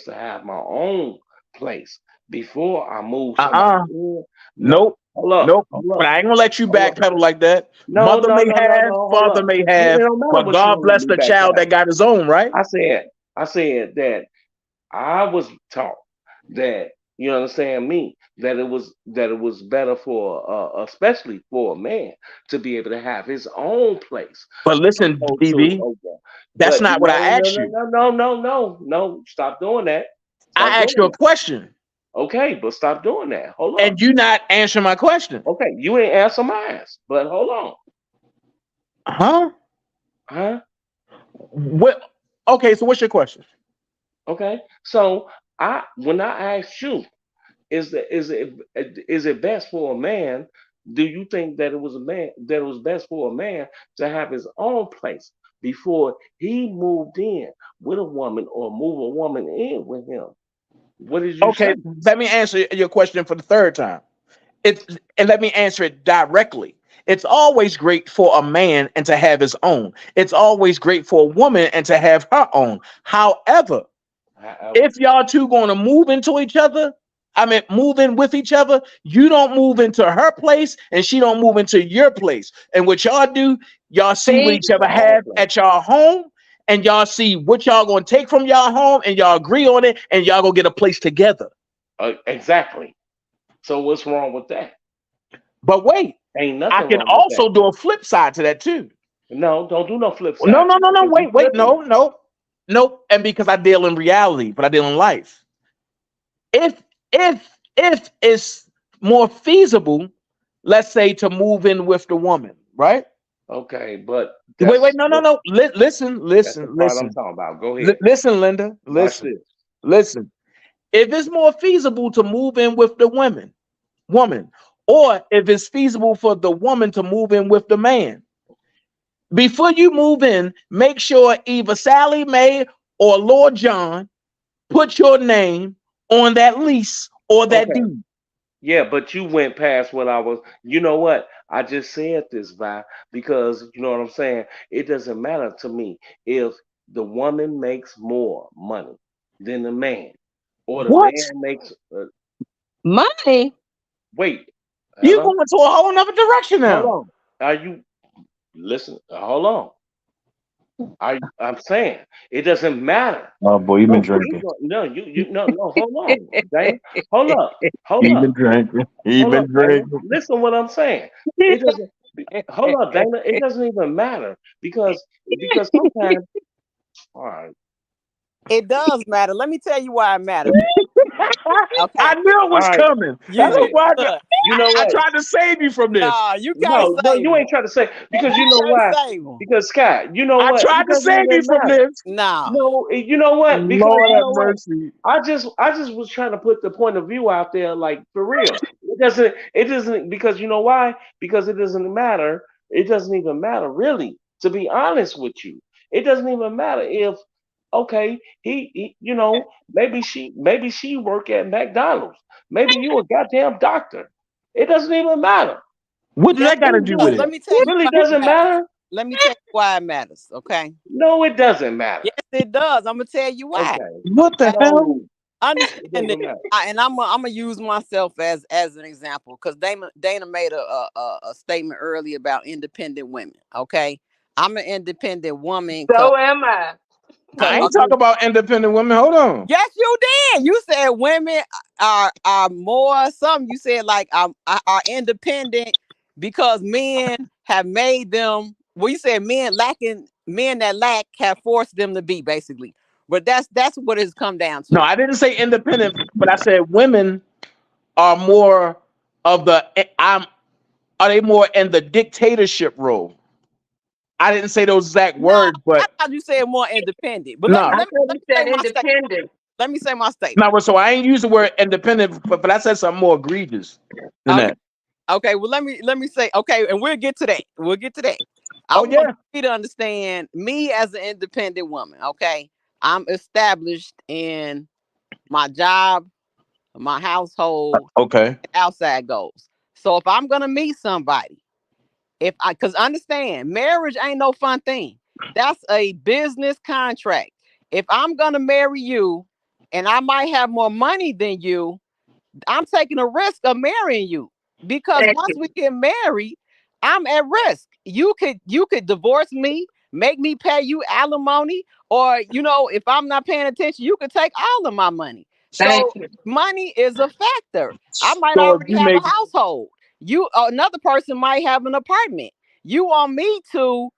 to have my own place before I moved somebody Uh-uh. in. No, Nope. hold up, Nope. hold But up, I ain't gonna let you hold up. backpedal like that. No, Mother no, may no, no, have, no. Hold father up. may It have, don't matter but what you God want to bless me the back child that down. got his own, right? I said that I was taught that you understand me that it was better for especially for a man to be able to have his own place But listen, opposed to DV, that's but not what I asked you. no, stop doing that. Stop I asked you doing a that. question Okay, but stop doing that. Hold up. and you not answering my question. Okay, you ain't answer my ass, but hold on. Huh? Huh? What? Okay, so what's your question? Okay. So I when I asked you, is it best for a man? Do you think that it was best for a man to have his own place before he moved in with a woman or move a woman in with him? What did you say? Okay, let me answer your question for the third time. It's and let me answer it directly. It's always great for a man and to have his own. It's always great for a woman and to have her own. However, However, if y'all two going to move into each other, I mean, move in with each other, you don't move into her place and she don't move into your place. And what y'all do, y'all see what See? each other the own have place. at y'all home and y'all see what y'all going to take from y'all home and y'all agree on it and y'all going to get a place together. Exactly. So what's wrong with that? But wait, Ain't I nothing can wrong with that. also do a flip side to that too. No, don't do no flip No, side no, to no, that no, because you wait, flipping no, it. no, no. And because I deal in reality, but I deal in life. If if it's more feasible, let's say to move in with the woman, right? Okay, but Wait, no, no, no. Listen, that's the listen, part I'm listen, talking about. Go ahead. listen, Linda, Watch listen, this. listen. If it's more feasible to move in with the woman, or if it's feasible for the woman to move in with the man, before you move in, make sure either Sally Mae or Lord John put your name on that lease or that Okay. deed. Yeah, but you went past what I was. You know what? I just said this, Vi, because you know what I'm saying. It doesn't matter to me if the woman makes more money than the man, or the What? man makes. Money. Wait, You hello, going to a whole nother direction hold now. on. Are you listen? Hold on. I'm saying it doesn't matter. Oh boy, you've been No, you drinking. no, you no. Hold on, Dana. Hold up. Hold You've up. been drinking. You've Hold been up, Dana. drinking. Listen what I'm saying. It doesn't. Hold up, Dana. It doesn't even matter because sometimes. All right. It does matter. Let me tell you why it matters. I Okay. knew it All was right. coming. You That's Hey, why look. you know I what? tried to save you from this. Nah, you can't No, save you them. ain't trying to say because you You know can't why? save them. Because Scott, you know I what? tried It to doesn't save you even from matter. this. Nah. No, you know what? Because Lord you have know what? mercy. I just was trying to put the point of view out there, like for real. It doesn't because you know why? Because it doesn't matter. It doesn't even matter really. To be honest with you, it doesn't even matter if okay, you know, maybe she work at McDonald's. Maybe you a goddamn doctor. It doesn't even matter. What does Yes, that got it to It do does. with really, it? Let me tell it you really why it doesn't matters. matter. Let me tell you why it matters. Okay. No, it doesn't matter. Yes, it does. I'm gonna tell you why. Okay. What the Okay. hell? No, it Understand this. doesn't matter. And I'm gonna use myself as an example because Dana made a statement earlier about independent women. Okay. I'm an independent woman So am I. I ain't okay. talking about independent women. Hold on. Yes, you did. You said women are more something. You said like are independent because men have made them. Well, you said men that lack have forced them to be basically. But that's what it's come down No, to. I didn't say independent, but I said women are more of the are they more in the dictatorship role? I didn't say those exact No, words, I but thought you said more independent. But no, I thought let you me say said my statement. independent. Let me say my statement. no. So I ain't use the word independent, but I said something more egregious than Okay. that. Okay. Well, let me say. Okay, and we'll get to that. We'll get to that. I Oh want yeah. you to understand me as an independent woman. Okay, I'm established in my job, my household, Okay. outside goals. So if I'm gonna meet somebody, because understand, marriage ain't no fun thing. That's a business contract. If I'm gonna marry you, and I might have more money than you, I'm taking a risk of marrying you because Thank once you. we get married, I'm at risk. You could divorce me, make me pay you alimony, or if I'm not paying attention, you could take all of my money. Thank So you. money is a factor. I might So if already you have a make household. Another person might have an apartment. You want me to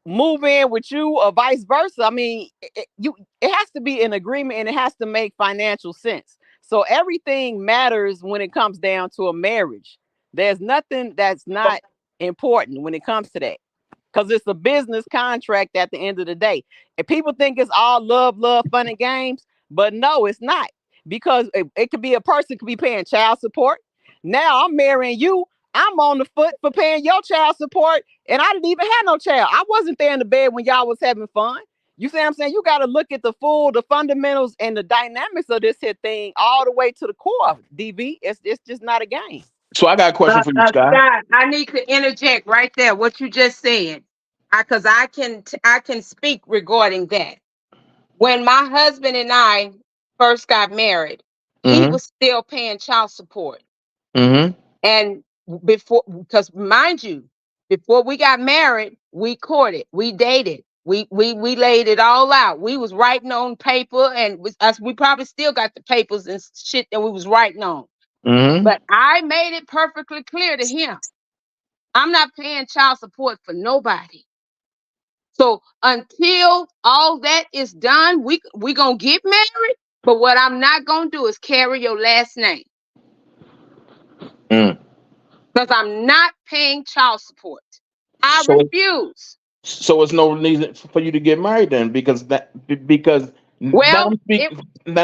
move in with you or vice versa. I mean, it has to be an agreement and it has to make financial sense. So everything matters when it comes down to a marriage. There's nothing that's not important when it comes to that because it's a business contract at the end of the day. And people think it's all love, fun and games, but no, it's not because it could be a person could be paying child support. Now I'm marrying you. I'm on the foot for paying your child support, and I didn't even have no child. I wasn't there in the bed when y'all was having fun. You see what I'm saying? You got to look at the fundamentals and the dynamics of this here thing all the way to the core. DV, it's just not a game. so I got a question for you, Sky. Scott, I need to interject right there. What you just said, because I can speak regarding that. When my husband and I first got married, he Mm-hmm. was still paying child support. Mm-hmm. And because mind you, before we got married, we courted, we dated, we laid it all out. We was writing on paper, and we probably still got the papers and shit that we was writing on. Mm-hmm. But I made it perfectly clear to him, I'm not paying child support for nobody. So until all that is done, we gonna get married. But what I'm not gonna do is carry your last name Mm. because I'm not paying child support. I So refuse. so it's no reason for you to get married then because now Well,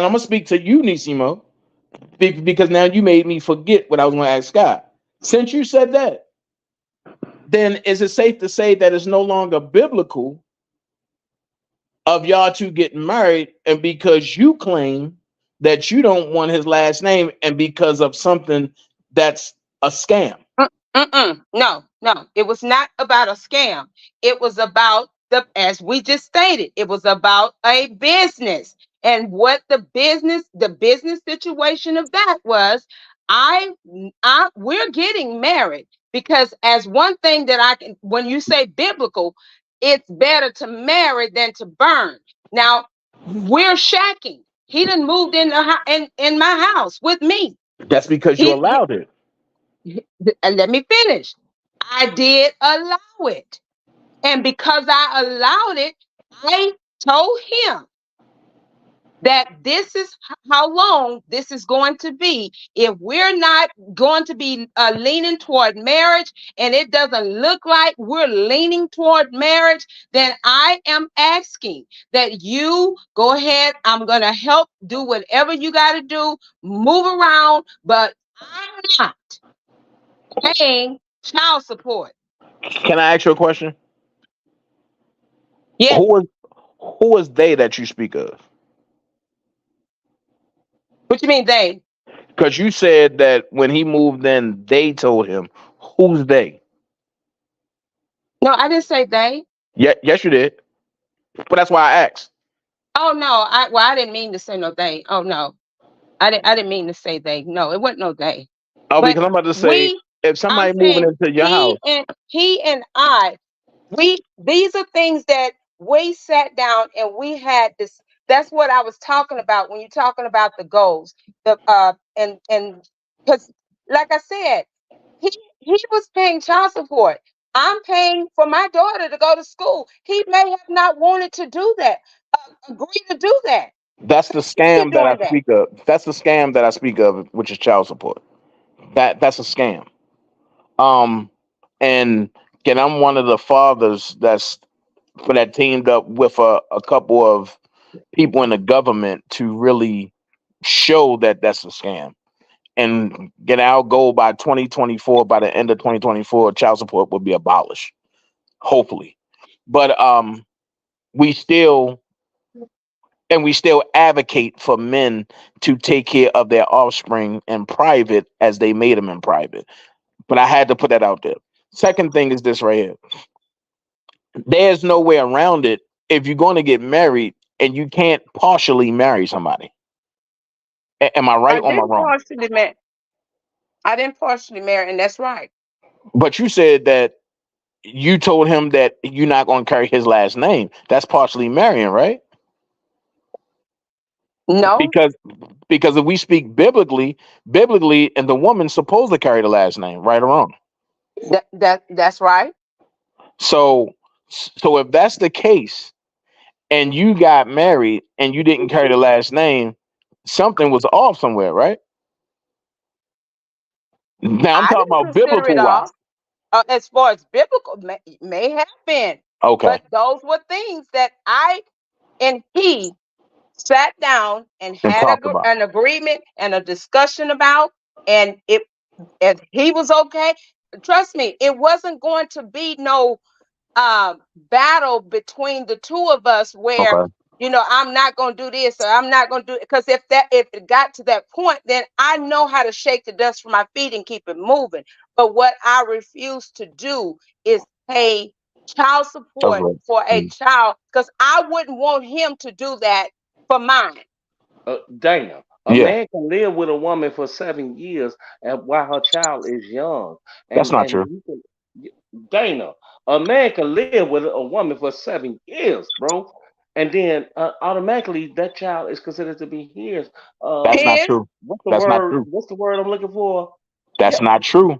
I'm gonna speak to you, Nisimo, because now you made me forget what I was gonna ask Scott. Since you said that, then is it safe to say that it's no longer biblical of y'all two getting married, and because you claim that you don't want his last name, and because of something that's a scam? No, no. It was not about a scam. It was about as we just stated, it was about a business. And what the business situation of that was, we're getting married because as one thing that I can, when you say biblical, it's better to marry than to burn. Now we're shacking. He done moved in my house with me. That's because you He, allowed it. and let me finish. I did allow it. And because I allowed it, I told him that this is how long this is going to be. If we're not going to be leaning toward marriage, and it doesn't look like we're leaning toward marriage, then I am asking that you go ahead. I'm going to help do whatever you got to do, move around, but I'm not paying child support. Can I ask you a question? Yes. Who is they that you speak of? What you mean they? Because you said that when he moved in, they told him. Who's they? No, I didn't say they. Yeah, yes, you did. But that's why I asked. Oh no, I didn't mean to say no they. Oh no. I didn't mean to say they. No, it wasn't no they. Oh, But because I'm about to say, we if I'm somebody moving saying into your house, he and I, these are things that we sat down and we had this. That's what I was talking about when you're talking about the goals. And because like I said, he was paying child support. I'm paying for my daughter to go to school. He may have not wanted to do that, agree to do that. that's the He's scam that I doing that. speak of. That's the scam that I speak of, which is child support. That's a scam. Um, and I'm one of the fathers that teamed up with a couple of people in the government to really show that that's a scam. And get our goal by 2024, by the end of 2024, child support will be abolished, hopefully. But we still we still advocate for men to take care of their offspring in private as they made them in private. But I had to put that out there. Second thing is this right here. There's no way around it if you're going to get married and you can't partially marry somebody. Am I right I or am I didn't wrong? partially marry. I didn't partially marry, and that's right. But you said that you told him that you're not going to carry his last name. That's partially marrying, right? No, Because if we speak biblically, and the woman's supposed to carry the last name, right or wrong. that's right. So if that's the case, and you got married and you didn't carry the last name, something was off somewhere, right? Now I'm I talking didn't about consider it biblical wise. off. As far as biblical, may have been, Okay, but those were things that I and he sat down and and had talked about. an agreement and a discussion about, and if he was okay. Trust me, it wasn't going to be no battle between the two of us where Okay, I'm not going to do this or I'm not going to do it, because if it got to that point, then I know how to shake the dust from my feet and keep it moving. But what I refuse to do is pay child that's support right. for a child, because I wouldn't want him to do that for mine. Dana, a Yeah, man can live with a woman for 7 years and while her child is young, that's not and true. you can, Dana, a man can live with a woman for 7 years, bro, and then automatically that child is considered to be his. That's not His. true. That's not true. What's the word I'm looking for? That's Yeah. not true.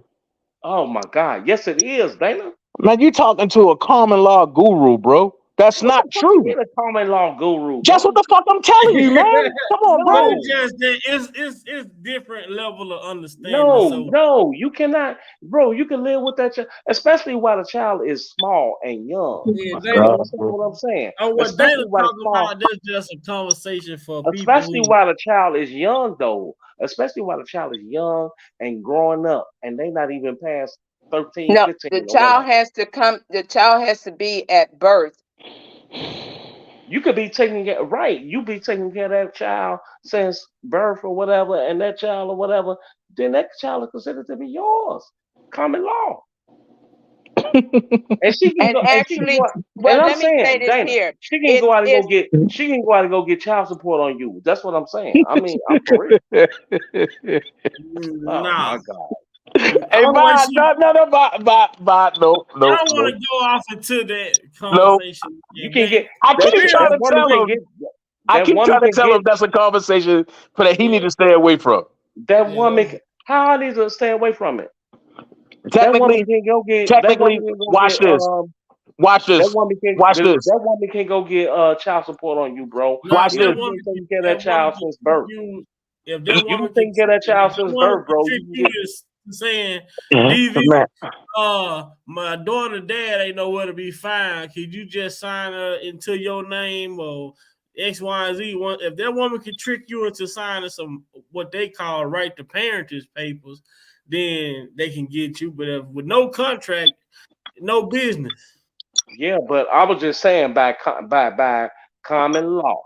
Oh my God. Yes, it is, Dana. Man, you talking to a common law guru, bro. That's What the not fuck you true. mean a common law guru, Just what bro? the fuck I'm telling you, man. Come on, But bro. it's No. just that it's different level of understanding. No, So no, you cannot, bro. You can live with that child, especially while the child is small and young. yeah, My You Dana, God, understand bro. what I'm saying? what Dana Especially while the talking small, about, that's just a conversation for people especially who while the child is young, though. Especially while the child is young and growing up, and they not even past. 13, No, 15, the or child whatever. has to come. The child has to be at birth. You could be taking care, right. You be taking care of that child since birth or whatever, and that child or whatever, then that child is considered to be yours. Common law. And she can And go and she can go actually, out, and well, I'm let me say saying, this Dana, here. she can go out and go It's get she can go out and go get child support on you. That's what I'm saying. I mean, I'm for real. Oh Nah. my God. Hey, Only way bye, she no, bye, no, I no, don't want no, to go off into that no. conversation. You And can man, get I the keep that trying parents, that to woman tell can him. get I that keep woman trying to can tell get him that's a conversation for that he yeah, need to stay away from. that yeah. woman how I need to stay away from it. That woman Technically, can go get that woman technically, can go watch get this. Watch that this. woman can Watch this. that woman can go get child support on you, bro. Now, Watch if If that this. you've woman, been taking care of that that woman child can since trick birth. you, if that You've woman been can, taking care of that if child that since woman birth, can bro. trick You can you get is saying, DV, Man, my daughter, dad ain't nowhere to be found. Could you just sign her into your name or X, Y, and Z? If that woman can trick you into signing some what they call right to parentage papers, then they can get you. But if, with no contract, no business. yeah, but I was just saying by common law,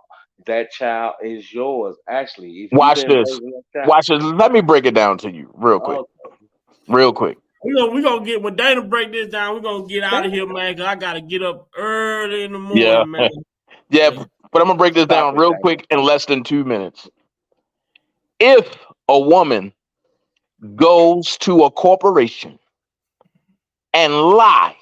that child is yours. Actually, if you've watch been this. raising that child, Watch this. Let me break it down to you real quick. oh, Real quick. We gonna get when Dana break this down. We're gonna get out okay, of here, man. Cause I gotta get up early in the Yeah. morning, man. Yeah, Yeah. but I'm gonna break this stop down it, real Dana. quick in less than 2 minutes. If a woman goes to a corporation and lie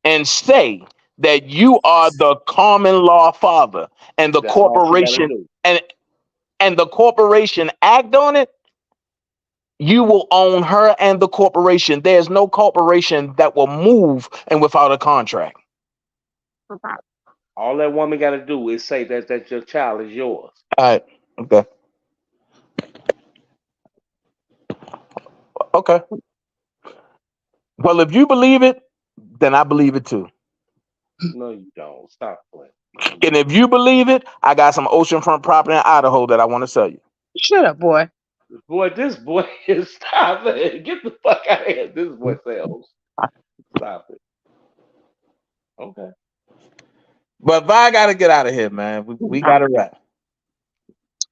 and say that you are the common law father and the That's all she got to corporation do. and the corporation act on it, you will own her and the corporation. There's no corporation that will move and without a contract. All that woman got to do is say that your child is yours. All right. Okay. Okay. Well, if you believe it, then I believe it too. No, you don't. Stop playing. No, you And if you believe it, I got some oceanfront property in Idaho that I want to sell you. shut up, boy. boy, this boy is stop it. Get the fuck out of here. This boy sells. Stop it. Okay. But Vi got to get out of here, man. We got to wrap.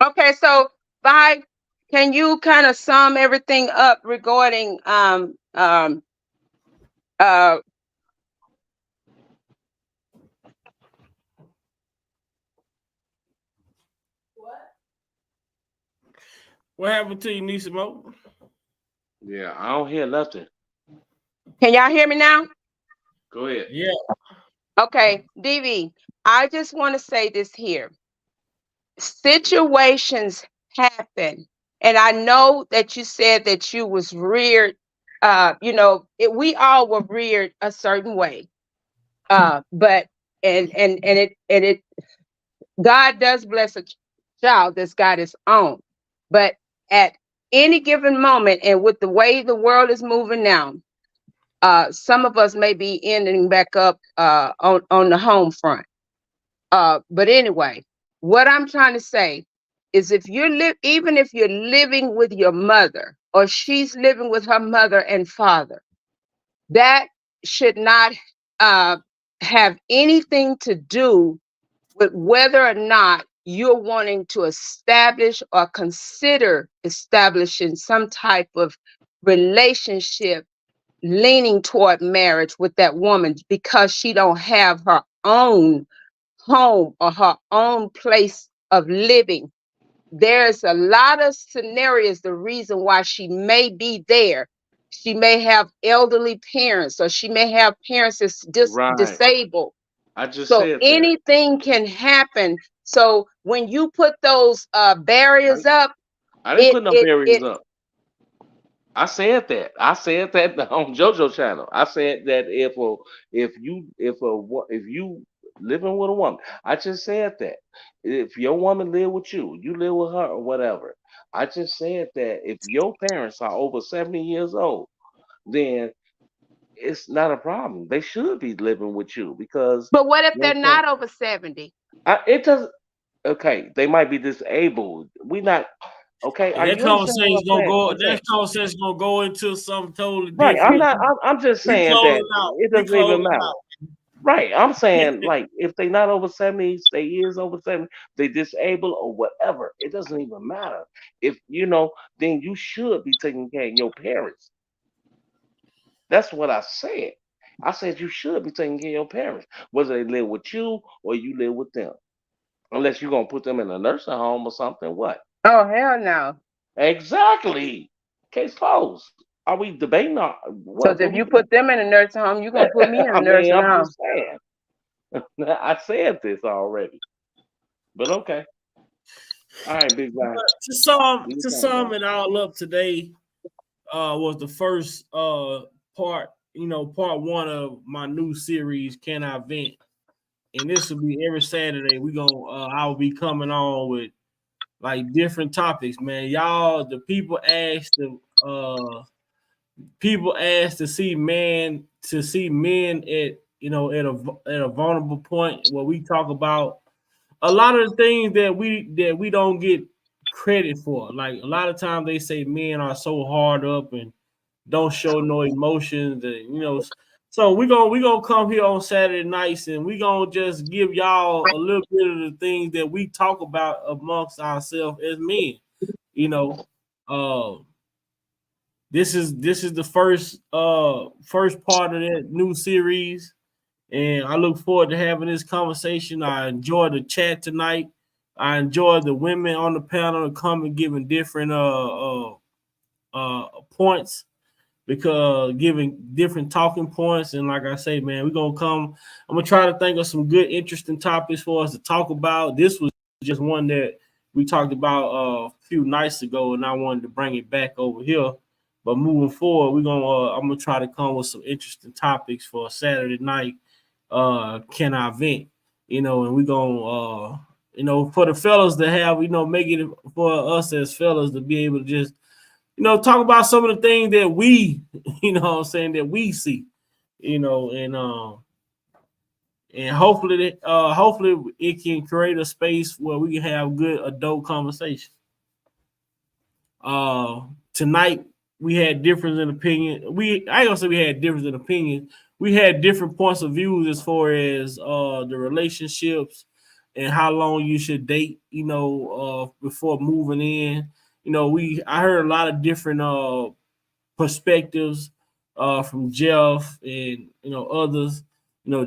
Okay, so Vi, can you kind of sum everything up regarding uh What happened to you, Nisa Mo? Yeah, I don't hear nothing. can y'all hear me now? Go ahead. Yeah. Okay, DV, I just want to say this here. Situations happen, and I know that you said that you was reared, we all were reared a certain way. But and it God does bless a child that's got his own. But at any given moment, and with the way the world is moving now, some of us may be ending back up on the home front. But anyway, what I'm trying to say is if even if you're living with your mother or she's living with her mother and father, that should not have anything to do with whether or not you're wanting to establish or consider establishing some type of relationship leaning toward marriage with that woman because she don't have her own home or her own place of living. There's a lot of scenarios, the reason why she may be there. She may have elderly parents, or she may have parents that's Right. disabled. I just So said that. anything can happen. So when you put those I, barriers up, I didn't it put no it barriers it up. I said that. I said that on JoJo channel. I said that if you living with a woman, I just said that. If your woman live with you, you live with her or whatever. I just said that if your parents are over 70 years old, then it's not a problem. They should be living with you because but what if you know they're what I'm saying? not over 70? It does. Okay, they might be disabled. We not. Okay, And are that you understand what conversation's I'm gonna saying? go. I'm saying That conversation's gonna go into something totally right. different. I'm just We saying that closing out. it We doesn't even closing matter. out. Right. I'm saying like if they not over 70, they is over 70, they disabled or whatever. It doesn't even matter. If you know, then you should be taking care of your parents. That's what I said. I said you should be taking care of your parents, whether they live with you or you live with them. Unless you're gonna put them in a nursing home or something. What? Oh hell no. Exactly. Case closed. Are we debating or Because what if we you doing? put them in a nursing home, you're gonna put me in a I mean, nursing I'm home. just saying. I said this already. But okay. All right, big guy. Do your To thing, sum man. it all up today, was the first part, part one of my new series, Can I Vent? And this will be every Saturday. I'll be coming on with like different topics, man. Y'all, the people ask to see men at at a vulnerable point where we talk about a lot of the things that we don't get credit for. Like a lot of times they say men are so hard up and don't show no emotions, and so we gonna come here on Saturday nights and we gonna just give y'all a little bit of the things that we talk about amongst ourselves as men. You know, uh, this is the first part of that new series, and I look forward to having this conversation. I enjoyed the chat tonight. I enjoyed the women on the panel coming giving different points, because giving different talking points. And like I say, man, we're gonna come. I'm gonna try to think of some good, interesting topics for us to talk about. This was just one that we talked about a few nights ago, and I wanted to bring it back over here. But moving forward, I'm gonna try to come with some interesting topics for a Saturday night. Can I vent? And we're gonna for the fellas to have, make it for us as fellas to be able to just talk about some of the things that we, what I'm saying, that we see, and hopefully it can create a space where we can have good adult conversation. Uh, Tonight we had difference in opinion. I ain't gonna say we had difference in opinion. We had different points of views as far as the relationships and how long you should date, before moving in. I heard a lot of different perspectives from Jeff and others.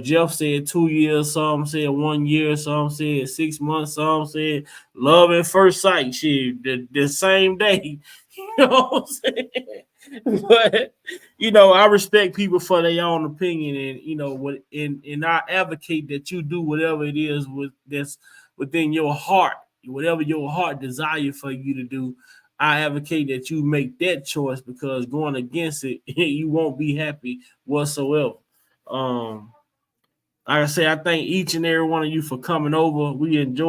Jeff said 2 years, some said 1 year, some said 6 months, some said love at first sight. Shit, the same day. You know what I'm saying? But I respect people for their own opinion, and and I advocate that you do whatever it is that's within your heart, whatever your heart desire for you to do. I advocate that you make that choice, because going against it, you won't be happy whatsoever. Um, like I say, I thank each and every one of you for coming over.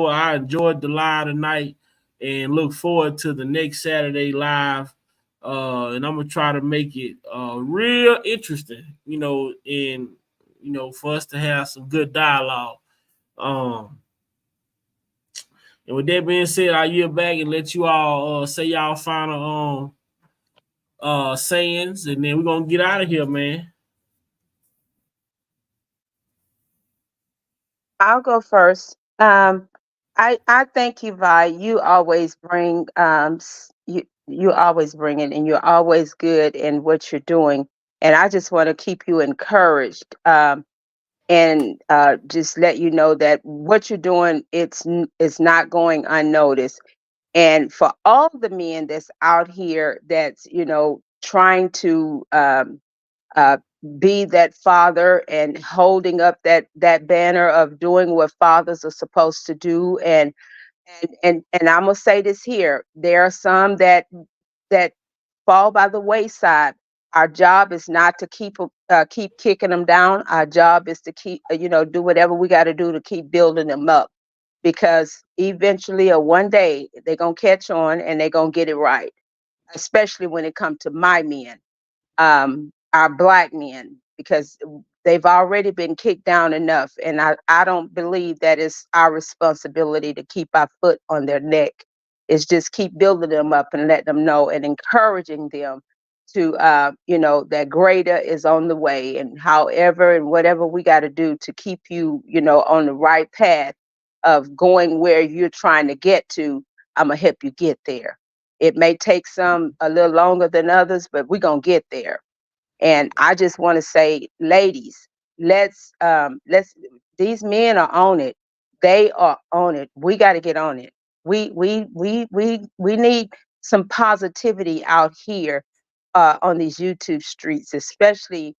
I enjoyed the live tonight, and look forward to the next Saturday live. And I'm gonna try to make it real interesting, and for us to have some good dialogue. Um, and with that being said, I yield back and let you all say y'all final sayings, and then we're gonna get out of here, man. I'll go first. I thank you, Vi. You always bring you always bring it, and you're always good in what you're doing. And I just want to keep you encouraged, and just let you know that what you're doing, it's not going unnoticed. And for all the men that's out here that's trying to uh, be that father and holding up that banner of doing what fathers are supposed to do. And I'm gonna say this here: there are some that fall by the wayside. Our job is not to keep kicking them down. Our job is to keep do whatever we got to do to keep building them up, because eventually or one day they're gonna catch on and they're gonna get it right. Especially when it comes to my men, our black men, because they've already been kicked down enough. And I don't believe that it's our responsibility to keep our foot on their neck. is just keep building them up and let them know and encouraging them to, that greater is on the way, and however and whatever we got to do to keep you, on the right path of going where you're trying to get to. I'm going to help you get there. It may take some a little longer than others, but we're going to get there. And I just want to say, ladies, let's these men are on it. They are on it. We got to get on it. We need some positivity out here on these YouTube streets, especially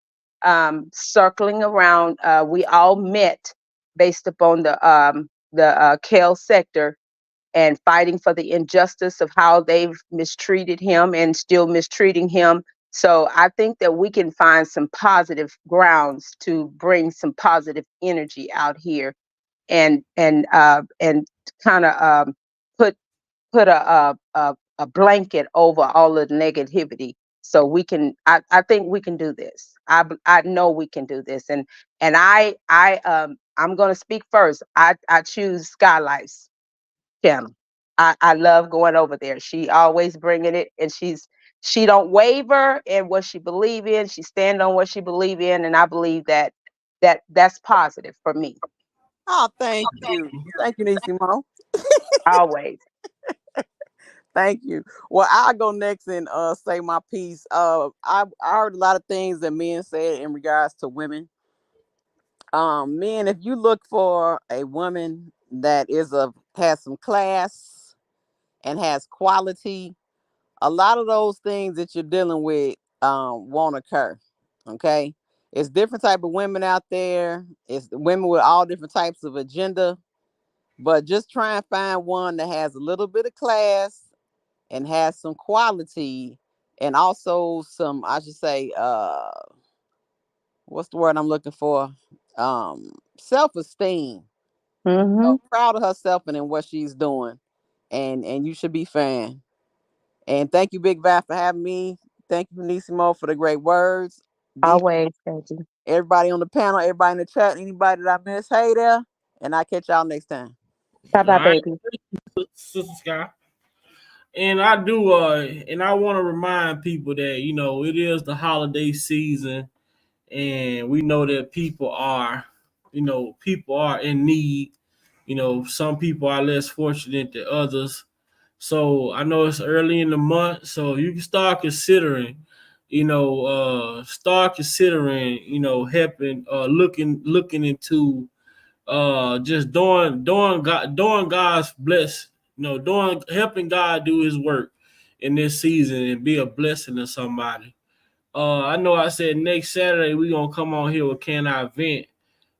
circling around. We all met based upon the Kale sector and fighting for the injustice of how they've mistreated him and still mistreating him. So I think that we can find some positive grounds to bring some positive energy out here, and kind of put a blanket over all of the negativity. So we can, I think we can do this. I know we can do this. And I'm going to speak first. I choose Skylights channel. I love going over there. She always bringing it, and she don't waver in what she believe in. She stand on what she believe in, and I believe that's positive for me. Oh, thank you. Thank you, Nisimo. Always. Thank you. Well, I'll go next and say my piece. I heard a lot of things that men said in regards to women. Men, if you look for a woman that has some class and has quality, a lot of those things that you're dealing with won't occur. Okay. It's different type of women out there. It's women with all different types of agenda. But just try and find one that has a little bit of class and has some quality, and also some, I should say, what's the word I'm looking for? Self-esteem. Mm-hmm. Proud of herself and in what she's doing. And you should be fan. And thank you, Big Val, for having me. Thank you, Nisimo, for the great words. Always. Thank you. Everybody on the panel, everybody in the chat, anybody that I miss, hey there. And I catch y'all next time. Bye All bye, right, baby. Sister Sky. And I do, and I want to remind people that it is the holiday season, and we know that people are in need. Some people are less fortunate than others. So I know it's early in the month, so you can start considering, helping, looking into just doing God's bless, doing helping God do his work in this season and be a blessing to somebody. I know I said next Saturday we gonna come on here with Can I Vent,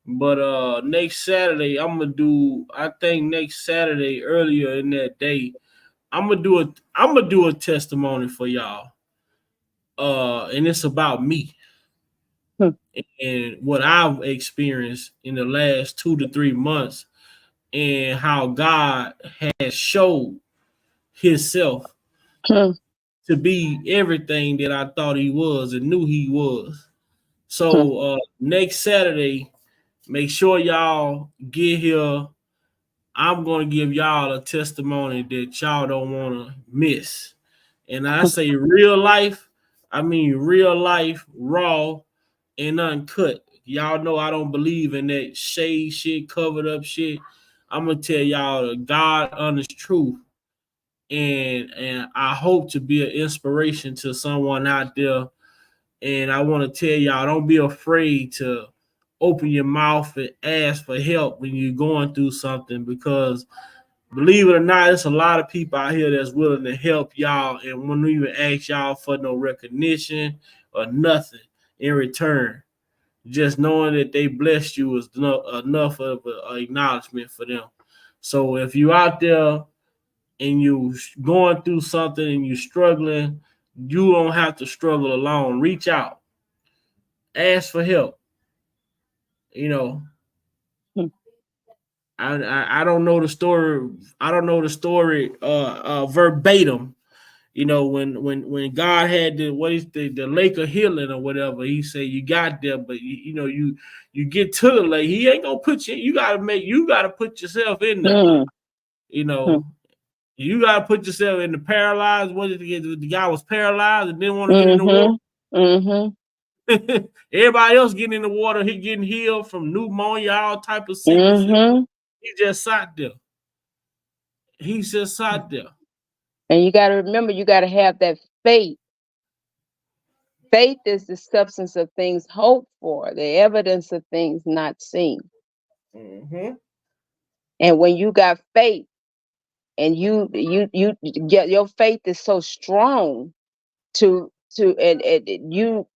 but next Saturday I think next Saturday earlier in that day, I'm gonna do a testimony for y'all. And it's about me Hmm. and what I've experienced in the last 2 to 3 months, and how God has showed himself Hmm. to be everything that I thought he was and knew he was. Hmm. So next Saturday, make sure y'all get here. I'm going to give y'all a testimony that y'all don't want to miss. And I say real life, I mean real life, raw and uncut. Y'all know I don't believe in that shade shit, covered up shit. I'm gonna tell y'all the God honest truth, and I hope to be an inspiration to someone out there. And I want to tell y'all, don't be afraid to open your mouth and ask for help when you're going through something, because believe it or not, there's a lot of people out here that's willing to help y'all and won't even ask y'all for no recognition or nothing in return. Just knowing that they blessed you is enough of an acknowledgement for them. So if you out there and you going through something and you struggling, you don't have to struggle alone. Reach out, ask for help. You know, Hmm. I don't know the story. I don't know the story verbatim. When God had the lake of healing or whatever, he said you got there, but you get to the lake, he ain't gonna put you. You gotta put yourself in there. Hmm. You Hmm. know, You gotta put yourself in the paralyzed. What did the guy was paralyzed and didn't want to get in the water? Everybody else getting in the water, he getting healed from pneumonia, all type of sicknesses. He just sat there. He just sat there. And you got to remember, you got to have that faith. Faith is the substance of things hoped for, the evidence of things not seen. And when you got faith, and you get your faith is so strong and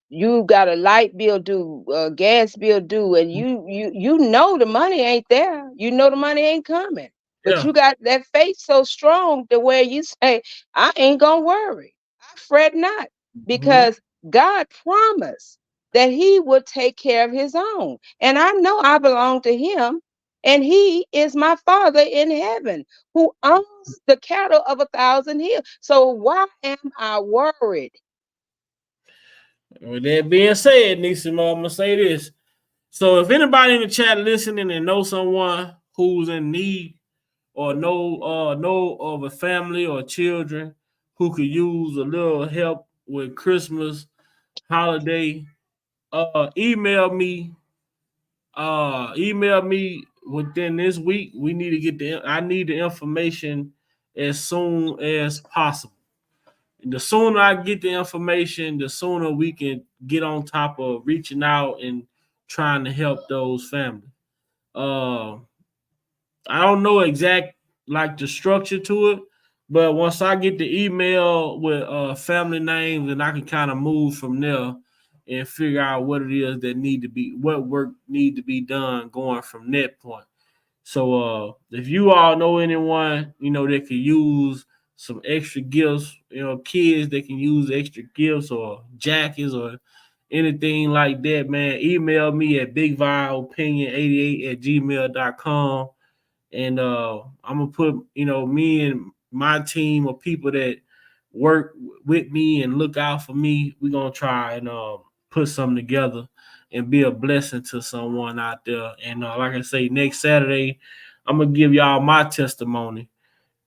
you got a light bill due, a gas bill due, and you know the money ain't there. You know the money ain't coming. But you got that faith so strong to where you say, I ain't gonna worry. I fret not, because God promised that he would take care of his own. And I know I belong to him, and he is my Father in heaven who owns the cattle of 1,000 hills. So why am I worried? With that being said, Nisimo, I'm gonna say this. So if anybody in the chat listening and know someone who's in need, or know of a family or children who could use a little help with Christmas holiday, email me within this week. We need to get I need the information as soon as possible. The sooner I get the information, the sooner we can get on top of reaching out and trying to help those families. I don't know exact like the structure to it, but once I get the email with family names, and I can kind of move from there and figure out what it is that what work need to be done going from that point. So if you all know anyone, that could use some extra gifts, kids that can use extra gifts or jackets or anything like that, man, email me at bigvileopinion88@gmail.com. And I'm gonna put, me and my team of people that work with me and look out for me. We're gonna try and put something together and be a blessing to someone out there. And like I say, next Saturday, I'm gonna give y'all my testimony.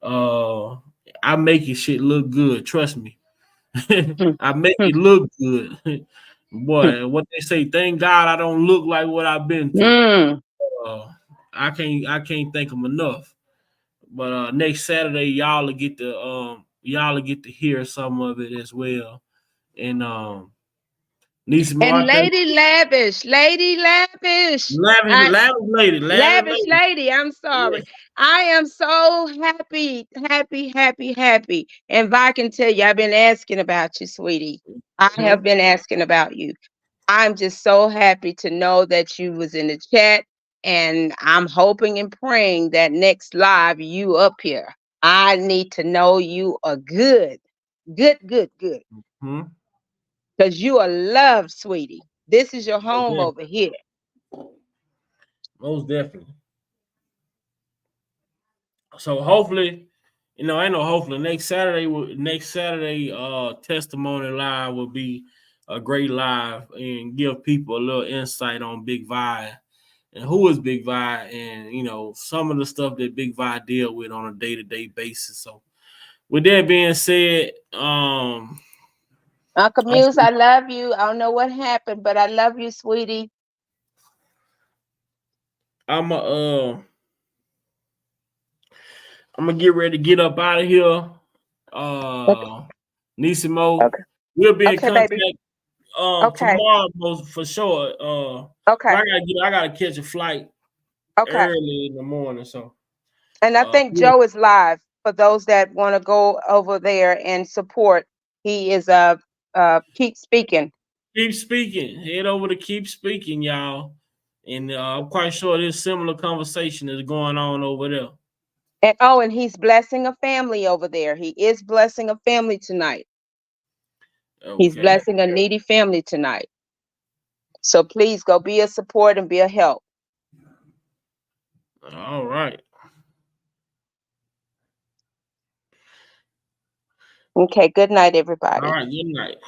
I make it shit look good. Trust me. I make it look good. Boy, what they say, thank God I don't look like what I've been through. I can't thank them enough. But next Saturday, y'all will get to hear some of it as well. And Nisa And Martin, Lavish lady. Lavish lady, I'm sorry. Yeah. I am so happy. And I can tell you, I've been asking about you, sweetie. I have been asking about you. I'm just so happy to know that you was in the chat, and I'm hoping and praying that next live you up here. I need to know you are good. Good. Because you are loved, sweetie. This is your home over here. Most definitely. So hopefully, ain't no hopefully. Next Saturday, testimony live will be a great live and give people a little insight on Big Vi and who is Big Vi, and some of the stuff that Big Vi deal with on a day-to-day basis. So with that being said, Uncle Muse, I love you. I don't know what happened, but I love you, sweetie. I'm gonna get ready to get up out of here. Nisimo, Okay. we'll be in Okay, contact baby. Okay. tomorrow for sure. Okay. I gotta catch a flight early in the morning. So And I think Joe is live for those that want to go over there and support. He is keep speaking. Keep speaking. Head over to Keep Speaking, y'all. And I'm quite sure this similar conversation is going on over there. And he's blessing a family over there. He is blessing a family tonight. Okay. He's blessing a needy family tonight. So please go be a support and be a help. All right. Okay. Good night, everybody. All right. Good night.